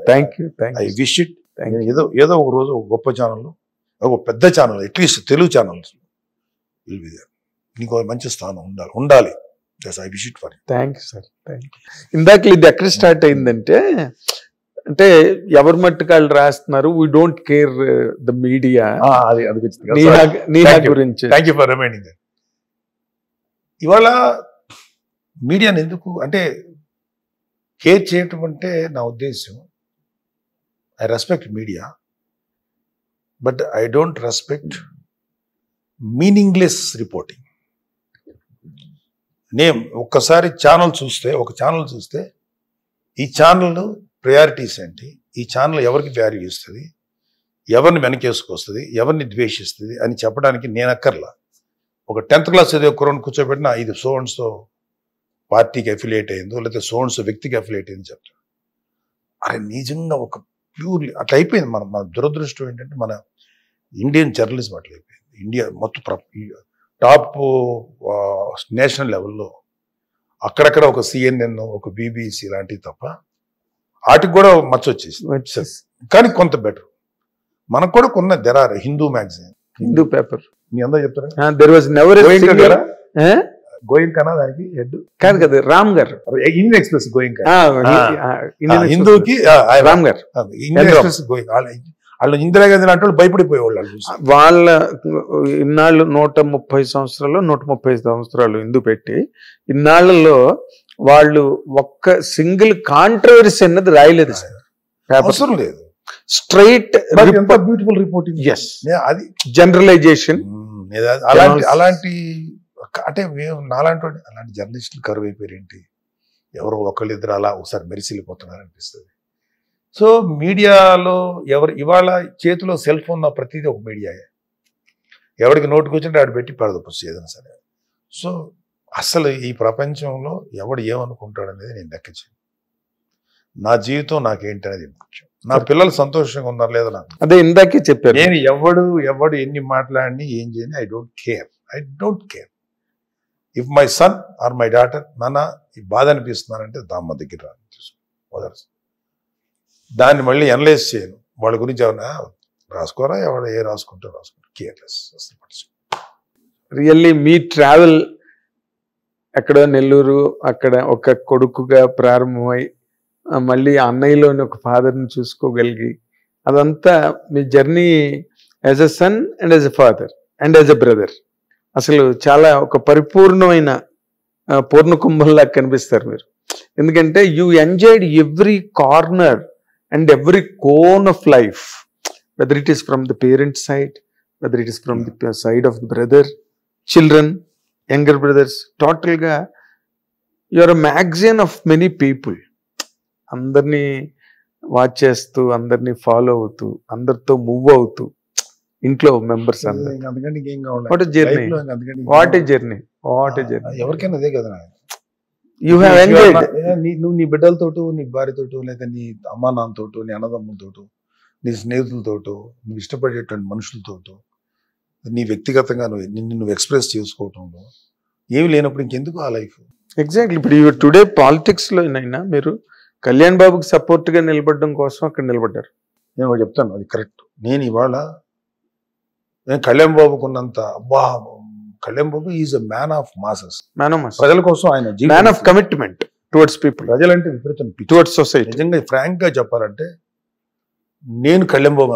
Thank you. I wish it. ఏదో ఒక రోజు ఒక గొప్ప ఛానల్లో, ఒక పెద్ద channel, at least Telugu channels will be there. నీకు మంచి స్థానం ఉండాలి. I wish it for you. Thank you sir. Thank you. ఇందాక ఇది ఎక్కడ స్టార్ట్ అయిందంటే, అంటే ఎవరి మట్టుకు వాళ్ళు రాస్తున్నారు, we don't care the media. నీహా గురించి. Thank you for reminding that. ఇవాళ మీడియాని ఎందుకు అంటే కేర్ చేయటం అంటే, నా ఉద్దేశం, I respect media, but I don't respect meaningless reporting. ఒక్కసారి ఒక ఛానల్ చూస్తే ఈ ఛానల్ ప్రయారిటీస్ ఏంటి, ఈ ఛానల్ ఎవరికి వాల్యూ ఇస్తుంది, ఎవరిని వెనకేసుకొస్తుంది, ఎవరిని ద్వేషిస్తుంది అని చెప్పడానికి నేను అక్కర్లా. ఒక 10th క్లాస్ చదివే కుర్రను కూర్చోబెట్టినా ఇది సో అండ్ సో పార్టీకి అఫిలియేట్ అయిందో, లేకపోతే సో అండ్ సో వ్యక్తికి అఫిలియేట్ అయింది చెప్తాడు. అరే నిజంగా ఒక ప్యూర్లీ అట్లా అయిపోయింది. మన దురదృష్టం ఏంటంటే, మన ఇండియన్ జర్నలిజం అట్లా అయిపోయింది. ఇండియా మొత్తం టాప్ నేషనల్ లెవెల్లో అక్కడక్కడ ఒక CNN, ఒక BBC లాంటివి తప్ప వాటికి కూడా మచ్చ వచ్చేసి. కానీ కొంత బెటర్. మనకు కూడా కొన్న దెరార్ హిందూ మ్యాగజైన్, హిందూ పేపర్. మీ అందరూ చెప్తారా? దెర్ వాజ్ నెవర్ గోయింకా దానికి హెడ్ కాదు కదా, రామ్ గారు. ఇండియన్ ఎక్స్ప్రెస్ గోయింకా, హిందూకి రామ్ గారు. Indian express Goenka. వాళ్ళు ఇందిరాగాంధీ లాంటి వాళ్ళు భయపడిపోయేవాళ్ళు. వాళ్ళ ఇన్నాళ్ళు 130 సంవత్సరాలు 135 సంవత్సరాలు హిందూ పెట్టి, ఇన్నాళ్లలో వాళ్ళు ఒక్క సింగిల్ కాంట్రవర్సీ అన్నది రాయలేదు సార్. అవసరం లేదు. Straight beautiful reporting. అది జనరలైజేషన్. అలాంటి అంటే మేము నాలాంటి అలాంటి జర్నలిస్టులు కరువు అయిపోయారేంటి, ఎవరో ఒకళ్ళిద్దరు అలా ఒకసారి మెరిసిల్లిపోతున్నారు అనిపిస్తుంది. సో మీడియాలో ఇవాళ చేతిలో సెల్ ఫోన్ ఉన్న ప్రతిదీ ఒక మీడియాయే. ఎవరికి నోటుకు వచ్చింటే ఆడు పెట్టి పడదొచ్చు ఏదైనా సరే. సో అసలు ఈ ప్రపంచంలో ఎవడు ఏమనుకుంటాడు అనేది నేను లెక్క చేయను. నా జీవితం నాకేంటి అనేది ముఖ్యం. నా పిల్లలు సంతోషంగా ఉన్నారు లేదా నాకు అదే ఇందాకే చెప్పారు. నేను ఎవడు ఎన్ని మాట్లాడిని ఏం చేయని I don't care. If my son or my daughter నాన్న ఈ బాధ అనిపిస్తున్నానంటే దామ్మ దగ్గర వదలరు. దాన్ని మళ్ళీ అనలైజ్ చేయను. వాళ్ళ గురించి ఏమన్నా రాసుకోరా, ఎవరు ఏ రాసుకుంటారో రాసుకుంటారు. కేర్లెస్. రియల్లీ మీ ట్రావెల్ ఎక్కడ నెల్లూరు, అక్కడ ఒక కొడుకుగా ప్రారంభమై మళ్ళీ అన్నయ్యలోని ఒక ఫాదర్ని చూసుకోగలిగి అదంతా మీ journey as a son and as a father and as a brother అసలు చాలా ఒక పరిపూర్ణమైన పూర్ణ కుంభంలా కనిపిస్తారు మీరు. ఎందుకంటే you enjoyed every corner and every cone of life, whether it is from the parents side, whether it is from the side of the brother, children, younger brothers. టోటల్గా you are a magazine of many people. అందరినీ watch చేస్తూ, అందరినీ follow అవుతూ, అందరితో move అవుతూ, ఇంట్లో members అందరు. అందుకంటే ఇంకేం కావాలి? What a journey, what a journey, what a journey. ఎవరికైనా అదే కదా. You have enjoyed. నువ్వు నీ బిడ్డలతోటో, నీ భార్యతోటో, లేదా నీ అమ్మా నాన్నతోటో, నీ అన్నదమ్ములతోటో, నీ స్నేహితులతోటో, నువ్వు ఇష్టపడేటువంటి మనుషులతోటో, నీ వ్యక్తిగతంగా నువ్వు ఎక్స్ప్రెస్ చేసుకోవటంలో ఏమి లేనప్పుడు ఇంకెందుకు ఆ లైఫ్? ఎగ్జాక్ట్లీ. ఇప్పుడు టుడే పాలిటిక్స్ లోనైనా మీరు కళ్యాణ్ బాబుకి సపోర్ట్ గా నిలబడడం కోసం అక్కడ నిలబడ్డారు. నేను ఒకటి చెప్తాను, అది కరెక్ట్. నేను కళ్యాణ్ బాబుకున్నంత Kalyan Babu is a man of masses. ప్రజల కోసం ఆయన man of commitment towards people. ప్రజలంటే విపరీతం టువర్డ్స్ సొసైటీ. నిజంగా ఫ్రాంక్ గా చెప్పాలంటే నేను కళ్యాణ్ బాబు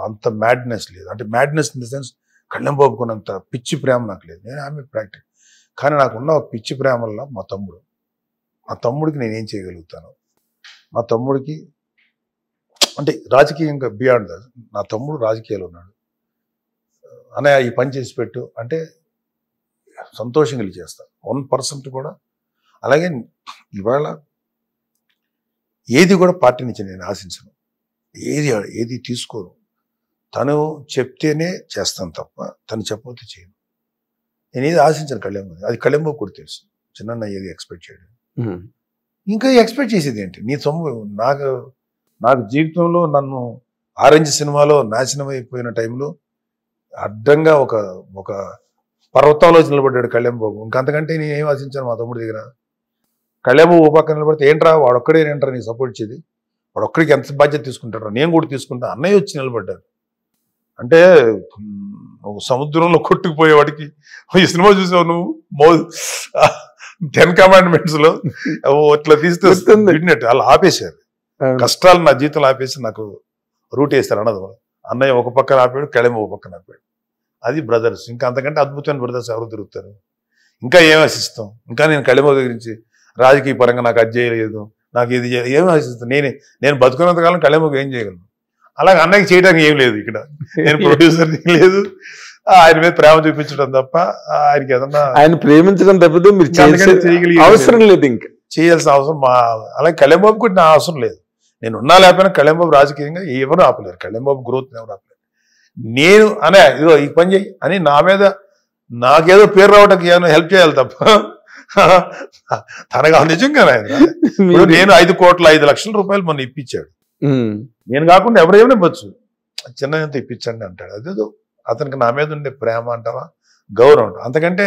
అంత మ్యాడ్నెస్ లేదు. అంటే madness in the sense Kalyan బాబుకున్నంత పిచ్చి ప్రేమ నాకు లేదు. నేను ఆమె ప్రాక్టిక్. కానీ నాకున్న ఒక పిచ్చి ప్రేమ వల్ల మా తమ్ముడికి నేనేం చేయగలుగుతాను, మా తమ్ముడికి అంటే రాజకీయంగా బియాండ్ దట్, నా తమ్ముడు రాజకీయాలు ఉన్నాడు, అన్నయ్య ఈ పని చేసి పెట్టు అంటే సంతోషంగా చేస్తాను 1% కూడా. అలాగే ఇవాళ ఏది కూడా పార్టీ నుంచి నేను ఆశించను, ఏది తీసుకోను. తను చెప్తేనే చేస్తాను తప్ప తను చెప్పకపోతే చేయను. నేను ఏది ఆశించాను కళ్యాణ్ బాబు. అది కళ్యాణ్ బాబు కూడా తెలుసు. చిన్న ఏది ఎక్స్పెక్ట్ చేయడం, ఇంకా ఎక్స్పెక్ట్ చేసేది ఏంటి? నీ సొమ్ము. నాకు జీవితంలో నన్ను ఆరెంజ్ సినిమాలో నాశనం అయిపోయిన టైంలో అడ్డంగా ఒక పర్వతంలో నిలబడ్డాడు కళ్యాణ్ బాబు. ఇంకంతకంటే నేను ఏం ఆశించాను మా తమ్ముడి దగ్గర? కళ్యాణ్ బాబు పక్కన నిలబడితే ఏంట్రా వాడొక్కడేనేంట్రా నీ సపోర్ట్ చేది, వాడొక్కడికి ఎంత బాధ్యత తీసుకుంటారా, నేను కూడా తీసుకుంటా. అన్నయ్య వచ్చి నిలబడ్డారు. అంటే ఒక సముద్రంలో కొట్టుకుపోయేవాడికి ఈ సినిమా చూసావు నువ్వు 10 Commandments లో అట్లా తీస్తే విడినట్టు అలా ఆపేశారు. కష్టాలు నా జీవితంలో ఆపేసి నాకు రూట్ వేస్తారు అన్నది. అన్నయ్య ఒక పక్కన ఆపాడు, కళ్యాణ్ ఒక పక్కన ఆపాడు. అది బ్రదర్స్. ఇంకా అంతకంటే అద్భుతమైన బ్రదర్స్ ఎవరు తిరుగుతారు? ఇంకా ఏం ఆశిస్తాం? ఇంకా నేను కళ్యాణ్ గురించి రాజకీయ పరంగా నాకు అది చేయలేదు, నాకు ఇది ఏం ఆశిస్తాను? నేను బతుకున్నంతకాలం కళ్యాణ్ ఏం చేయగలను? అలాగే అన్నయ్యకి చేయడానికి ఏం లేదు. ఇక్కడ నేను ప్రొడ్యూసర్ లేదు, ఆయన మీద ప్రేమ చూపించడం తప్ప ఆయనకి ఏదన్నా ఆయన ప్రేమించడం తప్పదు మీరు అవసరం లేదు, ఇంకా చేయాల్సిన అవసరం అలాగే కళ్యాణ్ బాబు కూడా నా అవసరం లేదు. నేను ఉన్నా లేకపోయినా కళ్యాణ్ బాబు రాజకీయంగా ఎవరు ఆపలేరు, కళ్యాణ్ బాబు గ్రోత్ ఎవరు ఆపలేరు. నేను అనే ఇదో ఈ పని చేయి అని నా మీద నాకేదో పేరు రావడానికి ఏమైనా హెల్ప్ చేయాలి తప్ప తనగా నిజంగా నేను 5 కోట్ల 5 లక్షల రూపాయలు మొన్న ఇప్పించాడు. నేను కాకుండా ఎవరేమైనా ఇవ్వచ్చు, చిన్న ఎంత ఇప్పించండి అంటాడు. అదేదో అతనికి నా మీద ఉండే ప్రేమ అంటావా, గౌరవం అంటావా. అంతకంటే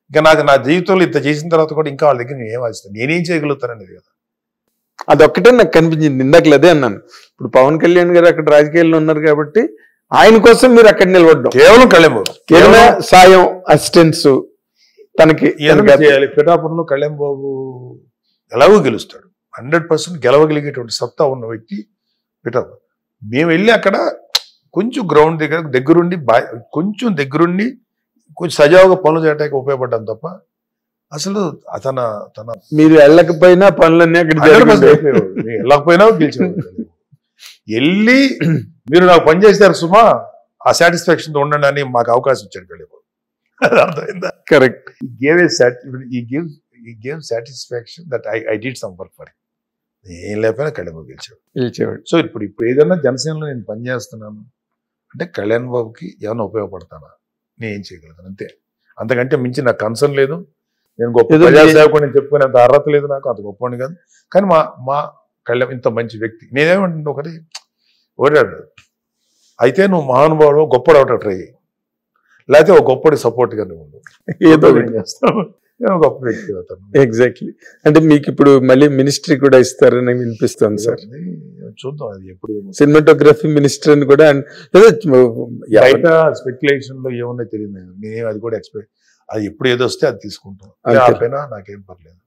ఇంకా నాకు నా జీవితంలో ఇంత చేసిన తర్వాత కూడా ఇంకా వాళ్ళ దగ్గర నేను ఏం ఆశిస్తాను, నేనేం చేయగలుగుతాననేది కదా. అదొక్కటే నాకు కనిపించింది. ఇందాక అదే అన్నాను. ఇప్పుడు పవన్ కళ్యాణ్ గారు అక్కడ రాజకీయాల్లో ఉన్నారు కాబట్టి ఆయన కోసం మీరు అక్కడ నిలబడ్డం. కేవలం కళ్యాణ్ బాబు కేవలం సాయం, అసిస్టెన్స్ తనకి చేయాలి. పిఠాపురంలో కళ్యాణ్ బాబు ఎలాగో గెలుస్తాడు. 100% గెలవగలిగేటువంటి సత్తా ఉన్న వ్యక్తి పిఠాపురం. మేము వెళ్ళి అక్కడ కొంచెం గ్రౌండ్ దగ్గరుండి కొంచెం సజావుగా పనులు చేయడానికి ఉపయోగపడ్డాను తప్ప అసలు తన మీరు వెళ్ళకపోయినా పనులన్నీ అక్కడ వెళ్ళకపోయినా గెలిచేవాడు. వెళ్ళి మీరు నాకు పని చేశారు సుమా, ఆ సాటిస్ఫాక్షన్ ఉండండి అని మాకు అవకాశం ఇచ్చాడు కళ్యాణ్. అర్థమైందా? Correct. he gave satisfaction that I did some work for him. ఏం లేకపోయినా కళ్యాణ్ బాబు గెలిచేవాడు. సో ఇప్పుడు ఏదైనా జనసేనలో నేను పనిచేస్తున్నాను అంటే కళ్యాణ్ బాబుకి ఏమైనా ఉపయోగపడతానా, నేను ఏం చేయగలుగుతాను అంతే. అంతకంటే మించి నాకు కన్సర్న్ లేదు. నేను గొప్ప ప్రజాసేవకుడు నేను చెప్పుకునేంత అర్హత లేదు నాకు, అంత గొప్పవాడిని కాదు. కానీ మా కళ్యాణ్ ఇంత మంచి వ్యక్తి. నేనేమంటే ఒకటాడు అయితే నువ్వు మహానుభావుడు గొప్పడు అవట ట్రై చేయి, లేకపోతే ఒక గొప్పడి సపోర్ట్గా నువ్వు ఏదో చేస్తావు, గొప్ప వ్యక్తి అవుతాను. ఎగ్జాక్ట్లీ. అంటే మీకు ఇప్పుడు మళ్ళీ మినిస్ట్రీ కూడా ఇస్తారని వినిపిస్తుంది సార్. చూద్దాం అది ఎప్పుడు. సినిమాటోగ్రఫీ మినిస్టర్ అని కూడా బయట స్పెక్యులేషన్ లో ఏమన్నా తెలియదు. నేనేం అది కూడా ఎక్స్పెక్ట్, అది ఎప్పుడు ఏదో వస్తే అది తీసుకుంటాం. ఆపైనా నాకేం పర్లేదు.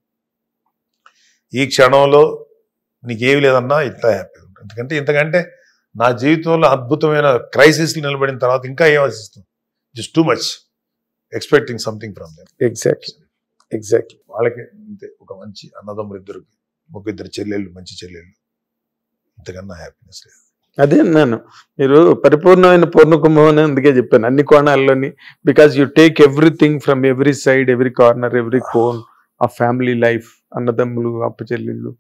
ఈ క్షణంలో నీకేమి లేదన్నా ఇట్లా హ్యాపీగా ఉంటుంది. ఎందుకంటే ఇంతకంటే నా జీవితంలో అద్భుతమైన క్రైసిస్లు నిలబడిన తర్వాత ఇంకా ఏం ఆశిస్తాం? Just too much expecting something from them. Exactly వాళ్ళకి అంతే, ఒక మంచి అన్నదమ్ములు ఇద్దరికి, ఇద్దరు చెల్లెళ్ళు, మంచి చెల్లెళ్ళు, ఇంతకన్నా హ్యాపీనెస్ లేదు. అదే అన్నాను, మీరు పరిపూర్ణమైన పూర్ణ కుంభం అని అందుకే చెప్పాను అన్ని కోణాల్లోని. Because you take everything from every side, every corner, every cone ఆ ఫ్యామిలీ లైఫ్, అన్నదమ్ములు, అప్ప చెల్లెళ్ళు,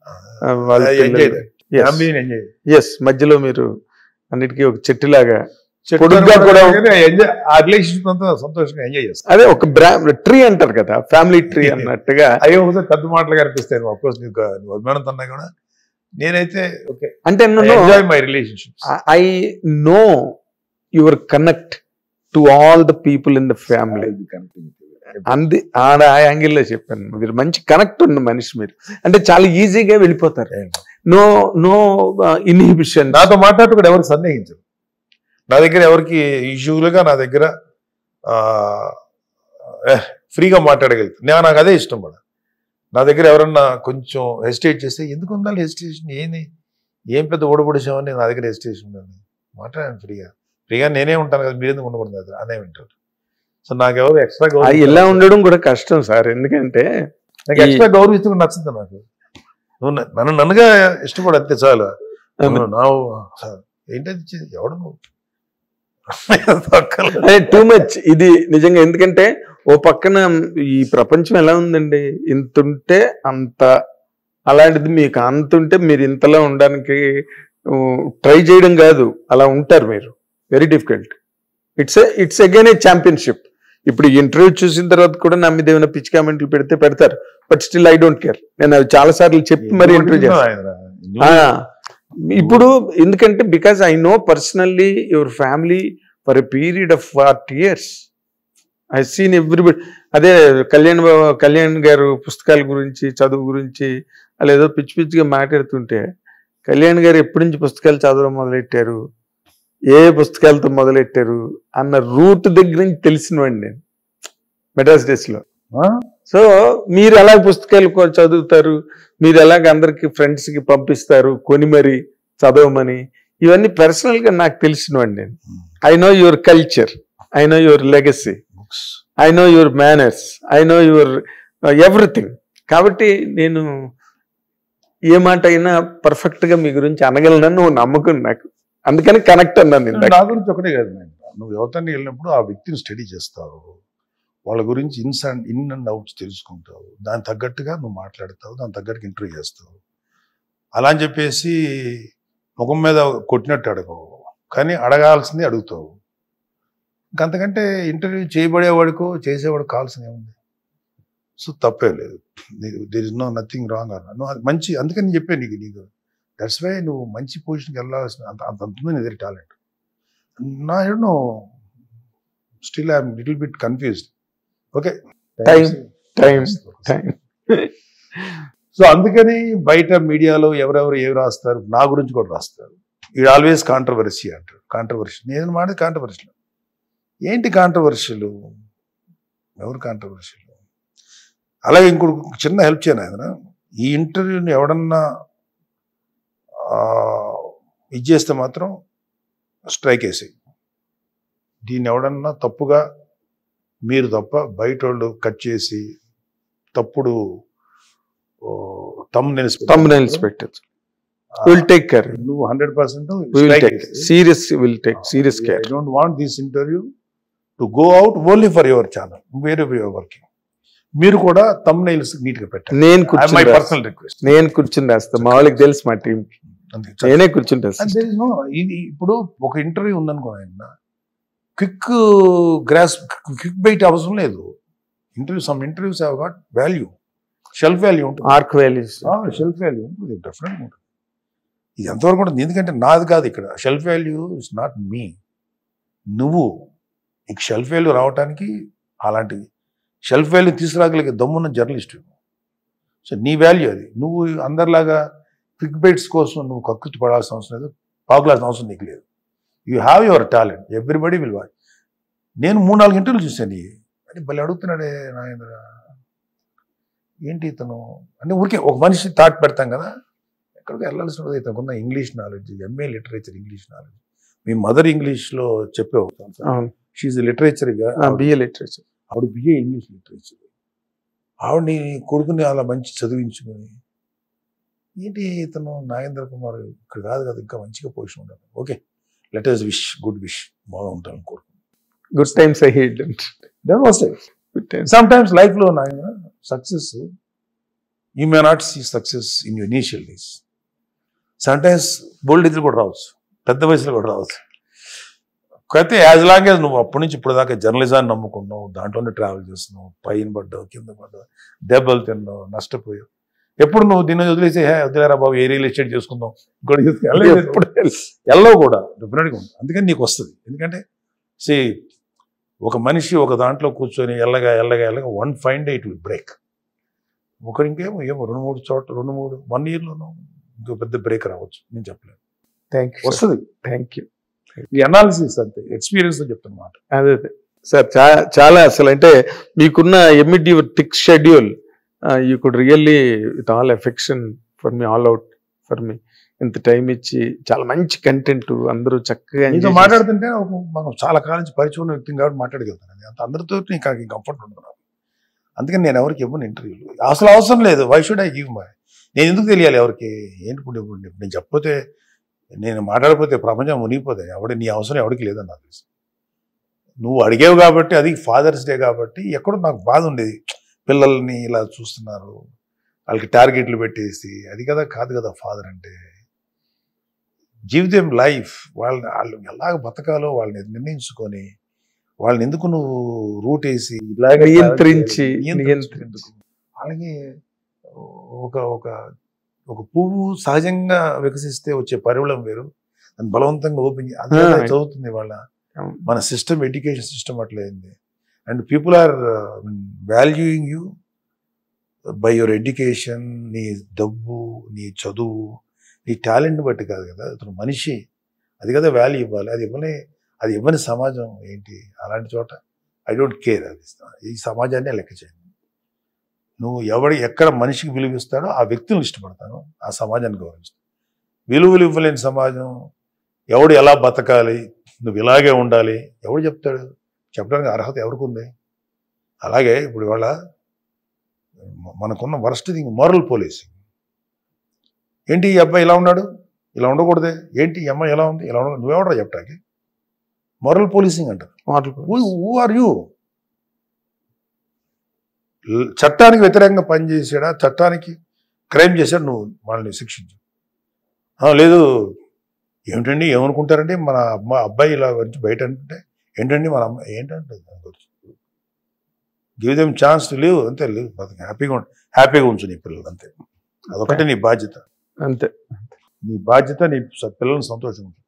ఎస్, మధ్యలో మీరు అన్నిటికీ ఒక చెట్టులాగా పొడుగ్గా కూడా ఆ రిలేషన్షిప్ అంతా సంతోషంగా ఎంజాయ్ చేస్తాను. అదే ఒక ట్రీ అంటారు కదా, ఫ్యామిలీ ట్రీ అన్నట్టుగా. అయ్యో ఒకసారి పెద్ద మాటలుగా అనిపిస్తాయి. అఫ్కోర్స్ నీకు అభిమానంతో అన్నా కూడా నేనైతే ఓకే అంటే enjoy my relationships. I know your connect to all the people in the family. అంది ఆ యాంగిల్లో చెప్పాను, మీరు మంచి కనెక్ట్ ఉన్న మనిషి మీరు. అంటే చాలా ఈజీగా వెళ్ళిపోతారు, నో నో ఇన్హిబిషన్. నాతో మాట్లాడుతూ కూడా ఎవరికి సందేహించరు. నా దగ్గర ఎవరికి యూజువల్గా నా దగ్గర ఫ్రీగా మాట్లాడగలుగుతాను. నాకు అదే ఇష్టం కూడా. నా దగ్గర ఎవరన్నా కొంచెం హెసిటేట్ చేస్తే, ఎందుకు ఉండాలి హెసిటేషన్, ఏం పెద్ద ఓడబొడిసామని నా దగ్గర హెసిటేషన్ ఉండాలి, మాట్లాడాను ఫ్రీగా నేనే ఉంటాను కదా, మీరెందుకు ఉండకూడదు అది అనే వింటారు. సో నాకు ఎవరు ఎక్స్ట్రా గౌరవం ఇలా ఉండడం కూడా కష్టం సార్, ఎందుకంటే నాకు ఎక్స్ట్రా గౌరవిస్తూ నచ్చుతుంది. నాకు నువ్వు నన్నుగా ఇష్టపడు అంతే చాలు. ఏంటది ఎవడు నువ్వు టూ మచ్ ఇది నిజంగా. ఎందుకంటే ఓ పక్కన ఈ ప్రపంచం ఎలా ఉందండి, ఇంతుంటే అంత, అలాంటిది మీకు అంతుంటే మీరు ఇంతలా ఉండడానికి ట్రై చేయడం కాదు, అలా ఉంటారు మీరు. Very difficult. It's again A championship. ఇప్పుడు ఇంటర్వ్యూ చూసిన తర్వాత కూడా నా మీద ఏమైనా పిచ్చి కామెంట్లు పెడతారు, but still I don't care. నేను అవి చాలా సార్లు చెప్పి మరి ఇంటర్వ్యూ చేస్తాను. ఇప్పుడు ఎందుకంటే because I know personally your family for a period of 40 years. I seen everybody. అదే కళ్యాణ్ గారు పుస్తకాల గురించి, చదువు గురించి అలా ఏదో పిచ్చి పిచ్చిగా మాట్లాడుతుంటే, కళ్యాణ్ గారు ఎప్పటి నుంచి పుస్తకాలు చదవడం మొదలెట్టారు, ఏ పుస్తకాలతో మొదలెట్టారు అన్న రూట్ దగ్గర నుంచి తెలిసినవాడిని నేను మెడ్రాస్ డేస్లో. సో మీరు ఎలాగ పుస్తకాలు చదువుతారు, మీరు ఎలాగ అందరికి ఫ్రెండ్స్కి పంపిస్తారు కొని మరి చదవమని, ఇవన్నీ పర్సనల్గా నాకు తెలిసినవాడిని నేను. I know your culture, I know your legacy, I know your manners, I know your everything. కాబట్టి నేను ఏ మాట అయినా పర్ఫెక్ట్గా మీ గురించి అనగలనని నువ్వు నమ్మకం నాకు, అందుకని కనెక్ట్ అన్నాను. నా గురించి ఒకటే కాదు, నువ్వు ఎవరిని వెళ్ళినప్పుడు ఆ వ్యక్తిని స్టడీ చేస్తావు, వాళ్ళ గురించి ఇన్ అండ్ అవుట్స్ తెలుసుకుంటావు, దాని తగ్గట్టుగా నువ్వు మాట్లాడతావు, దాని తగ్గట్టుగా ఇంటర్వ్యూ చేస్తావు. అలా అని చెప్పేసి ముఖం మీద కొట్టినట్టు అడగవు, కానీ అడగాల్సింది అడుగుతావు. ఇంకంతకంటే ఇంటర్వ్యూ చేయబడేవాడికో చేసేవాడికి కావాల్సింది ఏముంది? సో తప్పే లేదు, దేర్ ఇస్ నథింగ్ రాంగ్ అన్న మంచి. అందుకని నేను చెప్పాను నీకు దట్స్ వై నువ్వు మంచి పొజిషన్కి వెళ్ళాల్సిన అంత ఉంది నీ దగ్గర టాలెంట్. నా no still I'm little bit confused. Okay time. So అందుకని బయట మీడియాలో ఎవరెవరు ఏవి రాస్తారు, నా గురించి కూడా రాస్తారు. ఇది ఆల్వేస్ కాంట్రవర్సీ అంటారు. కాంట్రవర్షి నేను మాట కాంట్రవర్షియల్. ఏంటి కాంట్రవర్షియల్? ఎవరు కాంట్రవర్షియల్? అలాగే ఇంకొక చిన్న హెల్ప్ చేయను ఆయన, ఈ ఇంటర్వ్యూని ఎవడన్నా ఇది చేస్తే మాత్రం స్ట్రైక్ వేసి, దీన్ని ఎవడన్నా తప్పుగా, మీరు తప్ప బయట వాళ్ళు కట్ చేసి తప్పుడు thumbnails పెట్టచ్చు, విల్ టేక్ కేర్. నువ్వు 100% serious care. I don't want this interview to go out only for your channel, wherever you are working. మీరు కూడా thumbnails నీట్ గా పెట్టండి. నేను మై పర్సనల్ రిక్వెస్ట్. నేను కూర్చుని రాస్తా, మా వాళ్ళకి తెలుసు, మా టీం నేనే కూర్చుని రాస్తా. ఇప్పుడు ఒక ఇంటర్వ్యూ ఉందనుకో, క్విక్ బైట్ అవసరం లేదు. Some interviews have got value, shelf value ఉంటుంది, ఆర్క్ వాల్యూస్, షెల్ఫ్ వాల్యూ ఉంటుంది, డెఫినెట్గా ఉంటుంది. ఇది ఎంతవరకు ఉంటుంది? ఎందుకంటే నాది కాదు ఇక్కడ shelf value, it's not me. నువ్వు నీకు షెల్ఫ్ వాల్యూ రావడానికి అలాంటి షెల్ఫ్ వాల్యూ తీసుకురాగలిగే దమ్మున్న జర్నలిస్ట్. సో నీ వాల్యూ అది. నువ్వు అందరిలాగా క్విక్ బైట్స్ కోసం నువ్వు కక్కుర్తి పడాల్సిన అవసరం లేదు, పాకులాల్సిన అవసరం నీకు లేదు. You have your talent, everybody will watch. నేను 3-4 ఇంటర్వ్యూలు చూశాను, అని భలే అడుగుతున్నాడే నాగేంద్ర, ఏంటి ఇతను అంటే ఊరికే ఒక మనిషి థాట్ పెడతాం కదా, ఎక్కడికి వెళ్ళాల్సిన తనకున్న English knowledge, MA literature English knowledge. మీ మదర్ ఇంగ్లీష్లో చెప్పే అవును. షీఈ్ లిటరేచర్గా, బిఏ లిటరేచర్, ఆవిడ బిఏ ఇంగ్లీష్ లిటరేచర్. ఆవిడని కొడుకుని అలా మంచి చదివించుకొని ఏంటి ఇతను నాగేంద్ర కుమార్ ఇక్కడ కాదు కదా, ఇంకా మంచిగా పొజిషన్ ఉండాలి. Okay, let us wish, good wish, బాగుంటాను కోరుకుంటాను. Good times ahead. That was it. Good times. Some times లైఫ్లో Nagendra success you may not see success in your initial days. Some times bold ఇద్దరు కూడా రావచ్చు, పెద్ద వయసులో కూడా రావచ్చు. అయితే యాజ్ లాంగ్ యాజ్ నువ్వు అప్పటి నుంచి ఇప్పుడు దాకా జర్నలిజాన్ని నమ్ముకున్నావు, దాంట్లోనే ట్రావెల్ చేస్తున్నావు, పైన పడ్డావు, కింద పడ్డావు, దెబ్బలు తిన్నావు, నష్టపోయావు. ఎప్పుడు నువ్వు దీన్ని వదిలేసి వదిలేరా బాబు ఏ రియల్ ఎస్టేట్ చేసుకుందాం ఎప్పుడు వెళ్ళవు కూడా, డెఫినెట్గా ఉంటుంది. అందుకని నీకు వస్తుంది. ఎందుకంటే ఒక మనిషి ఒక దాంట్లో కూర్చొని ఎల్లగా 1 fine day it will break. ఒకరింకేమో 2-3 చోట్ల 1 yearలోనూ ఇంకో పెద్ద బ్రేక్ రావచ్చు, నేను చెప్పలేను. థ్యాంక్ యూ, వస్తుంది. Thank you. ఈ అనాలిసిస్ అంతే, ఎక్స్పీరియన్స్ చెప్తున్నమాట. అదే సార్, చాలా అసలు అంటే మీకున్న amid your thick schedule, you could really with all affection for me, all out for me, ఇంత టైం ఇచ్చి చాలా మంచి కంటెంట్ అందరూ చక్కగా నీతో మాట్లాడుతుంటే మనం చాలా కాలం నుంచి పరిచయం ఉన్న వ్యక్తిని కాబట్టి మాట్లాడగలుగుతాను. అంత అందరితో నీకు కంఫర్ట్ ఉంటుంది. అందుకని నేను ఎవరికి ఇవ్వను ఇంటర్వ్యూలు, అసలు అవసరం లేదు. Why should I give my, నేను ఎందుకు తెలియాలి ఎవరికి ఏంటి? ఇప్పుడు నేను చెప్పకపోతే, నేను మాట్లాడకపోతే ప్రపంచం మునిగిపోతాయి. నీ అవసరం ఎవరికి లేదని నాకు తెలుసు. నువ్వు అడిగేవు కాబట్టి, అది ఫాదర్స్ డే కాబట్టి ఎక్కడో నాకు బాధ ఉండేది. పిల్లల్ని ఇలా చూస్తున్నారు, వాళ్ళకి టార్గెట్లు పెట్టేసి, అది కదా కాదు కదా ఫాదర్ అంటే. జీవితం లైఫ్, వాళ్ళు ఎలాగ బతకాలో వాళ్ళని నిర్ణయించుకొని, వాళ్ళని ఎందుకు నువ్వు రూట్ వేసి ఇలాగ నియంత్రించి వాళ్ళకి ఒక పువ్వు సహజంగా వికసిస్తే వచ్చే పరిమళం వేరు, దాన్ని బలవంతంగా ఓపెన్ అదే చదువుతుంది వాళ్ళ మన సిస్టమ్, ఎడ్యుకేషన్ సిస్టమ్ అట్లయింది. And people are valuing you by your education. నీ డబ్బు, నీ చదువు, నీ టాలెంట్ బట్టి కాదు కదా, అతను మనిషి, అది కదా వాల్యూ ఇవ్వాలి. అది ఇవ్వని సమాజం ఏంటి? అలాంటి చోట ఐ డోంట్ కేర్. అది ఈ సమాజాన్ని లెక్క చేయండి. నువ్వు ఎక్కడ మనిషికి విలువ ఇస్తాడో ఆ వ్యక్తిని ఇష్టపడతాను, ఆ సమాజాన్ని గౌరవిస్తాను. విలువలు ఇవ్వలేని సమాజం, ఎవడు ఎలా బతకాలి, నువ్వు ఇలాగే ఉండాలి ఎవడు చెప్తాడు? చెప్పడానికి అర్హత ఎవరికి ఉంది? అలాగే ఇప్పుడు ఇవాళ మనకున్న వరస్ట్ థింగ్ మోరల్ పోలీసింగ్. ఏంటి ఈ అబ్బాయి ఇలా ఉన్నాడు, ఇలా ఉండకూడదే, ఏంటి ఈ అమ్మాయి ఎలా ఉంది, ఇలా ఉండదు, నువ్వెవడరా చెప్పడానికి? మోరల్ పోలీసింగ్ అంటారు. Who are you? చట్టానికి వ్యతిరేకంగా పనిచేసాడా, చట్టానికి క్రైమ్ చేశాడు, నువ్వు వాళ్ళని శిక్షించు. లేదు ఏమిటండి ఏమనుకుంటారండి మన అబ్బాయి ఇలా వచ్చి బయట అంటే ఏంటండి మన అమ్మాయి ఏంటంటే give them chance to live, అంతే. లివ్, హ్యాపీగా ఉంచు నీ పిల్లలు, అంతే. అదొకటే నీ బాధ్యత, అంతే. నీ బాధ్యత నీ పిల్లల్ని సంతోషం ఉంటుంది.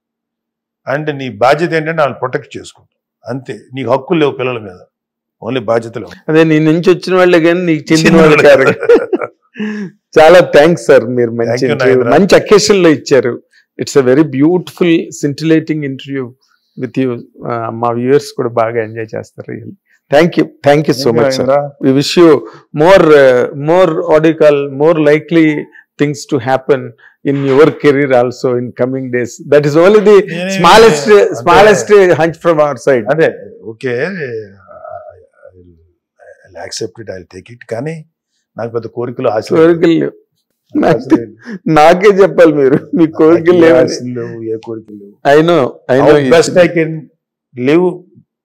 అంటే నీ బాధ్యత ఏంటంటే వాళ్ళని ప్రొటెక్ట్ చేసుకుంటాం, అంతే. నీకు హక్కులు లేవు పిల్లల మీద, ఓన్లీ బాధ్యతలు. అదే నీ నుంచి వచ్చిన వాళ్ళే కానీ నీకు చెందిన వాళ్ళు కాదు. చాలా థ్యాంక్స్ సార్, మీరు మంచి అకేషన్ లో ఇచ్చారు. It's a very beautiful scintillating interview with you. మా వ్యూయర్స్ కూడా బాగా ఎంజాయ్ చేస్తారు. Thank you so much sir. We wish you more likely things to happen in your career also in coming days. That is only the smallest hunch from our side. అదే okay, I'll accept it, I'll take it. కానీ నాకు పెద్ద కోరికలు కోరికలు నాకే చెప్పాలి మీరు, మీ కోరికలు లేవు. ఏ కోరికలు లేవు. I know best I can live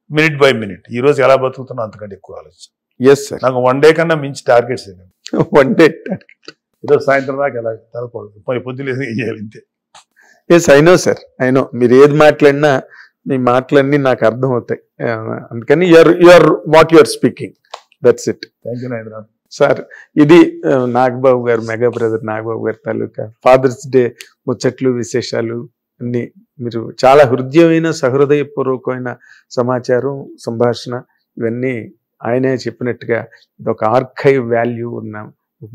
minute by minute. ఈ రోజు ఎలా బతుకుతున్నా అంతకంటే ఎక్కువ ఆలోచన. Yes sir. నాకు 1 day కన్నా మించి టార్గెట్స్. 1 day ఈరోజు సాయంత్రం దాకా ఎలా తలపడదు, పొద్దులు ఏం చేయాలి, ఇంతే. Yes I know sir, I know. మీరు ఏది మాట్లాడినా మీ మాటలన్నీ నాకు అర్థం అవుతాయి. అందుకని you're what you're speaking, that's it. Thank you Nagendra sir. ఇది నాగబాబు గారు, మెగా బ్రదర్ నాగబాబు గారి తాలూకా ఫాదర్స్ డే ముచ్చట్లు, విశేషాలు అన్ని. మీరు చాలా హృదయమైన సహృదయపూర్వకమైన సమాచారం, సంభాషణ, ఇవన్నీ ఆయనే చెప్పినట్టుగా ఇదొక ఆర్కైవ్ వాల్యూ ఉన్న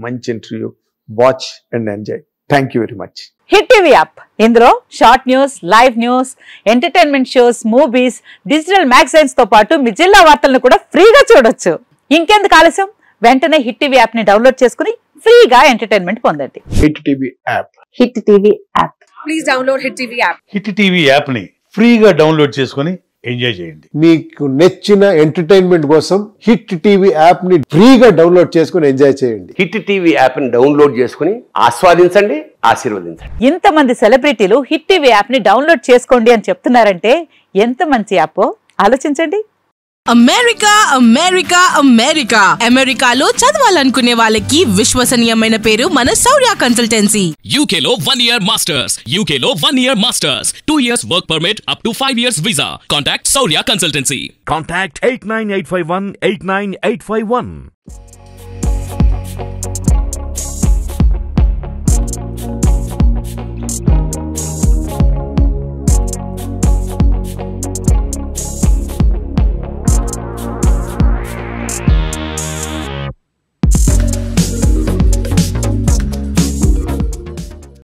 మంచి interview. Watch and enjoy. Thank you very much. Hit TV app, ఇందులో short news, live news, entertainment shows, movies, digital magazines తో పాటు మీ జిల్లా వార్తలను కూడా ఫ్రీగా చూడొచ్చు. ఇంకెందుకు ఆలస్యం, వెంటనే హిట్ టీవీ యాప్ ని డౌన్లోడ్ చేసుకుని ఫ్రీగా ఎంటర్టైన్మెంట్ పొందండి. Hit TV app. Hit TV app. Please download Hit TV app. Hit TV యాప్ని ఫ్రీగా డౌన్లోడ్ చేసుకొని ఎంజాయ్ చేయండి. మీకు నచ్చిన ఎంటర్టైన్మెంట్ కోసం హిట్ టీవీ యాప్ ని ఫ్రీగా డౌన్లోడ్ చేసుకుని ఎంజాయ్ చేయండి. హిట్ టీవీ యాప్ ని డౌన్లోడ్ చేసుకుని ఆస్వాదించండి, ఆశీర్వదించండి. ఇంతమంది సెలబ్రిటీలు హిట్ టీవీ యాప్ ని డౌన్లోడ్ చేసుకోండి అని చెప్తున్నారంటే ఎంత మంచి యాప్ ఆలోచించండి. అమెరికా అమెరికా అమెరికా అమెరికాలో చదవాలనుకునే వాళ్ళకి విశ్వసనీయమైన పేరు మన శౌర్య కన్సల్టెన్సీ. UK లో 1 year masters, UK లో 1 year masters, 2 years work permit up to 5 years visa. Contact Saurya Consultancy. Contact 89851 89851.